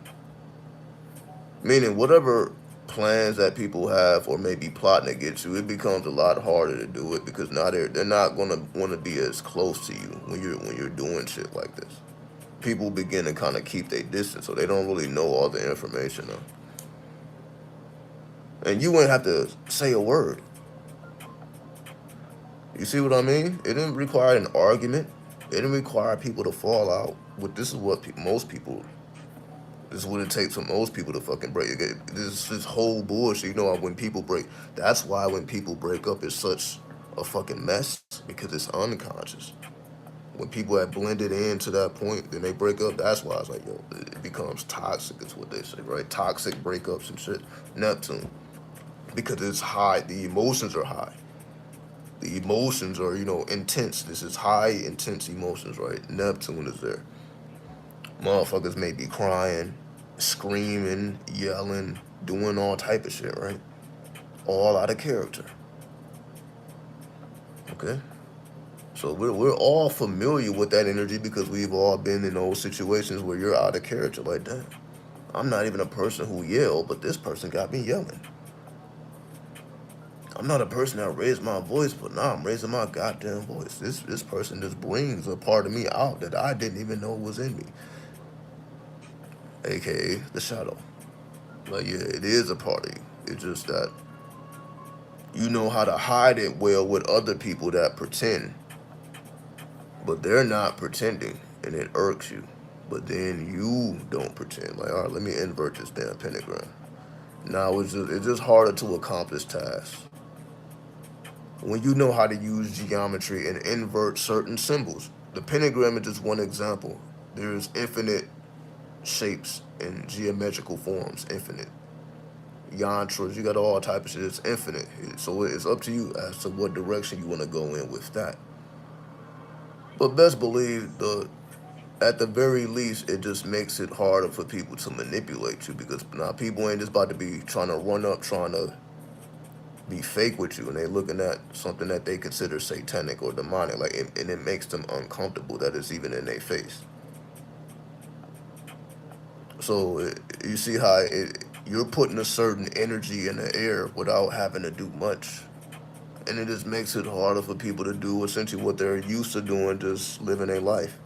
Meaning, whatever plans that people have or maybe plotting against you, it becomes a lot harder to do it because now they're not gonna want to be as close to you when you're doing shit like this. People begin to kind of keep their distance, so they don't really know all the information though. And you wouldn't have to say a word. You see what I mean? It didn't require an argument. It didn't require people to fall out. But this is what most people. This is what it takes for most people to fucking break. This whole bullshit. You know, when people break, that's why when people break up, it's such a fucking mess because it's unconscious. When people have blended in to that point, then they break up. That's why it's like, yo, it becomes toxic. Is what they say, right? Toxic breakups and shit. Neptune, because it's high. The emotions are high. The emotions are, you know, intense. This is high, intense emotions, right? Neptune is there. Motherfuckers may be crying, screaming, yelling, doing all type of shit, right? All out of character. Okay? So we're all familiar with that energy because we've all been in those situations where you're out of character like that. I'm not even a person who yelled, but this person got me yelling. I'm not a person that raised my voice, but now I'm raising my goddamn voice. This person just brings a part of me out that I didn't even know was in me, aka the shadow. Like, yeah, it is a part of you. It's just that you know how to hide it well with other people that pretend, but they're not pretending, and it irks you. But then you don't pretend. Like, all right, let me invert this damn pentagram. Now it's just harder to accomplish tasks when you know how to use geometry and invert certain symbols. The pentagram is just one example. There's infinite shapes and geometrical forms, infinite. Yantras, you got all type of shit. It's infinite. So it's up to you as to what direction you want to go in with that. But best believe at the very least, it just makes it harder for people to manipulate you because now people ain't just about to be trying to run up, trying to be fake with you, and they looking at something that they consider satanic or demonic, like, and it makes them uncomfortable that it's even in their face. So you see how you're putting a certain energy in the air without having to do much, and it just makes it harder for people to do essentially what they're used to doing, just living their life.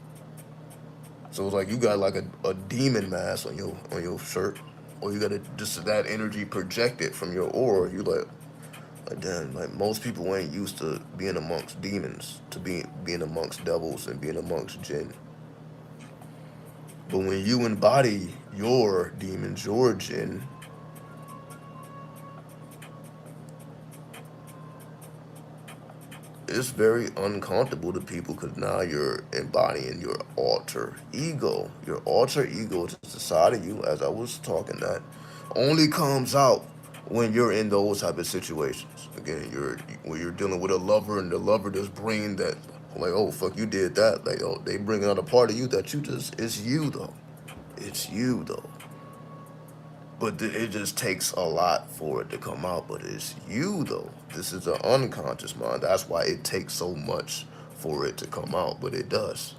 So it's like you got like a demon mask on your shirt, or you got just that energy projected from your aura. You like damn, like most people ain't used to being amongst demons, to being amongst devils and being amongst jinn. But when you embody your demons, your jinn, it's very uncomfortable to people because now you're embodying your alter ego. Your alter ego is the side of you, as I was talking, that only comes out when you're in those type of situations. Again, when you're dealing with a lover and the lover just bring that, like, oh fuck, you did that. Like, oh, they bring out a part of you that you just, it's you though. It's you though. But it just takes a lot for it to come out. But it's you though. This is an unconscious mind. That's why it takes so much for it to come out. But it does.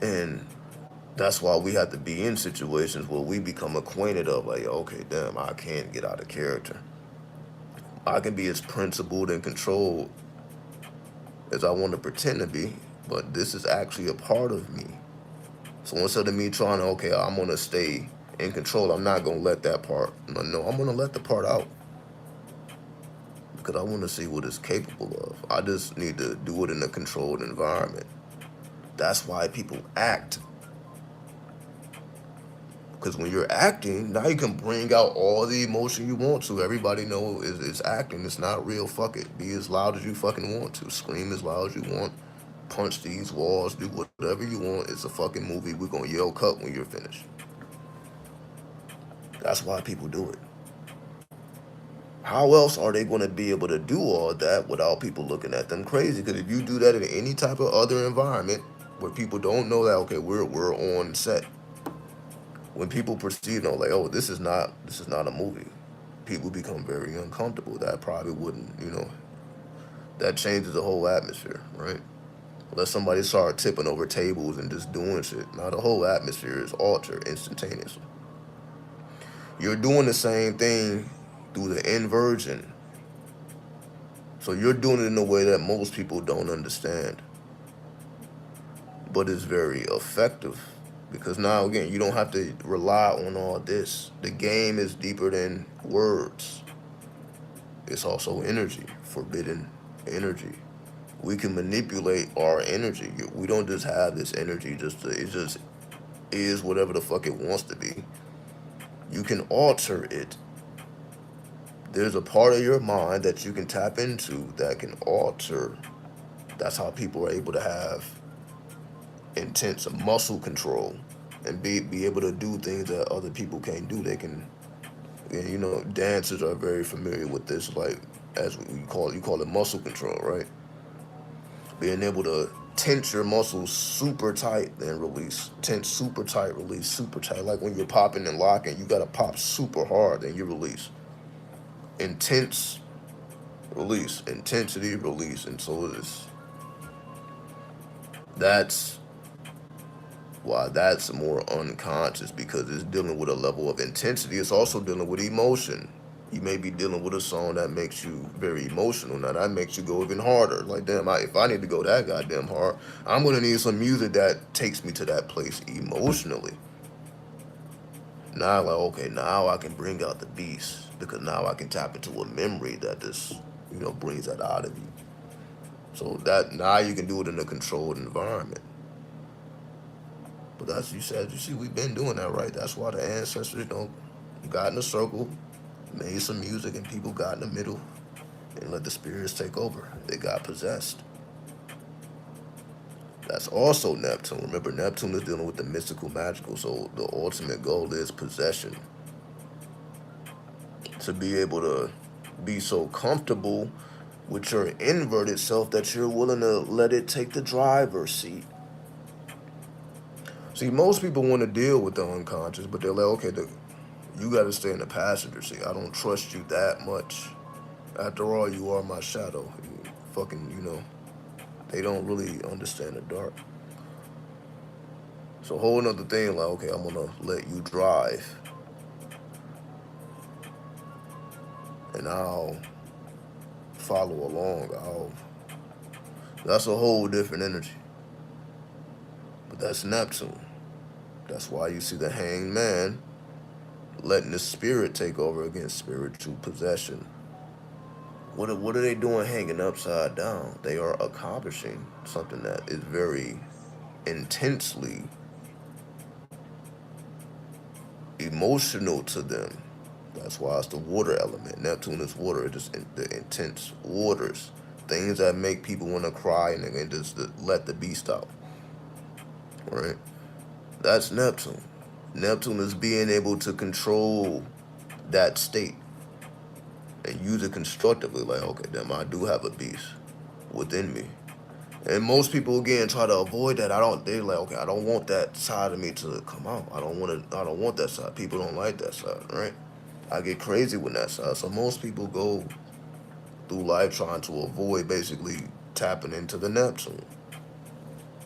And That's why we have to be in situations where we become acquainted of, like, okay, damn, I can't get out of character. I can be as principled and controlled as I want to pretend to be, but this is actually a part of me. So instead of me trying to, okay, I'm going to stay in control, I'm not going to let that part, no, I'm going to let the part out because I want to see what it's capable of. I just need to do it in a controlled environment. That's why people act. Because when you're acting, now you can bring out all the emotion you want to. Everybody knows it's acting. It's not real. Fuck it. Be as loud as you fucking want to. Scream as loud as you want. Punch these walls. Do whatever you want. It's a fucking movie. We're going to yell cut when you're finished. That's why people do it. How else are they going to be able to do all that without people looking at them crazy? Because if you do that in any type of other environment where people don't know that, okay, we're on set. When people perceive, like, oh, this is not a movie, people become very uncomfortable. That probably wouldn't, that changes the whole atmosphere, right? Unless somebody start tipping over tables and just doing shit. Now the whole atmosphere is altered instantaneously. You're doing the same thing through the inversion. So you're doing it in a way that most people don't understand. But it's very effective. Because now, again, you don't have to rely on all this. The game is deeper than words. It's also energy, forbidden energy. We can manipulate our energy. We don't just have this energy, it just is whatever the fuck it wants to be. You can alter it. There's a part of your mind that you can tap into that can alter. That's how people are able to have intense muscle control and be able to do things that other people can't do. They can, and dancers are very familiar with this, like, as you call it muscle control, right? Being able to tense your muscles super tight, then release. Tense super tight, release super tight. Like when you're popping and locking, you gotta pop super hard, then you release. Intense, release. Intensity, release. And so it is. That's why that's more unconscious, because it's dealing with a level of intensity. It's also dealing with emotion. You may be dealing with a song that makes you very emotional. Now that makes you go even harder. Like, damn, if I need to go that goddamn hard, I'm gonna need some music that takes me to that place emotionally. Now, like, okay, now I can bring out the beast, because now I can tap into a memory that just, brings that out of you. So that now you can do it in a controlled environment. But that's, you see, we've been doing that, right? That's why the ancestors, got in a circle, made some music, and people got in the middle and let the spirits take over. They got possessed. That's also Neptune. Remember, Neptune is dealing with the mystical, magical. So the ultimate goal is possession. To be able to be so comfortable with your inverted self that you're willing to let it take the driver's seat. See, most people want to deal with the unconscious, but they're like, okay, you got to stay in the passenger seat. I don't trust you that much. After all, you are my shadow. You fucking, they don't really understand the dark. So a whole nother thing, like, okay, I'm gonna let you drive, and I'll follow along. That's a whole different energy. But that's Neptune. That's why you see the hanged man letting the spirit take over against spiritual possession. What are they doing hanging upside down? They are accomplishing something that is very intensely emotional to them. That's why it's the water element. Neptune is water. It's just the intense waters. Things that make people want to cry and just let the beast out. Right? That's Neptune. Neptune is being able to control that state and use it constructively. Like, okay, damn, I do have a beast within me. And most people, again, try to avoid that. They're like, okay, I don't want that side of me to come out. I don't want that side. People don't like that side, right? I get crazy with that side. So most people go through life trying to avoid basically tapping into the Neptune.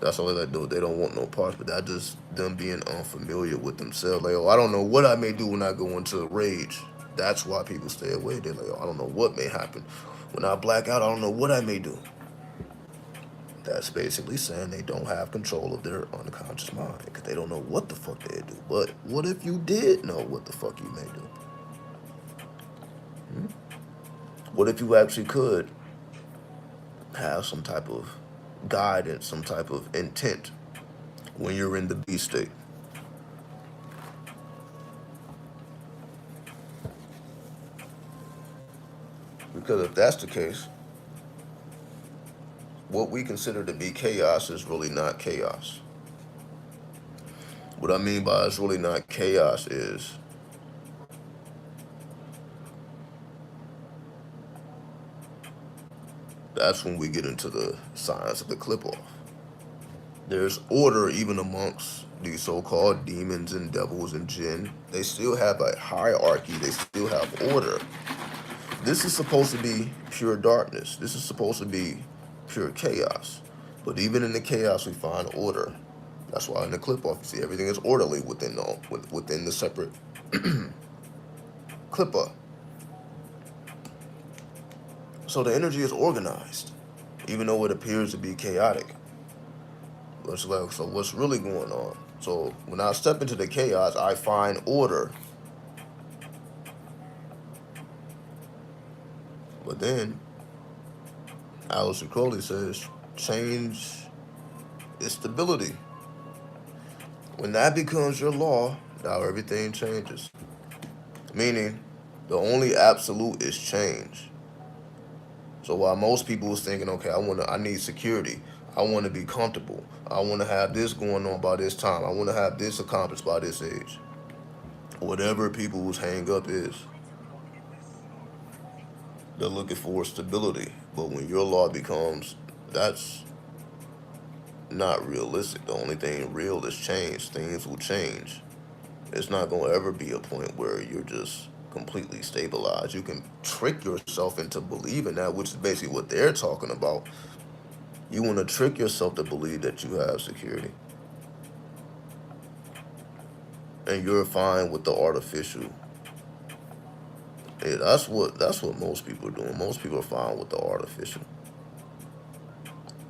That's all they do. They don't want no parts, but that just them being unfamiliar with themselves. Like, oh, I don't know what I may do when I go into a rage. That's why people stay away. They're like, oh, I don't know what may happen. When I black out, I don't know what I may do. That's basically saying they don't have control of their unconscious mind because they don't know what the fuck they do. But what if you did know what the fuck you may do? Hmm? What if you actually could have some type of guidance, some type of intent when you're in the B state? Because if that's the case, what we consider to be chaos is really not chaos. What I mean by it's really not chaos is that's when we get into the science of the clip off. There's order even amongst these so-called demons and devils and jinn. They still have a hierarchy. They still have order. This is supposed to be pure darkness. This is supposed to be pure chaos. But even in the chaos, we find order. That's why in the clip off, you see everything is orderly within the separate clipper. So the energy is organized, even though it appears to be chaotic. So what's really going on? So when I step into the chaos, I find order. But then, Aleister Crowley says, change is stability. When that becomes your law, now everything changes. Meaning, the only absolute is change. So while most people was thinking, okay, I need security. I want to be comfortable. I want to have this going on by this time. I want to have this accomplished by this age. Whatever people's hang up is, they're looking for stability. But when your law becomes, that's not realistic. The only thing real is change. Things will change. It's not going to ever be a point where you're just completely stabilized. You can trick yourself into believing that, which is basically what they're talking about. You want to trick yourself to believe that you have security. And you're fine with the artificial. Yeah, that's what most people are doing. Most people are fine with the artificial.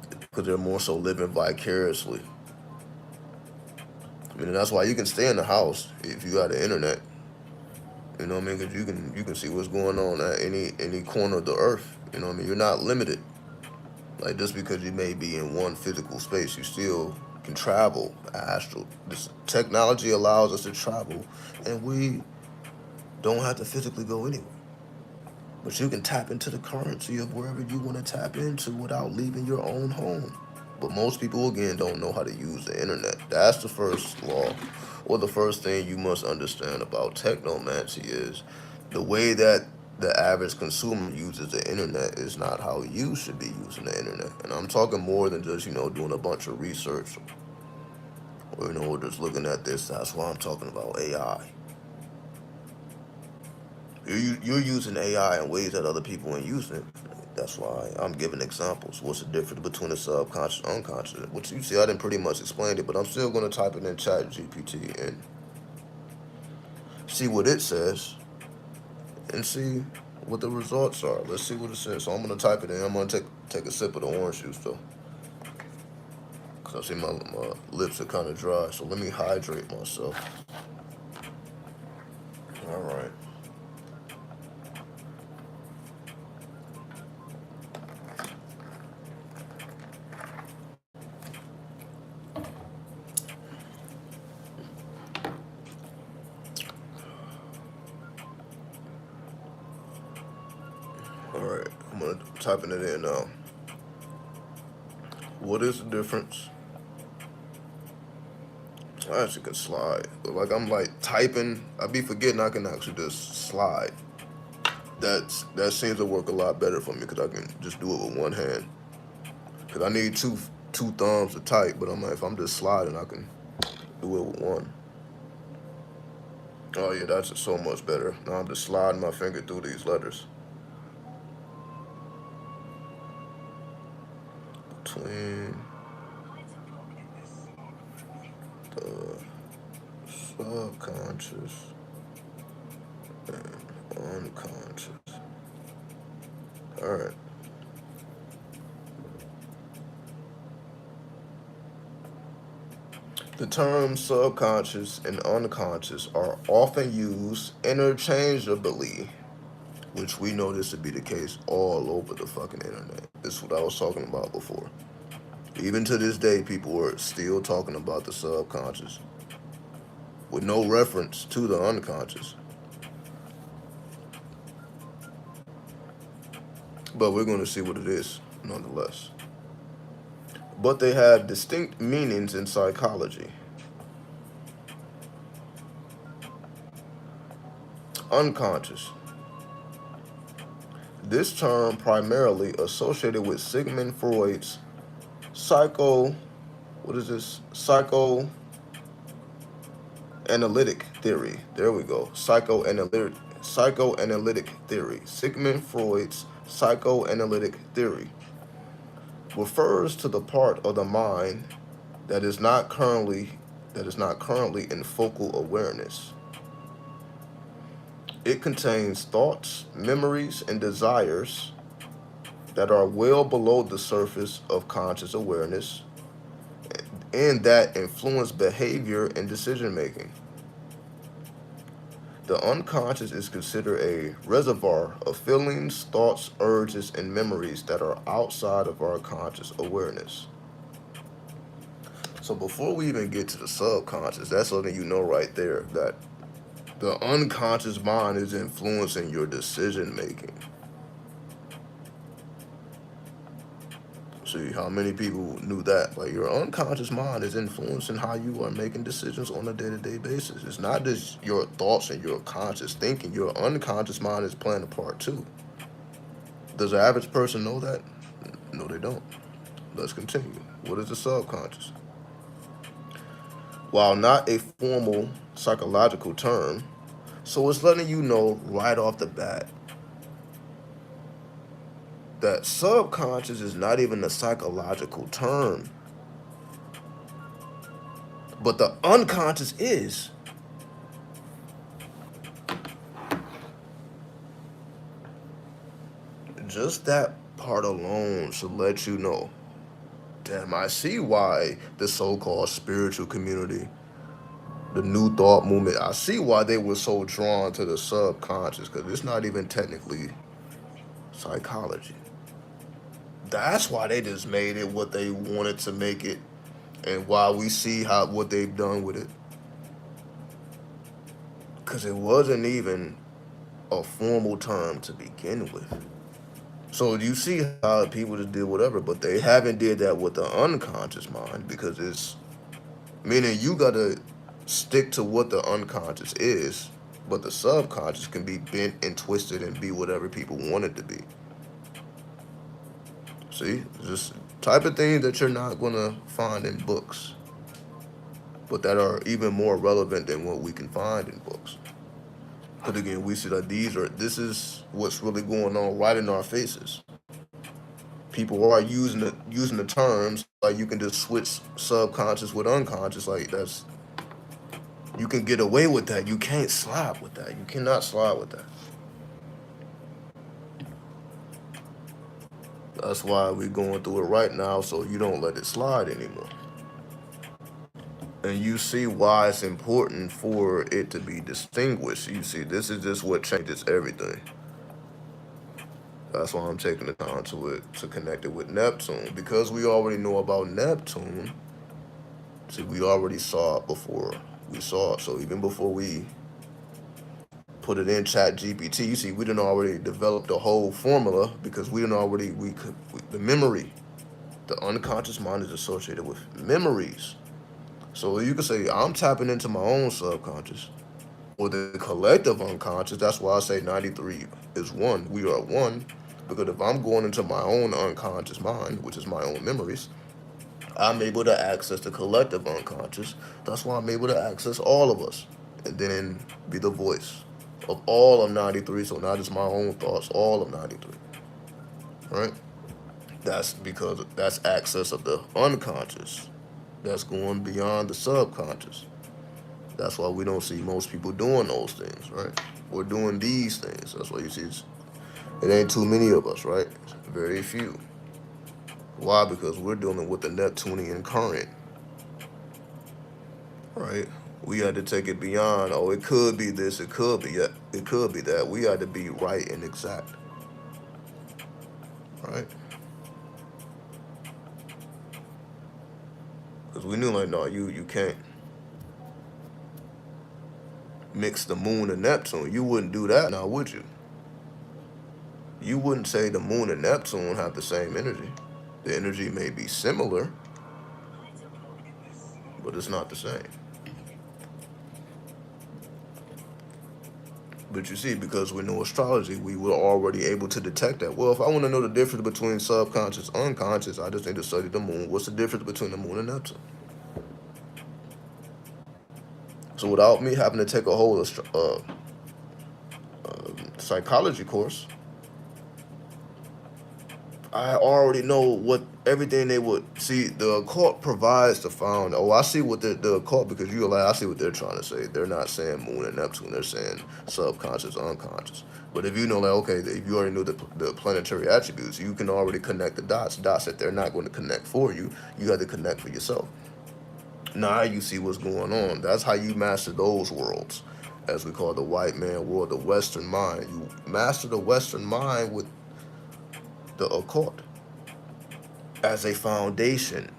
Because they're more so living vicariously. I mean, that's why you can stay in the house if you got the internet. You know what I mean? Because you can see what's going on at any corner of the earth. You know what I mean? You're not limited. Like, just because you may be in one physical space, you still can travel astral. This technology allows us to travel, and we don't have to physically go anywhere. But you can tap into the currency of wherever you want to tap into without leaving your own home. But most people, again, don't know how to use the internet. That's the first law, or the first thing you must understand about technomancy is the way that the average consumer uses the internet is not how you should be using the internet. And I'm talking more than just, doing a bunch of research or, just looking at this. That's why I'm talking about AI. You're using AI in ways that other people ain't using it. That's why I'm giving examples. What's the difference between the subconscious and unconscious? Which you see, I didn't pretty much explain it, but I'm still going to type it in Chat GPT and see what it says and see what the results are. Let's see what it says. So I'm going to type it in. I'm going to take a sip of the orange juice, though. Because I see my lips are kind of dry. So let me hydrate myself. All right. Alright, I'm gonna typing it in now. What is the difference? I actually can slide. But like I'm like typing, I be forgetting I can actually just slide. That seems to work a lot better for me because I can just do it with one hand. Cause I need two thumbs to type, but I'm like if I'm just sliding, I can do it with one. Oh yeah, that's just so much better. Now I'm just sliding my finger through these letters. Between Subconscious and unconscious. All right. The terms subconscious and unconscious are often used interchangeably, which we know this to be the case all over the fucking internet. This is what I was talking about before. Even to this day, people are still talking about the subconscious with no reference to the unconscious. But we're going to see what it is nonetheless. But they have distinct meanings in psychology. Unconscious. This term primarily associated with Sigmund Freud's psychoanalytic theory. There we go. Psychoanalytic theory. Sigmund Freud's psychoanalytic theory refers to the part of the mind that is not currently in focal awareness. It contains thoughts, memories, and desires that are well below the surface of conscious awareness and that influence behavior and decision making. The unconscious is considered a reservoir of feelings, thoughts, urges, and memories that are outside of our conscious awareness. So before we even get to the subconscious, that's something you know right there, that the unconscious mind is influencing your decision making. See how many people knew that? Like, your unconscious mind is influencing how you are making decisions on a day-to-day basis. It's not just your thoughts and your conscious thinking. Your unconscious mind is playing a part too. Does the average person know that? No, they don't. Let's continue. What is the subconscious? While not a formal psychological term, so it's letting you know right off the bat that subconscious is not even a psychological term, but the unconscious is. Just that part alone should let you know, damn, I see why the so-called spiritual community, the New Thought movement, I see why they were so drawn to the subconscious, because it's not even technically psychology. That's why they just made it what they wanted to make it, and why we see what they've done with it. Because it wasn't even a formal term to begin with. So you see how people just did whatever, but they haven't did that with the unconscious mind, because it's meaning you gotta stick to what the unconscious is, but the subconscious can be bent and twisted and be whatever people want it to be. See, just type of things that you're not gonna find in books, but that are even more relevant than what we can find in books. But again, we see that this is what's really going on right in our faces. People are using the terms like you can just switch subconscious with unconscious. Like, that's, you can get away with that. You can't slide with that. You cannot slide with that. That's why we're going through it right now, so you don't let it slide anymore. And you see why it's important for it to be distinguished. You see, this is just what changes everything. That's why I'm taking the time to connect it with Neptune, because we already know about Neptune. See, we already saw it before we saw it. So even before we put it in Chat GPT, you see, we didn't already develop the whole formula, because we didn't already the memory. The unconscious mind is associated with memories. So you could say I'm tapping into my own subconscious or the collective unconscious. That's why I say 93 is one. We are one. Because if I'm going into my own unconscious mind, which is my own memories, I'm able to access the collective unconscious. That's why I'm able to access all of us and then be the voice of all of 93. So not just my own thoughts, all of 93. Right? That's because that's access of the unconscious. that's going beyond the subconscious. That's why we don't see most people doing those things, right? Or doing these things. That's why you see it ain't too many of us, right? Very few. Why? Because we're dealing with the Neptunian current, right? We had to take it beyond. Oh, it could be this. It could be that. It could be that. We had to be right and exact, right? Because we knew like, no, you can't mix the moon and Neptune. You wouldn't do that now, would you? You wouldn't say the moon and Neptune have the same energy. The energy may be similar, but it's not the same. But you see, because we know astrology, we were already able to detect that. Well, if I want to know the difference between subconscious, unconscious, I just need to study the moon. What's the difference between the moon and Neptune? So without me having to take a whole psychology course, I already know what everything they would see. The occult provides the found. Oh, I see what the occult, because you like, I see what they're trying to say. They're not saying moon and Neptune. They're saying subconscious, unconscious. But if you know, like, okay, if you already know the planetary attributes, you can already connect the dots. Dots that they're not going to connect for you. You got to connect for yourself. Now you see what's going on. That's how you master those worlds, as we call the white man world, the Western mind. You master the Western mind with the occult as a foundation.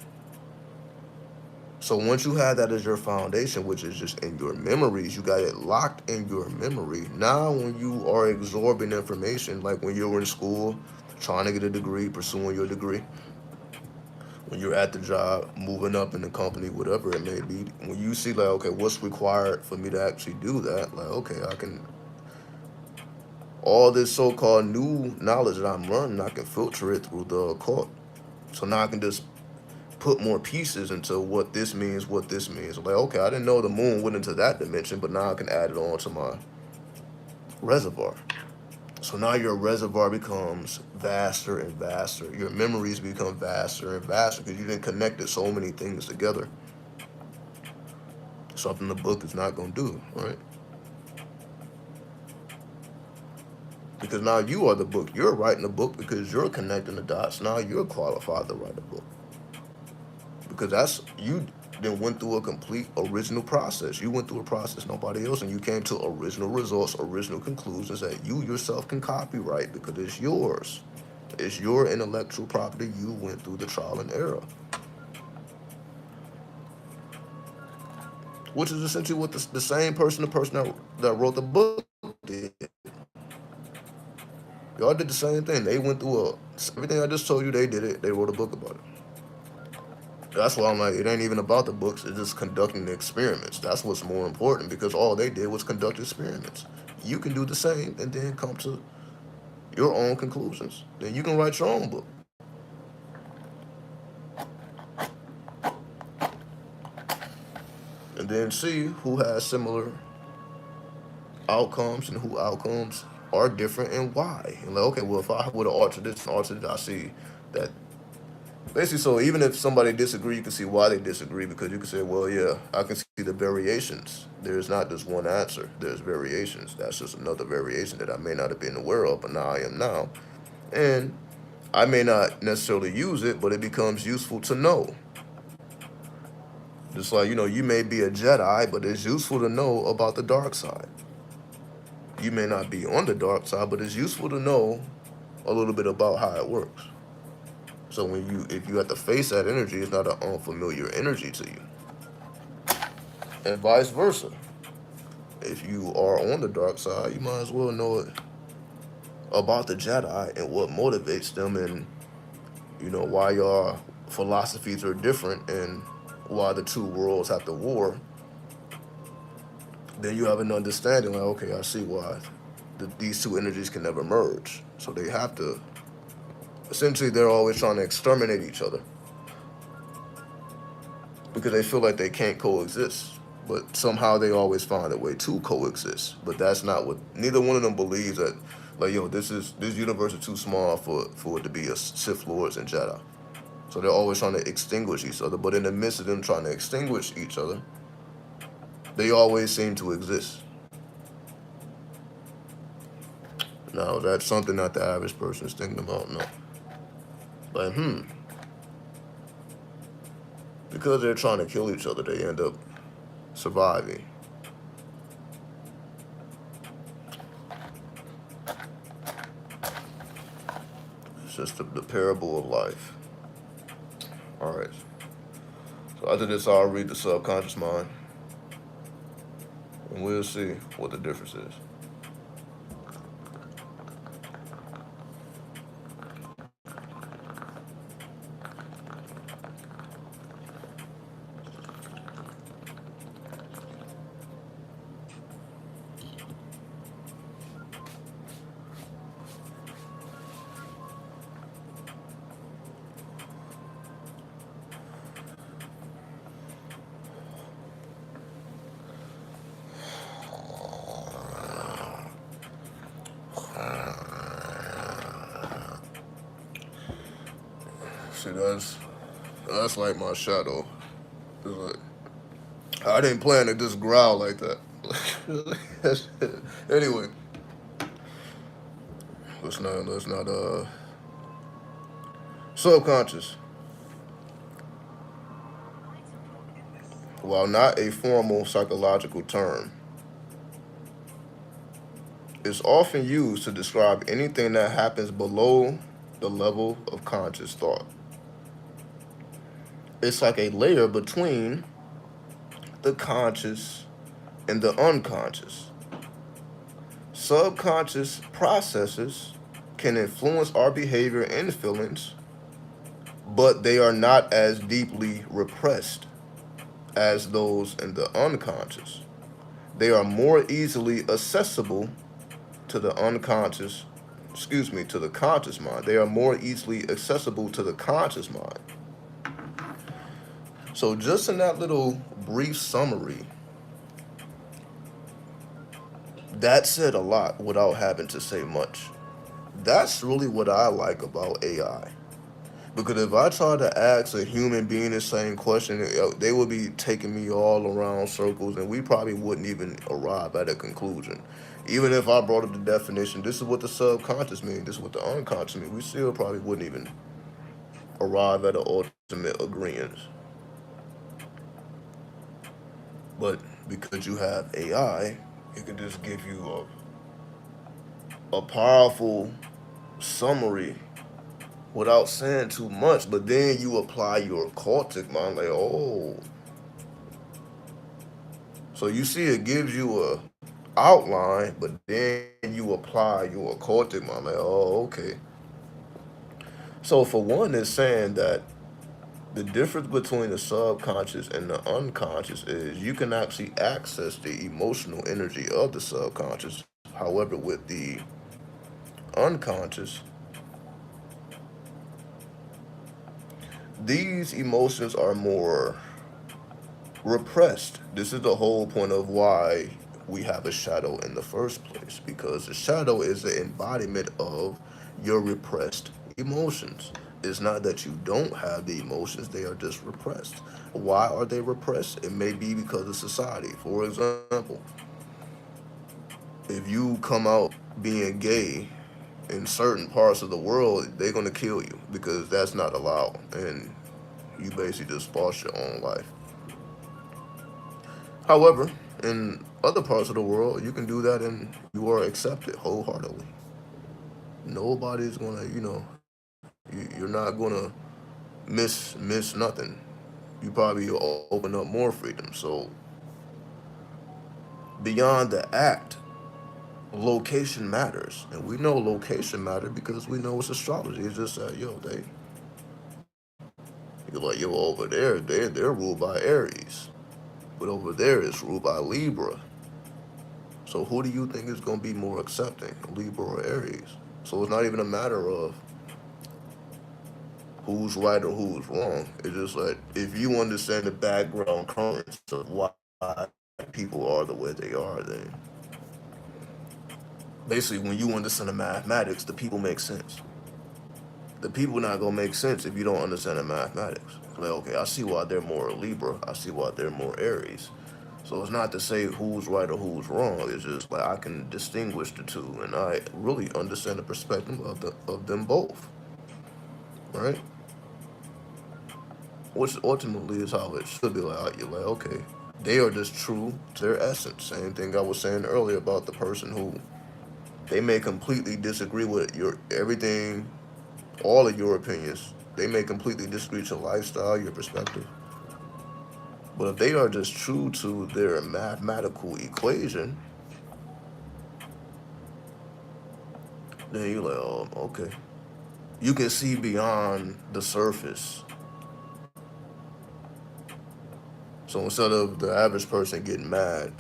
So once you have that as your foundation, which is just in your memories, you got it locked in your memory. Now when you are absorbing information, like when you were in school, trying to get a degree, pursuing your degree, when you're at the job, moving up in the company, whatever it may be, when you see like, okay, what's required for me to actually do that? Like, okay, I can, all this so-called new knowledge that I'm learning, I can filter it through the occult. So now I can just put more pieces into what this means, what this means. Like, okay, I didn't know the moon went into that dimension, but now I can add it on to my reservoir. So now your reservoir becomes vaster and vaster. Your memories become vaster and vaster because you didn't connected so many things together. Something the book is not going to do, right? Because now you are the book. You're writing the book because you're connecting the dots. Now you're qualified to write a book. Because that's, you then went through a complete original process. You went through a process nobody else, and you came to original results, original conclusions that you yourself can copyright because it's yours. It's your intellectual property. You went through the trial and error. Which is essentially what the same person, the person that wrote the book did. Y'all did the same thing. They went through everything I just told you, they did it. They wrote a book about it. That's why I'm like, it ain't even about the books. It's just conducting the experiments. That's what's more important, because all they did was conduct experiments. You can do the same and then come to your own conclusions. Then you can write your own book. And then see who has similar outcomes and who outcomes are different and why. And like, okay, well, if I would have altered this and altered it, I see that. Basically, so even if somebody disagree, you can see why they disagree, because you can say, well, yeah, I can see the variations. There's not just one answer. There's variations. That's just another variation that I may not have been aware of, but now I am now. And I may not necessarily use it, but it becomes useful to know. Just like, you may be a Jedi, but it's useful to know about the dark side. You may not be on the dark side, but it's useful to know a little bit about how it works. So if you have to face that energy, it's not an unfamiliar energy to you. And vice versa. If you are on the dark side, you might as well know it about the Jedi and what motivates them, and why your philosophies are different and why the two worlds have to war. Then you have an understanding like, okay, I see why these two energies can never merge. So they have to, essentially, they're always trying to exterminate each other because they feel like they can't coexist. But somehow they always find a way to coexist. But that's not what, neither one of them believes that, like, this universe is too small for it to be a Sith Lords and Jedi. So they're always trying to extinguish each other. But in the midst of them trying to extinguish each other, they always seem to exist. Now, that's something that the average person is thinking about, no. But, because they're trying to kill each other, they end up surviving. It's just the parable of life. All right. So after this, I'll read the subconscious mind, and we'll see what the difference is. See, that's like my shadow. Like, I didn't plan to just growl like that. Anyway, let's not subconscious. While not a formal psychological term, is often used to describe anything that happens below the level of conscious thought. It's like a layer between the conscious and the unconscious. Subconscious processes can influence our behavior and feelings, but they are not as deeply repressed as those in the unconscious. They are more easily accessible to the unconscious, to the conscious mind. They are more easily accessible to the conscious mind. So just in that little brief summary, that said a lot without having to say much. That's really what I like about AI. Because if I try to ask a human being the same question, they would be taking me all around circles, and we probably wouldn't even arrive at a conclusion. Even if I brought up the definition, this is what the subconscious means, this is what the unconscious means, we still probably wouldn't even arrive at an ultimate agreement. But because you have AI, it can just give you a powerful summary without saying too much. But then you apply your occultic mind, like, oh. So you see, it gives you a outline, but then you apply your occultic mind, like, oh, okay. So for one, it's saying that the difference between the subconscious and the unconscious is you can actually access the emotional energy of the subconscious. However, with the unconscious, these emotions are more repressed. This is the whole point of why we have a shadow in the first place, because the shadow is the embodiment of your repressed emotions. It's not that you don't have the emotions, they are just repressed. Why are they repressed? It may be because of society. For example, if you come out being gay in certain parts of the world, they're going to kill you because that's not allowed. And you basically just lost your own life. However, in other parts of the world, you can do that and you are accepted wholeheartedly. Nobody's gonna, you're not gonna miss nothing. You probably open up more freedom. So beyond the act, location matters, and we know location matters because we know it's astrology. It's just that you're like, over there, they're ruled by Aries, but over there it's ruled by Libra. So who do you think is going to be more accepting, Libra or Aries? So it's not even a matter of who's right or who's wrong. It's just like, if you understand the background currents of why people are the way they are, then basically when you understand the mathematics, the people make sense. the people not gonna make sense if you don't understand the mathematics. Like, okay, I see why they're more Libra. I see why they're more Aries. So it's not to say who's right or who's wrong. It's just like I can distinguish the two, and I really understand the perspective of them both, right? Which ultimately is how it should be. Like you're like, okay, they are just true to their essence. Same thing I was saying earlier about the person who they may completely disagree with your everything, all of your opinions. They may completely disagree with your lifestyle, your perspective. But if they are just true to their mathematical equation, then you're like, oh, okay. You can see beyond the surface. So instead of the average person getting mad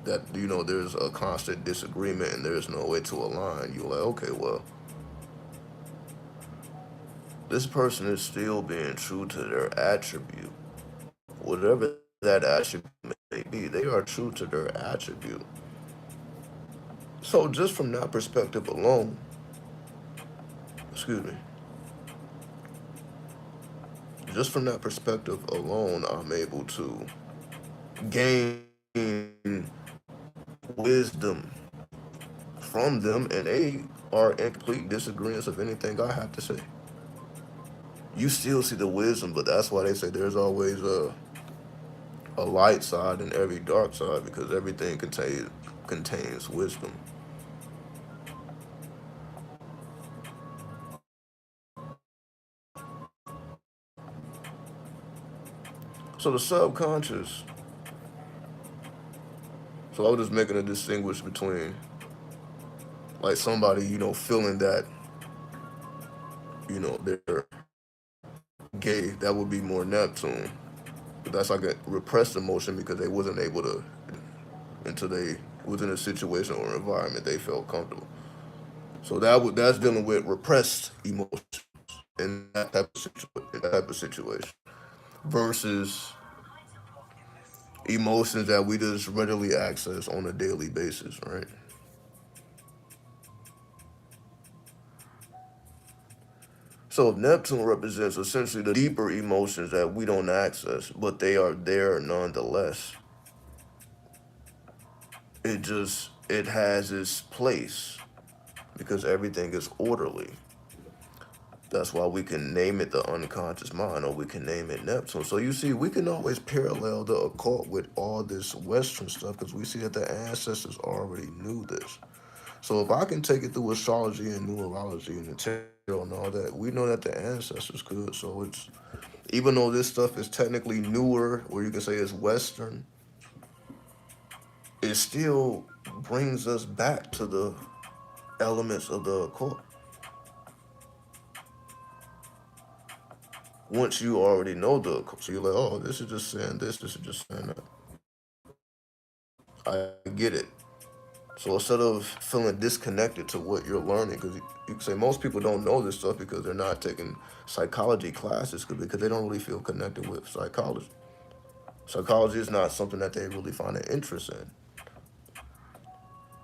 that, there's a constant disagreement and there's no way to align, you're like, okay, well, this person is still being true to their attribute. Whatever that attribute may be, they are true to their attribute. So just from that perspective alone, excuse me, just from that perspective alone, I'm able to gain wisdom from them, and they are in complete disagreement of anything I have to say. You still see the wisdom, but that's why they say there's always a light side and every dark side, because everything contains wisdom. So the subconscious. So I was just making a distinguish between like somebody, feeling that, they're gay. That would be more Neptune. But that's like a repressed emotion because they wasn't able to until they was in a situation or environment they felt comfortable. So that's dealing with repressed emotions in that type of situation versus emotions that we just readily access on a daily basis, right? So Neptune represents essentially the deeper emotions that we don't access, but they are there nonetheless. It has its place because everything is orderly. That's why we can name it the unconscious mind, or we can name it Neptune. So you see, we can always parallel the occult with all this Western stuff because we see that the ancestors already knew this. So if I can take it through astrology and numerology and the tarot and all that, we know that the ancestors could. So it's even though this stuff is technically newer, or you can say it's Western, it still brings us back to the elements of the occult. Once you already know the occult, so you're like, oh, this is just saying this is just saying that. I get it. So instead of feeling disconnected to what you're learning, because you can say most people don't know this stuff because they're not taking psychology classes because they don't really feel connected with psychology. Psychology is not something that they really find an interest in.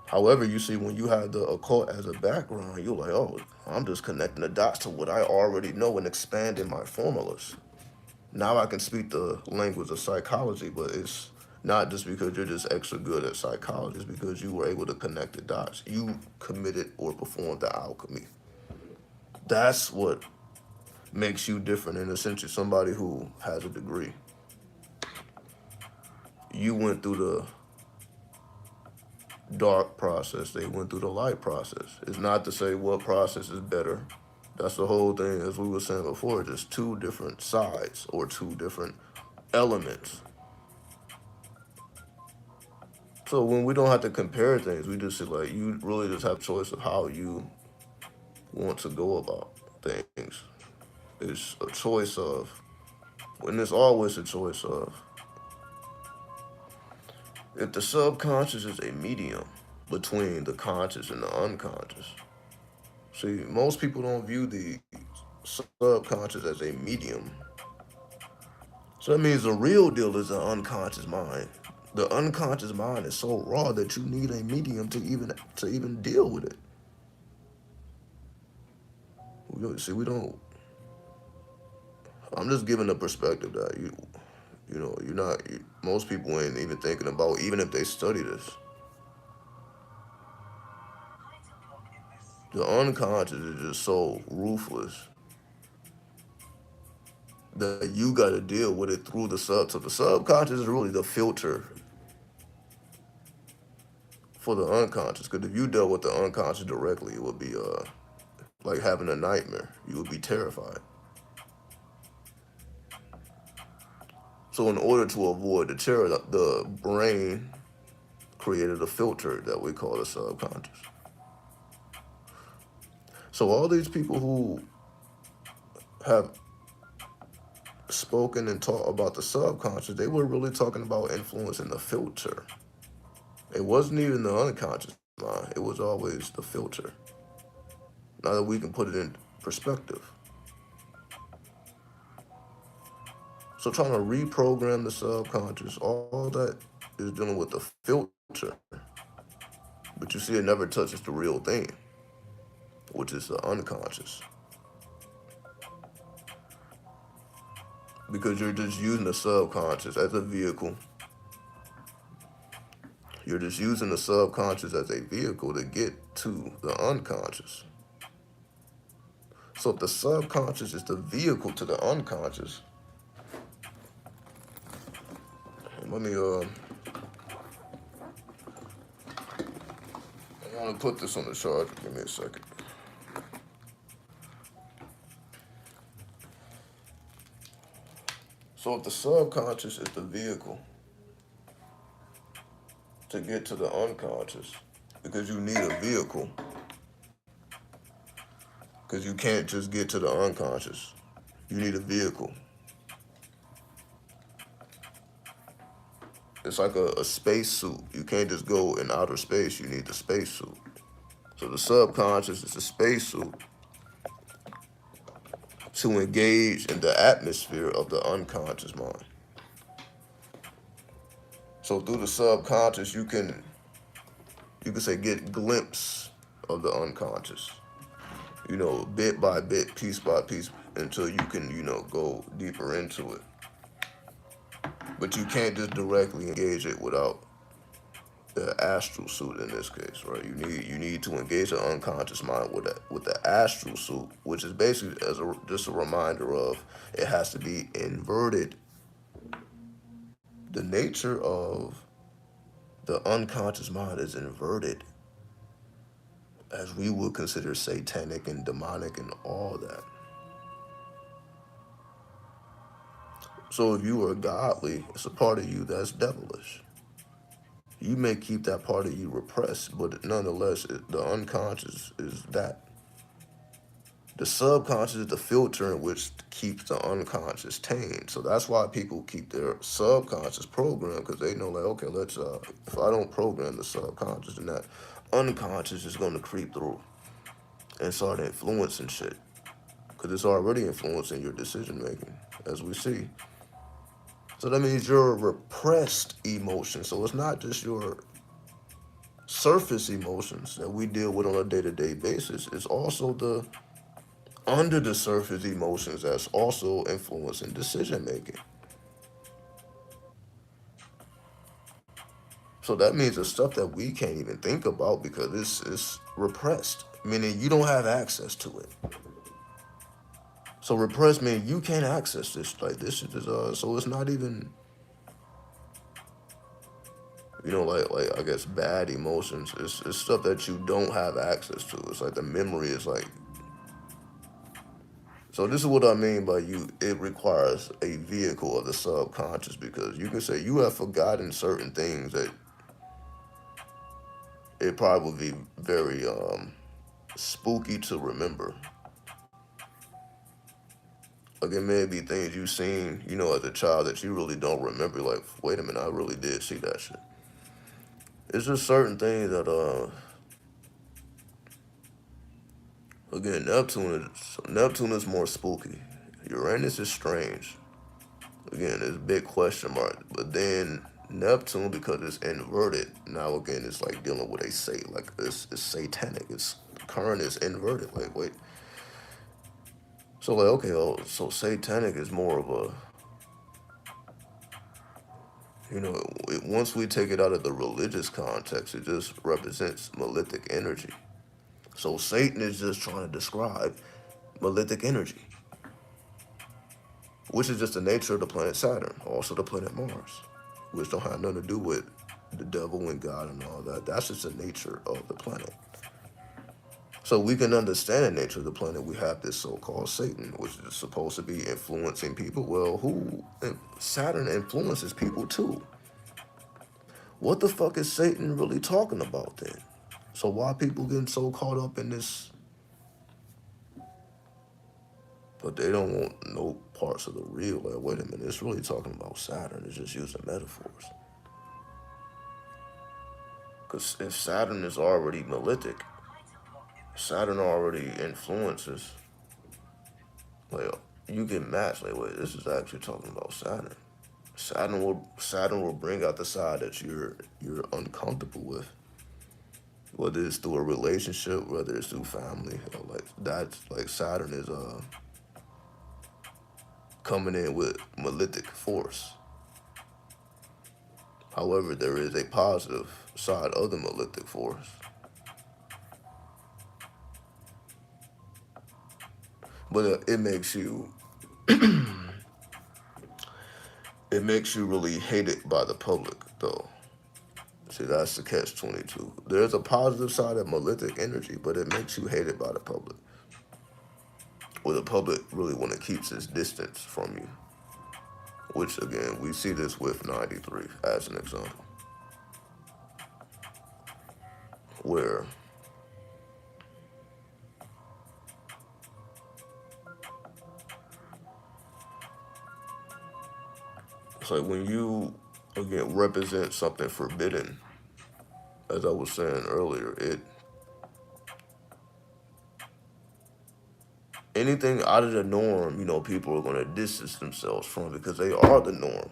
However, you see, when you have the occult as a background, you're like, oh, I'm just connecting the dots to what I already know and expanding my formulas. Now I can speak the language of psychology, but it's not just because you're just extra good at psychology, it's because you were able to connect the dots. You committed or performed the alchemy. That's what makes you different in essentially somebody who has a degree. You went through the dark process, they went through the light process. It's not to say what process is better. That's the whole thing, as we were saying before, just two different sides or two different elements. So when we don't have to compare things, we just say like you really just have choice of how you want to go about things. It's a choice of, and it's always a choice of, if the subconscious is a medium between the conscious and the unconscious. See, most people don't view the subconscious as a medium. So that means the real deal is the unconscious mind. The unconscious mind is so raw that you need a medium to even deal with it. See, we don't. I'm just giving a perspective that you're not. Most people ain't even thinking about, even if they study this. The unconscious is just so ruthless that you got to deal with it through the sub. So the subconscious is really the filter for the unconscious. Because if you dealt with the unconscious directly, it would be like having a nightmare. You would be terrified. So in order to avoid the terror, the brain created a filter that we call the subconscious. So all these people who have spoken and taught about the subconscious, they were really talking about influencing the filter. It wasn't even the unconscious mind. It was always the filter. Now that we can put it in perspective. So trying to reprogram the subconscious, all that is dealing with the filter. But you see, it never touches the real thing, which is the unconscious. Because you're just using the subconscious as a vehicle. You're just using the subconscious as a vehicle to get to the unconscious. So if the subconscious is the vehicle to the unconscious, let me I want to put this on the charger. Give me a second. So if the subconscious is the vehicle to get to the unconscious, because you need a vehicle, because you can't just get to the unconscious. You need a vehicle. It's like a space suit. You can't just go in outer space. You need the space suit. So the subconscious is a space suit to engage in the atmosphere of the unconscious mind. So through the subconscious, you can say get glimpse of the unconscious. Bit by bit, piece by piece, until you can, go deeper into it. But you can't just directly engage it without the astral suit in this case, right? You need to engage the unconscious mind with the astral suit, which is basically just a reminder of it has to be inverted. The nature of the unconscious mind is inverted, as we would consider satanic and demonic and all that. So if you are godly, it's a part of you that's devilish. You may keep that part of you repressed, but nonetheless, the unconscious is that. The subconscious is the filter in which keeps the unconscious tamed. So that's why people keep their subconscious programmed, because they know, like, okay, if I don't program the subconscious, then that unconscious is going to creep through and start influencing shit. Because it's already influencing your decision making, as we see. So that means your repressed emotions. So it's not just your surface emotions that we deal with on a day-to-day basis. It's also the under the surface emotions that's also influencing decision making. So that means the stuff that we can't even think about because it's repressed, meaning you don't have access to it. So repressed means you can't access this. Like this is so it's not even, like I guess bad emotions. It's stuff that you don't have access to. It's like the memory is like. So this is what I mean by it requires a vehicle of the subconscious, because you can say you have forgotten certain things that it probably would be very spooky to remember. Like it may be things you've seen, as a child that you really don't remember. Like, wait a minute, I really did see that shit. It's just certain things that, again, Neptune is more spooky. Uranus is strange. Again, it's a big question mark. But then Neptune, because it's inverted, now again, it's like dealing with it's satanic. The current is inverted. Like, wait. So like, okay, oh, so satanic is more of a, once we take it out of the religious context, it just represents malefic energy. So Satan is just trying to describe malefic energy, which is just the nature of the planet Saturn, also the planet Mars, which don't have nothing to do with the devil and God and all that. That's just the nature of the planet. So we can understand the nature of the planet. We have this so-called Satan, which is supposed to be influencing people. Well, Saturn influences people too. What the fuck is Satan really talking about then? So why people getting so caught up in this? But they don't want no parts of the real. Like, wait a minute, it's really talking about Saturn. It's just using metaphors. Because if Saturn is already malefic, Saturn already influences. Like, you can match. Like, wait, this is actually talking about Saturn. Saturn will bring out the side that you're uncomfortable with, whether it's through a relationship, whether it's through family. Like that's like Saturn is coming in with malefic force. However, there is a positive side of the malefic force. But it makes you really hated by the public, though. See, that's the catch-22. There's a positive side of malefic energy, but it makes you hated by the public. Or the public really want to keep its distance from you. Which, again, we see this with 93 as an example. Where it's like when you, again, represent something forbidden, as I was saying earlier, anything out of the norm, people are going to distance themselves from because they are the norm.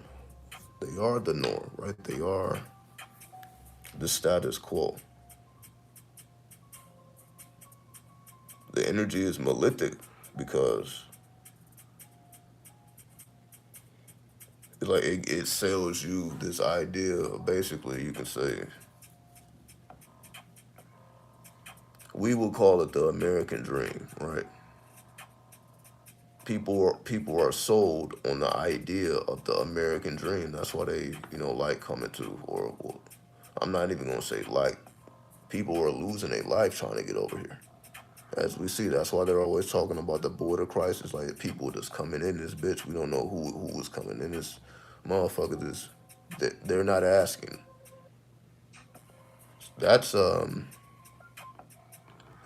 They are the norm, right? They are the status quo. The energy is malefic because it sells you this idea of, basically, you can say, we will call it the American dream, right? People are sold on the idea of the American dream. That's why they, like coming to, or well, I'm not even gonna say like, people are losing their life trying to get over here. As we see, that's why they're always talking about the border crisis. Like, people just coming in this bitch. We don't know who is coming in this motherfucker. They're not asking. That's that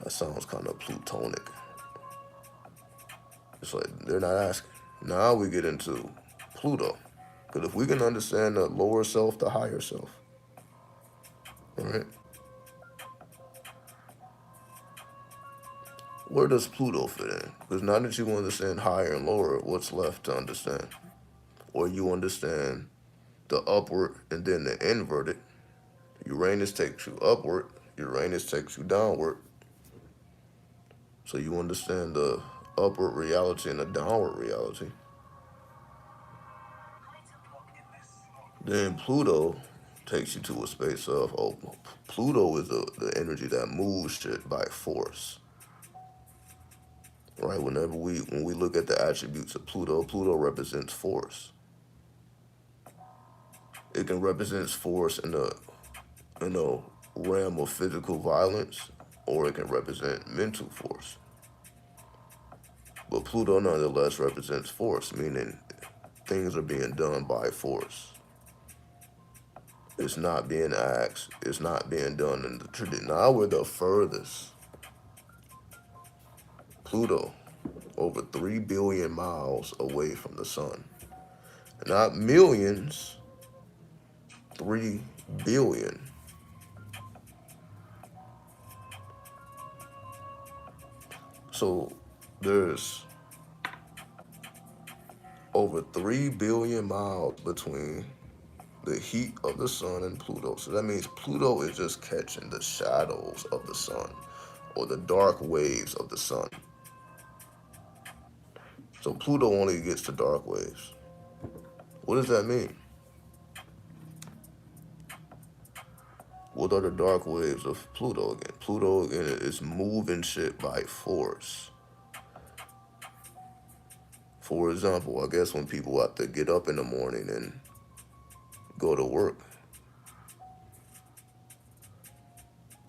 sounds kind of plutonic. It's like they're not asking. Now we get into Pluto. Because if we can understand the lower self, the higher self, all right? Where does Pluto fit in? Because now that you understand higher and lower, what's left to understand? Or you understand the upward and then the inverted. Uranus takes you upward, Uranus takes you downward. So you understand the upward reality and the downward reality. Then Pluto takes you to a space of, Pluto is the energy that moves shit by force. Right? When we look at the attributes of Pluto, Pluto represents force. It can represent force in the realm of physical violence, or it can represent mental force. But Pluto nonetheless represents force, meaning things are being done by force. It's not being asked. It's not being done in the tradition. Now we're the furthest. Pluto, over 3 billion miles away from the sun. Not millions, 3 billion. So there's over 3 billion miles between the heat of the sun and Pluto. So that means Pluto is just catching the shadows of the sun or the dark waves of the sun. So Pluto only gets to dark waves. What does that mean? What are the dark waves of Pluto again? Pluto again is moving shit by force. For example, I guess when people have to get up in the morning and go to work,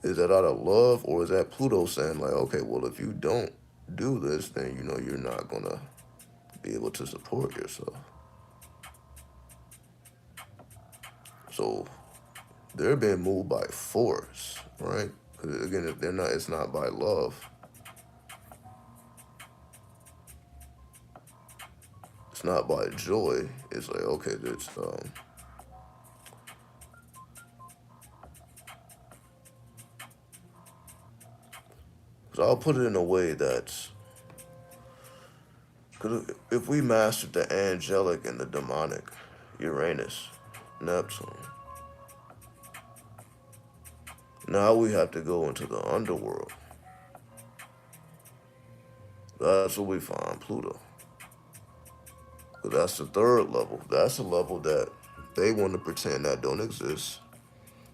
is that out of love, or is that Pluto saying like, okay, well, if you don't do this, then you know you're not gonna be able to support yourself. So they're being moved by force, right? Because again, if they're not, it's not by love. It's not by joy. It's like, okay, it's so I'll put it in a way that's, because if we mastered the angelic and the demonic, Uranus, Neptune, now we have to go into the underworld. That's where we find Pluto. Because that's the third level. That's a level that they want to pretend that don't exist.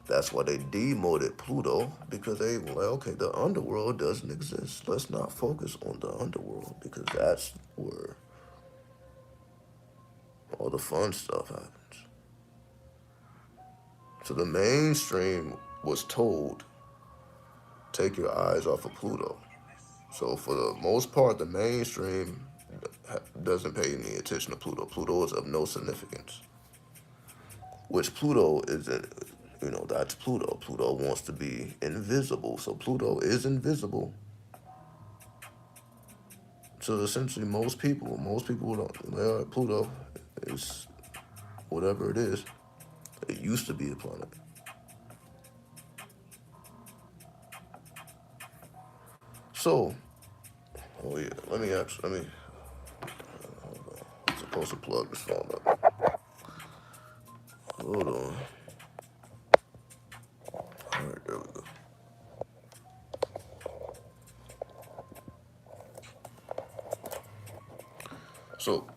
That's why they demoted Pluto, because they were like, okay, the underworld doesn't exist. Let's not focus on the underworld, because that's where all the fun stuff happens. So the mainstream was told, take your eyes off of Pluto. So for the most part, the mainstream doesn't pay any attention to Pluto. Pluto is of no significance. Which Pluto isn't, that's Pluto. Pluto wants to be invisible. So Pluto is invisible. So essentially most people don't, Pluto is whatever it is. It used to be a planet. So, oh yeah, let me, I'm supposed to plug this phone up. Hold on. All right, there we go. So,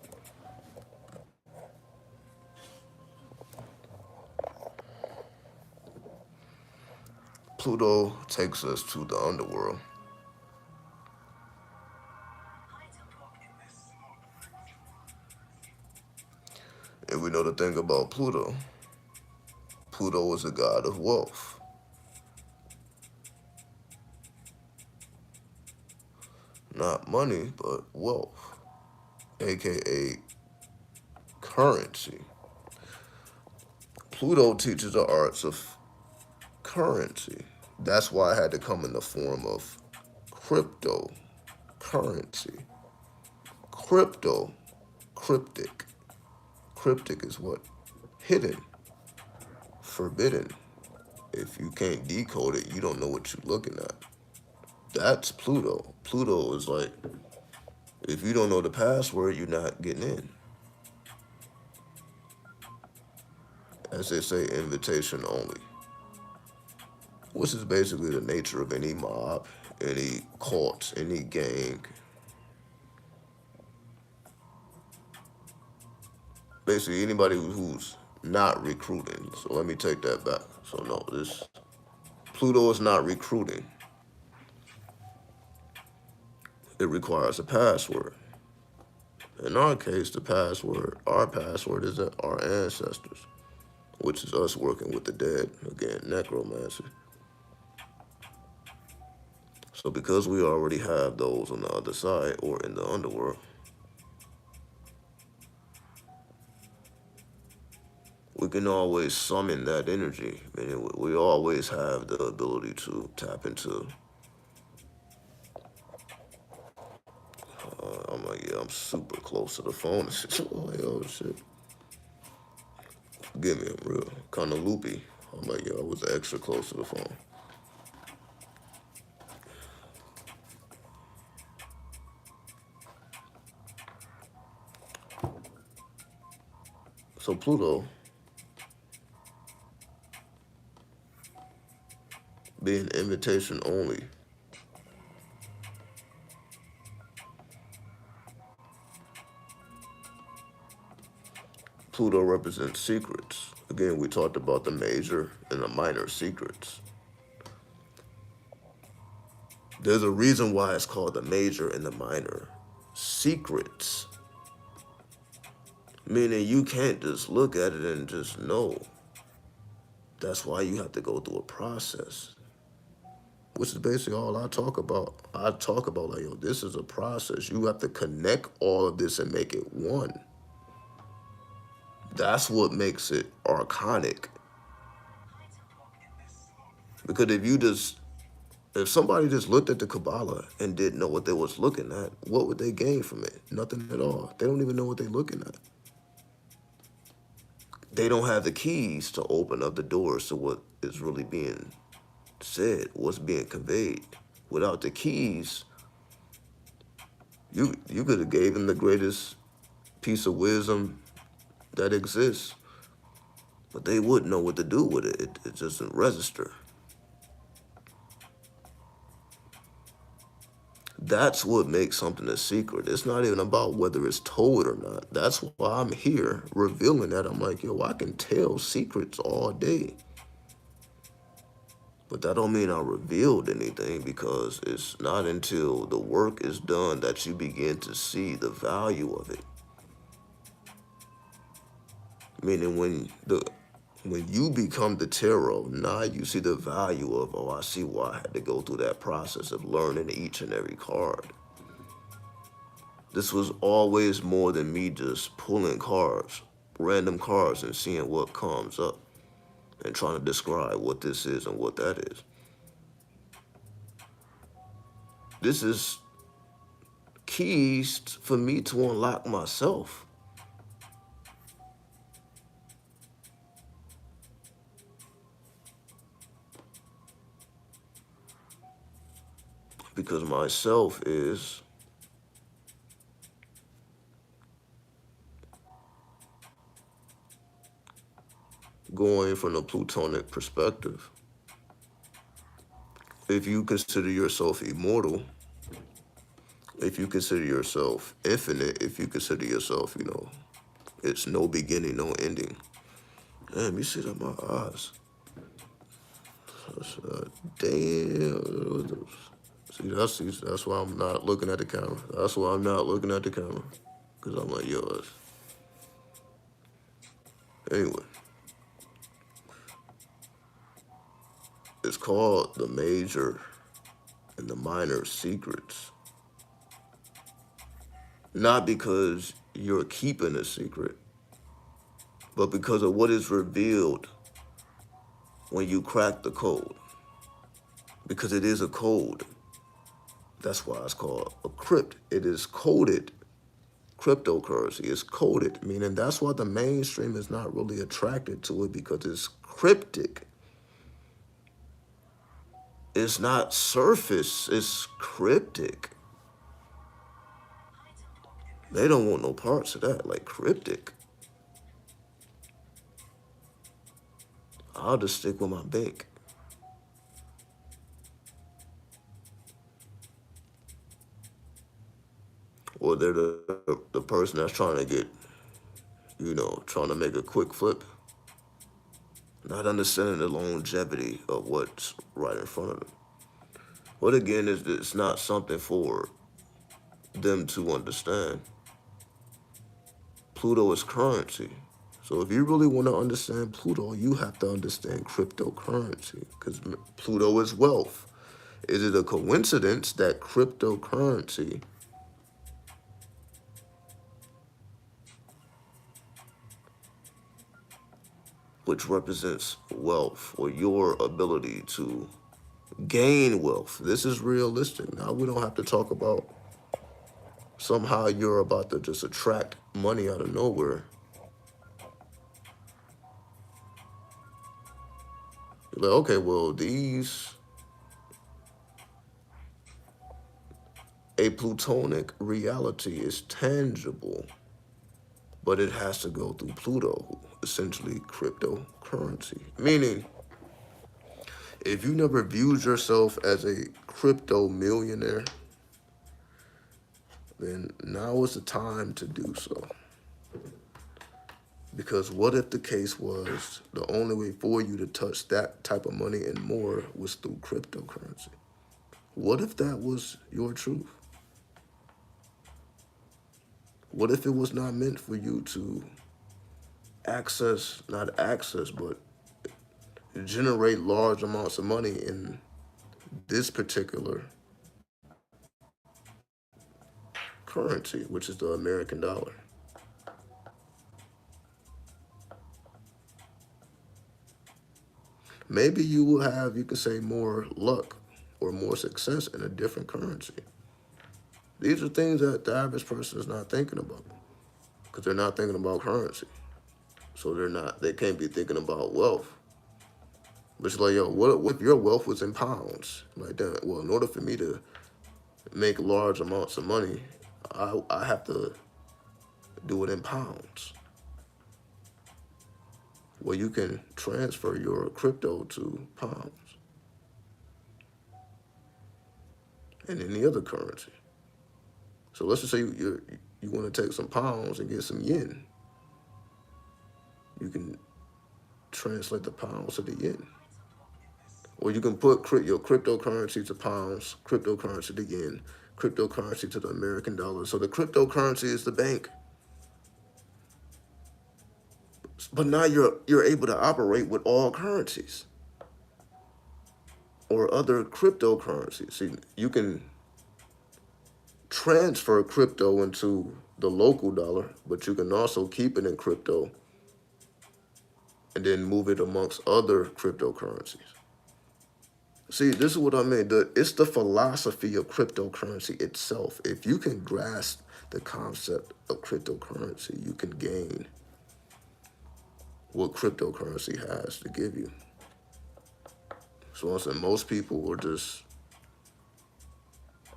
Pluto takes us to the underworld. And we know the thing about Pluto. Pluto is a god of wealth. Not money, but wealth, aka currency. Pluto teaches the arts of currency. That's why it had to come in the form of cryptocurrency. Crypto, cryptic. Cryptic is what? Hidden, forbidden. If you can't decode it, you don't know what you're looking at. That's Pluto. Pluto is like, if you don't know the password, you're not getting in. As they say, invitation only. Which is basically the nature of any mob, any cult, any gang. Basically, anybody who's not recruiting. So let me take that back. So no, this Pluto is not recruiting. It requires a password. In our case, our password is our ancestors, which is us working with the dead, again, necromancy. So because we already have those on the other side or in the underworld, we can always summon that energy. I mean, we always have the ability to tap into. I'm like, yeah, I'm super close to the phone. Oh, shit. Forgive me, I'm real kind of loopy. I'm like, yo, I was extra close to the phone. So Pluto, being invitation only, Pluto represents secrets. Again, we talked about the major and the minor secrets. There's a reason why it's called the major and the minor secrets. Meaning you can't just look at it and just know. That's why you have to go through a process. Which is basically all I talk about. I talk about like, yo, this is a process. You have to connect all of this and make it one. That's what makes it archonic. Because if somebody just looked at the Kabbalah and didn't know what they was looking at, what would they gain from it? Nothing at all. They don't even know what they're looking at. They don't have the keys to open up the doors to what is really being said, what's being conveyed. Without the keys, you could have gave them the greatest piece of wisdom that exists, but they wouldn't know what to do with it. It doesn't register. That's what makes something a secret. It's not even about whether it's told or not. That's why I'm here revealing that. I'm like, yo, I can tell secrets all day. But that don't mean I revealed anything, because it's not until the work is done that you begin to see the value of it. Meaning when you become the tarot, now you see the value of, oh, I see why I had to go through that process of learning each and every card. This was always more than me just pulling cards, random cards, and seeing what comes up and trying to describe what this is and what that is. This is keys for me to unlock myself. Because myself is going from a Plutonic perspective. If you consider yourself immortal, if you consider yourself infinite, if you consider yourself, it's no beginning, no ending. Damn, you see that in my eyes. Damn. See, that's why I'm not looking at the camera. That's why I'm not looking at the camera. Because I'm like, yo, anyway. It's called the major and the minor secrets. Not because you're keeping a secret, but because of what is revealed when you crack the code. Because it is a code. That's why it's called a crypt. It is coded. Cryptocurrency is coded, meaning that's why the mainstream is not really attracted to it, because it's cryptic. It's not surface, it's cryptic. They don't want no parts of that, like cryptic. I'll just stick with my bank. Or they're the person that's trying to get, trying to make a quick flip. Not understanding the longevity of what's right in front of them. But again, it's not something for them to understand. Pluto is currency. So if you really want to understand Pluto, you have to understand cryptocurrency, because Pluto is wealth. Is it a coincidence that cryptocurrency which represents wealth, or your ability to gain wealth? This is realistic. Now we don't have to talk about somehow you're about to just attract money out of nowhere. You're like, okay, well, a plutonic reality is tangible, but it has to go through Pluto, essentially cryptocurrency. Meaning, if you never viewed yourself as a crypto millionaire, then now is the time to do so. Because what if the case was the only way for you to touch that type of money and more was through cryptocurrency? What if that was your truth? What if it was not meant for you to not access, but generate large amounts of money in this particular currency, which is the American dollar? Maybe you will have, you could say, more luck or more success in a different currency. These are things that the average person is not thinking about because they're not thinking about currency. So they can't be thinking about wealth. But it's like, yo, what if your wealth was in pounds? Like that, well, in order for me to make large amounts of money, I have to do it in pounds. Well, you can transfer your crypto to pounds and any other currency. So let's just say you want to take some pounds and get some yen. You can translate the pounds to the yen. Or you can put your cryptocurrency to pounds, cryptocurrency to yen, cryptocurrency to the American dollar. So the cryptocurrency is the bank. But now you're able to operate with all currencies or other cryptocurrencies. See, you can transfer crypto into the local dollar, but you can also keep it in crypto and then move it amongst other cryptocurrencies. See, this is what I mean. It's the philosophy of cryptocurrency itself. If you can grasp the concept of cryptocurrency, you can gain what cryptocurrency has to give you. So I'm saying most people are just,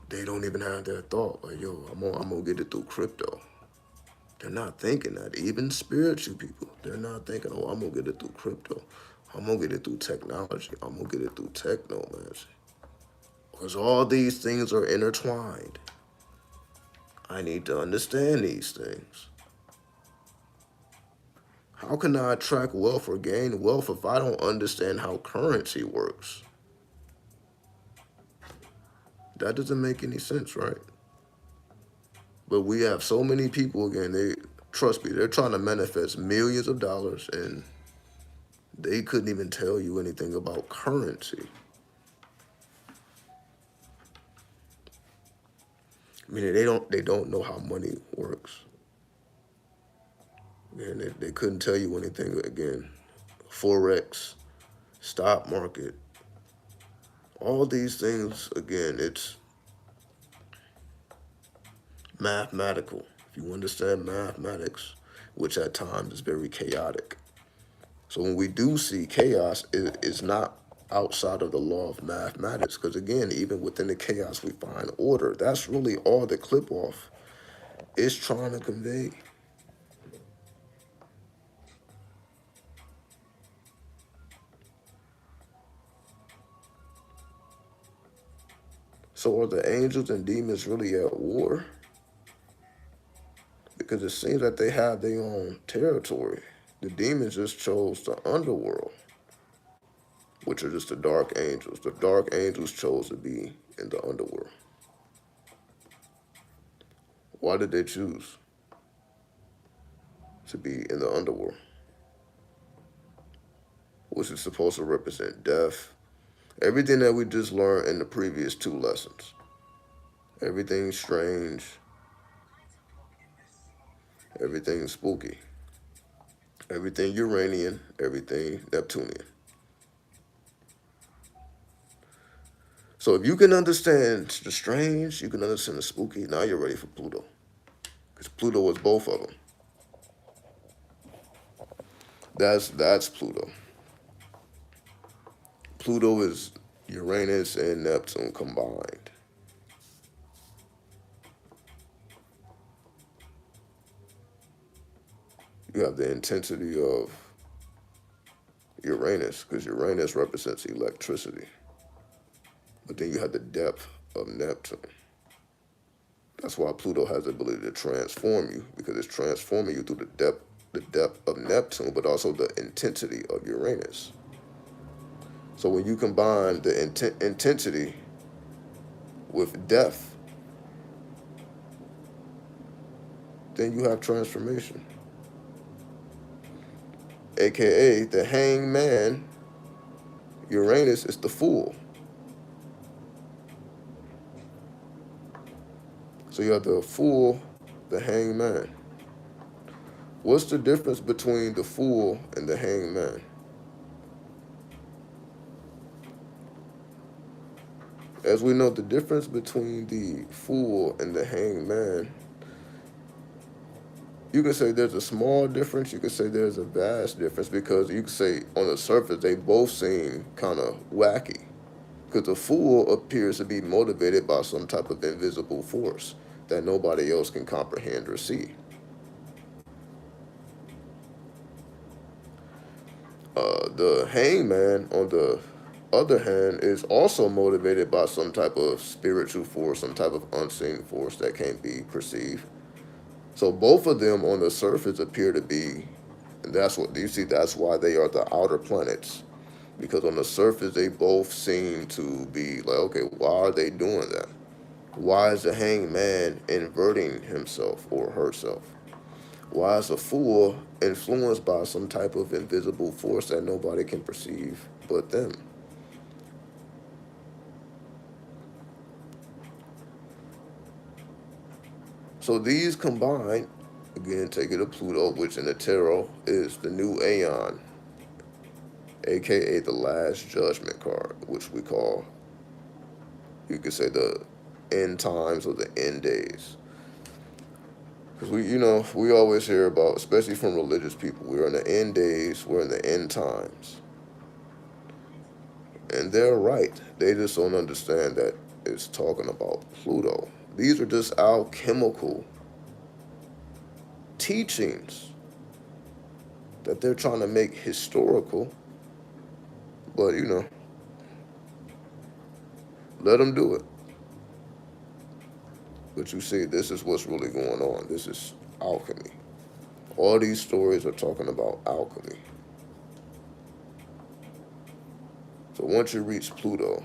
they don't even have that thought. Like, yo, I'm gonna get it through crypto. They're not thinking that. Even spiritual people, they're not thinking, oh, I'm gonna get it through crypto. I'm gonna get it through technology. I'm gonna get it through technomancy. Because all these things are intertwined. I need to understand these things. How can I attract wealth or gain wealth if I don't understand how currency works? That doesn't make any sense, right? But we have so many people, again, trust me, they're trying to manifest millions of dollars and they couldn't even tell you anything about currency. Meaning they don't know how money works. And they couldn't tell you anything, again, Forex, stock market, all these things, again, it's mathematical. If you understand mathematics, which at times is very chaotic. So when we do see chaos, it's not outside of the law of mathematics. Because again, even within the chaos, we find order. That's really all the clip off is trying to convey. So are the angels and demons really at war? Because it seems that they have their own territory. The demons just chose the underworld, which are just the dark angels. The dark angels chose to be in the underworld. Why did they choose to be in the underworld? Which is supposed to represent death. Everything that we just learned in the previous two lessons. Everything strange. Everything spooky. Everything Uranian. Everything Neptunian. So if you can understand the strange, you can understand the spooky, now you're ready for Pluto. Because Pluto is both of them. That's Pluto. Pluto is Uranus and Neptune combined. You have the intensity of Uranus, because Uranus represents electricity. But then you have the depth of Neptune. That's why Pluto has the ability to transform you, because it's transforming you through the depth the depth of Neptune, but also the intensity of Uranus. So when you combine the intensity with depth, then you have transformation. AKA the hangman, Uranus is the fool. So you have the fool, the hangman. What's the difference between the fool and the hangman? As we know, the difference between the fool and the hangman, you can say there's a small difference, you can say there's a vast difference, because you can say on the surface they both seem kind of wacky. Because the fool appears to be motivated by some type of invisible force that nobody else can comprehend or see. The hangman, on the other hand, is also motivated by some type of spiritual force, some type of unseen force that can't be perceived. So both of them on the surface appear to be, and that's what you see, that's why they are the outer planets. Because on the surface, they both seem to be like, okay, why are they doing that? Why is the hangman inverting himself or herself? Why is a fool influenced by some type of invisible force that nobody can perceive but them? So these combined, again, take it to Pluto, which in the tarot is the new Aeon, aka the last judgment card, which we call, you could say, the end times or the end days. Because we always hear about, especially from religious people, we're in the end days, we're in the end times. And they're right. They just don't understand that it's talking about Pluto. These are just alchemical teachings that they're trying to make historical. But, let them do it. But you see, this is what's really going on. This is alchemy. All these stories are talking about alchemy. So once you reach Pluto,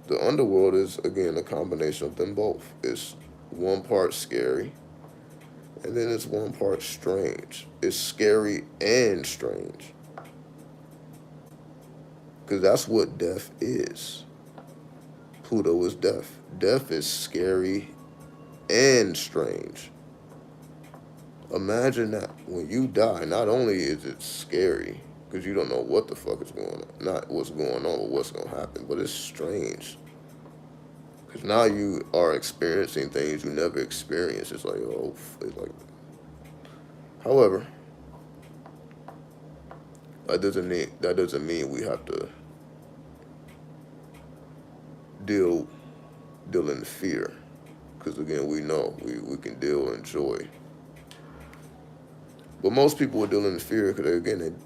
the underworld is, again, a combination of them both. It's one part scary, and then it's one part strange. It's scary and strange. Because that's what death is. Pluto is death. Death is scary and strange. Imagine that. When you die, not only is it scary, because you don't know what the fuck is going on. Not what's going on, but what's going to happen. But it's strange. Because now you are experiencing things you never experienced. It's like, oh, it's like. However, that doesn't mean we have to deal in fear. Because again, we know we can deal in joy. But most people are dealing in fear because, again,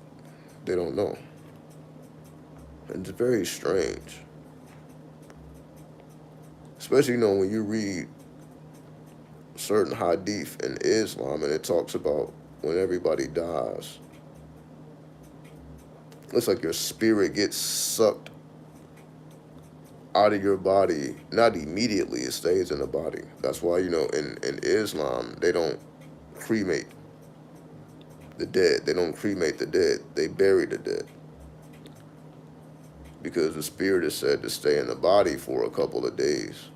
they don't know. And it's very strange. Especially, when you read certain hadith in Islam and it talks about when everybody dies, it's like your spirit gets sucked out of your body. Not immediately, it stays in the body. That's why, in Islam, they don't cremate the dead. They don't cremate the dead. They bury the dead. Because the spirit is said to stay in the body for a couple of days.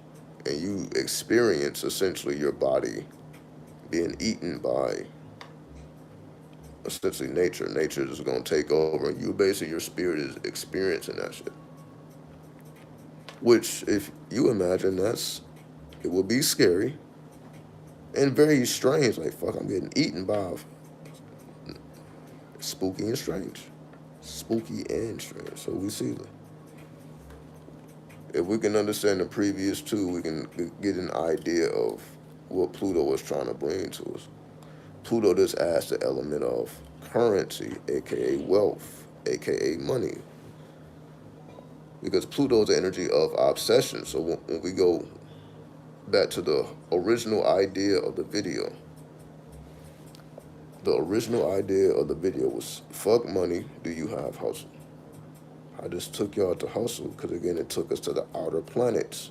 And you experience, essentially, your body being eaten by, essentially, nature. Nature is going to take over. And your spirit is experiencing that shit. Which, if you imagine, it will be scary and very strange. Like, fuck, I'm getting eaten by spooky and strange. Spooky and strange. So we see that. If we can understand the previous two, we can get an idea of what Pluto was trying to bring to us. Pluto just adds the element of currency, aka wealth, aka money. Because Pluto's the energy of obsession. So when we go back to the original idea of the video, The original idea of the video was fuck money, do you have hustle? I just took y'all to hustle because, again, it took us to the outer planets.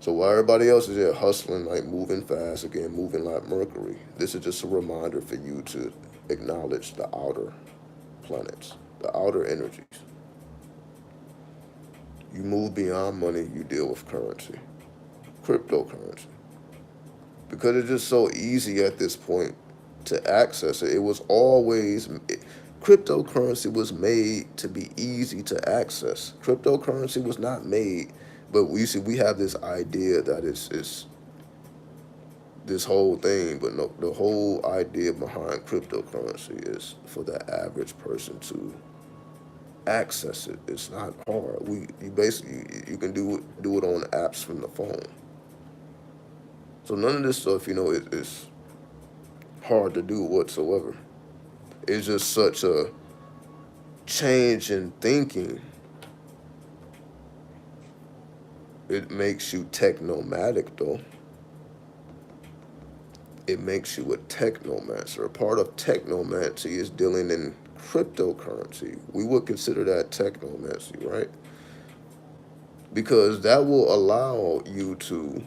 So while everybody else is there hustling, like moving fast, again, moving like Mercury, this is just a reminder for you to acknowledge the outer planets, the outer energies. You move beyond money, you deal with currency, cryptocurrency. Because it's just so easy at this point to access it. It was always, cryptocurrency was made to be easy to access. Cryptocurrency was not made, but we have this idea that it's this whole thing, but no, the whole idea behind cryptocurrency is for the average person to access it. It's not hard. You basically, you can do it on apps from the phone. So none of this stuff, is hard to do whatsoever. It's just such a change in thinking. It makes you technomatic, though. It makes you a technomancer. A part of technomancy is dealing in cryptocurrency. We would consider that technomancy, right? Because that will allow you to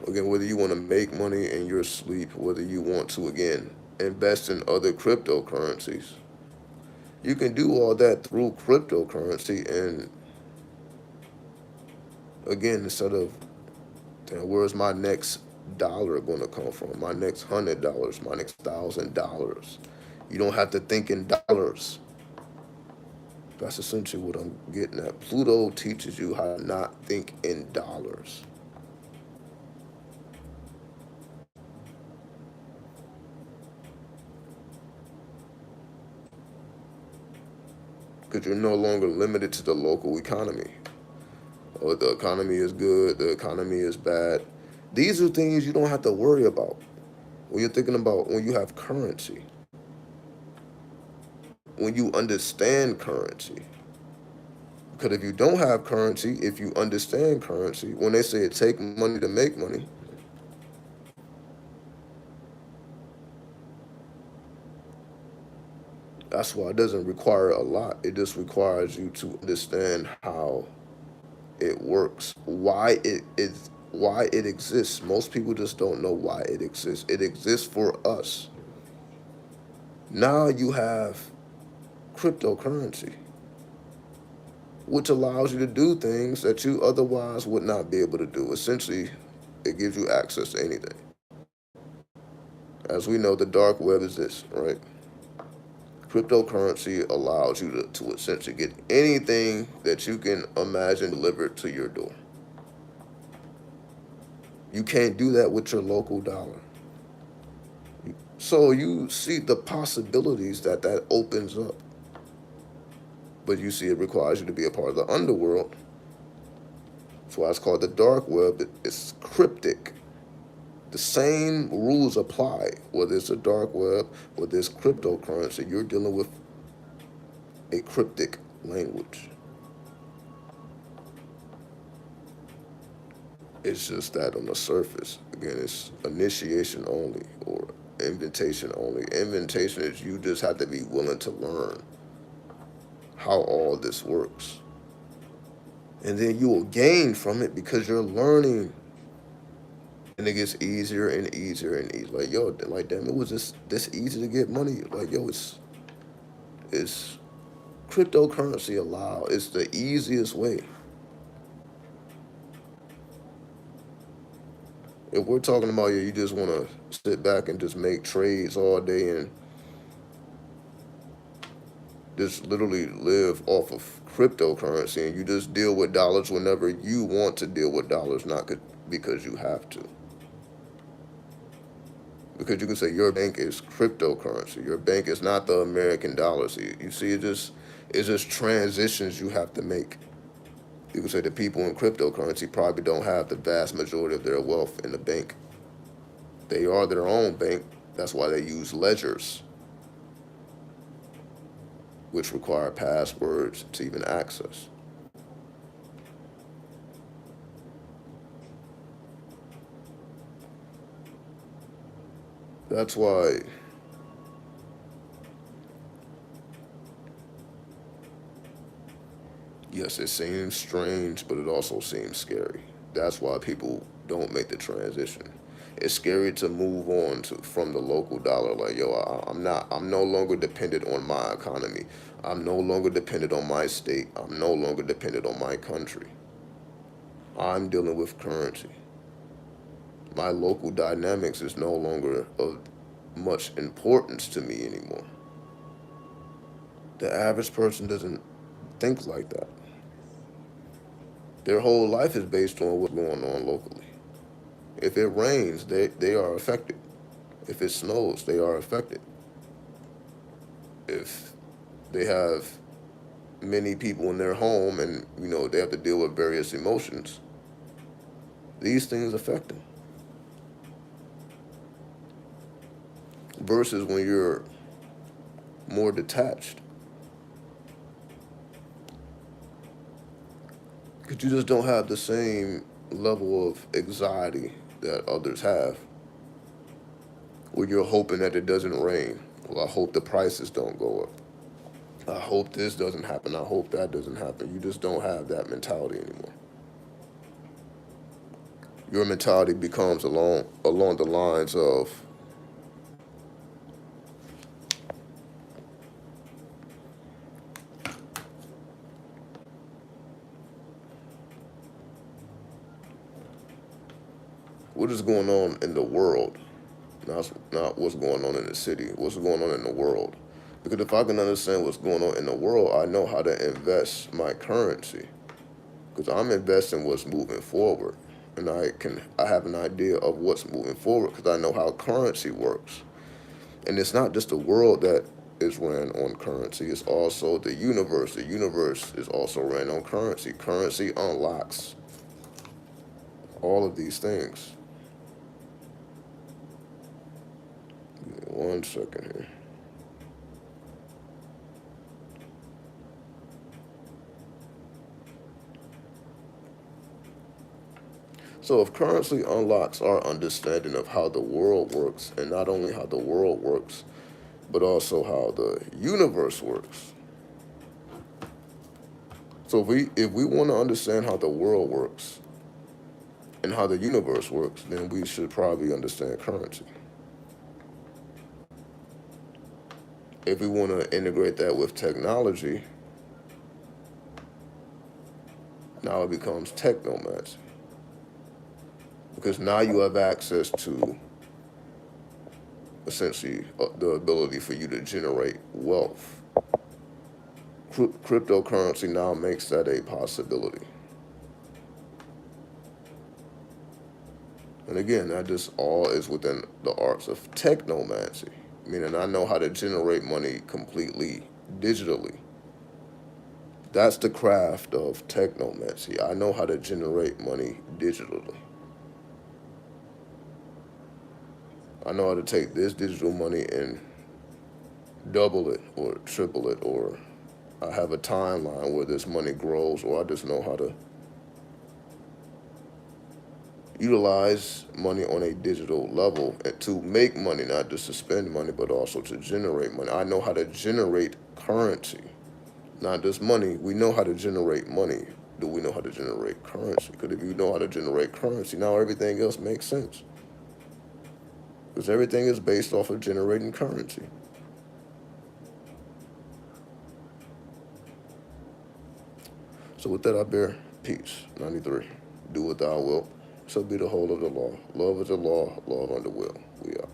again, whether you want to make money in your sleep, whether you want to, again, invest in other cryptocurrencies, you can do all that through cryptocurrency. And again, instead of, where's my next dollar going to come from? My next $100, my next $1,000. You don't have to think in dollars. That's essentially what I'm getting at. Pluto teaches you how to not think in dollars. Because you're no longer limited to the local economy. Or the economy is good, the economy is bad. These are things you don't have to worry about when you're thinking about when you have currency. When you understand currency. Because if you don't have currency, if you understand currency, when they say it take money to make money, that's why it doesn't require a lot. It just requires you to understand how it works, why it exists. Most people just don't know why it exists. It exists for us. Now you have cryptocurrency, which allows you to do things that you otherwise would not be able to do. Essentially, it gives you access to anything. As we know, the dark web is this, right? Cryptocurrency allows you to essentially get anything that you can imagine delivered to your door. You can't do that with your local dollar. So you see the possibilities that opens up. But you see it requires you to be a part of the underworld. That's why it's called the dark web. It's cryptic. The same rules apply, whether it's a dark web, whether it's cryptocurrency. You're dealing with a cryptic language. It's just that on the surface. Again, it's initiation only or invitation only. Invitation is you just have to be willing to learn how all this works. And then you will gain from it because you're learning. And it gets easier and easier and easier. Like, yo, like, damn, it was this easy to get money. Like, yo, it's cryptocurrency it's the easiest way. If we're talking about, you just want to sit back and just make trades all day and just literally live off of cryptocurrency, and you just deal with dollars whenever you want to deal with dollars, not because you have to. Because you can say your bank is cryptocurrency. Your bank is not the American dollar. So you see, it's just transitions you have to make. You can say the people in cryptocurrency probably don't have the vast majority of their wealth in the bank. They are their own bank. That's why they use ledgers, which require passwords to even access. That's why yes, it seems strange, but it also seems scary. That's why people don't make the transition. It's scary to move on from the local dollar. Like, yo, I'm no longer dependent on my economy. I'm no longer dependent on my state. I'm no longer dependent on my country. I'm dealing with currency. My local dynamics is no longer of much importance to me anymore. The average person doesn't think like that. Their whole life is based on what's going on locally. If it rains, they are affected. If it snows, they are affected. If they have many people in their home and, they have to deal with various emotions, these things affect them. Versus when you're more detached, because you just don't have the same level of anxiety that others have. Where you're hoping that it doesn't rain. Well, I hope the prices don't go up. I hope this doesn't happen. I hope that doesn't happen. You just don't have that mentality anymore. Your mentality becomes along the lines of what is going on in the world, not what's going on in the city, what's going on in the world. Because if I can understand what's going on in the world, I know how to invest my currency. Because I'm investing what's moving forward. And I have an idea of what's moving forward because I know how currency works. And it's not just the world that is ran on currency, it's also the universe. The universe is also ran on currency. Currency unlocks all of these things. Give me 1 second here. So if currency unlocks our understanding of how the world works, and not only how the world works, but also how the universe works. So if we want to understand how the world works and how the universe works, then we should probably understand currency. If we want to integrate that with technology, now it becomes technomancy. Because now you have access to essentially the ability for you to generate wealth. Cryptocurrency now makes that a possibility. And again, that just all is within the arts of technomancy, meaning I know how to generate money completely digitally. That's the craft of technomancy. I know how to generate money digitally. I know how to take this digital money and double it or triple it, or I have a timeline where this money grows, or I just know how to utilize money on a digital level and to make money, not just to spend money, but also to generate money. I know how to generate currency, not just money. We know how to generate money. Do we know how to generate currency? Because if you know how to generate currency, now everything else makes sense. Because everything is based off of generating currency. So with that, I bear peace. 93. Do what thou wilt. So be the whole of the law. Love is the law. Love under will. We are.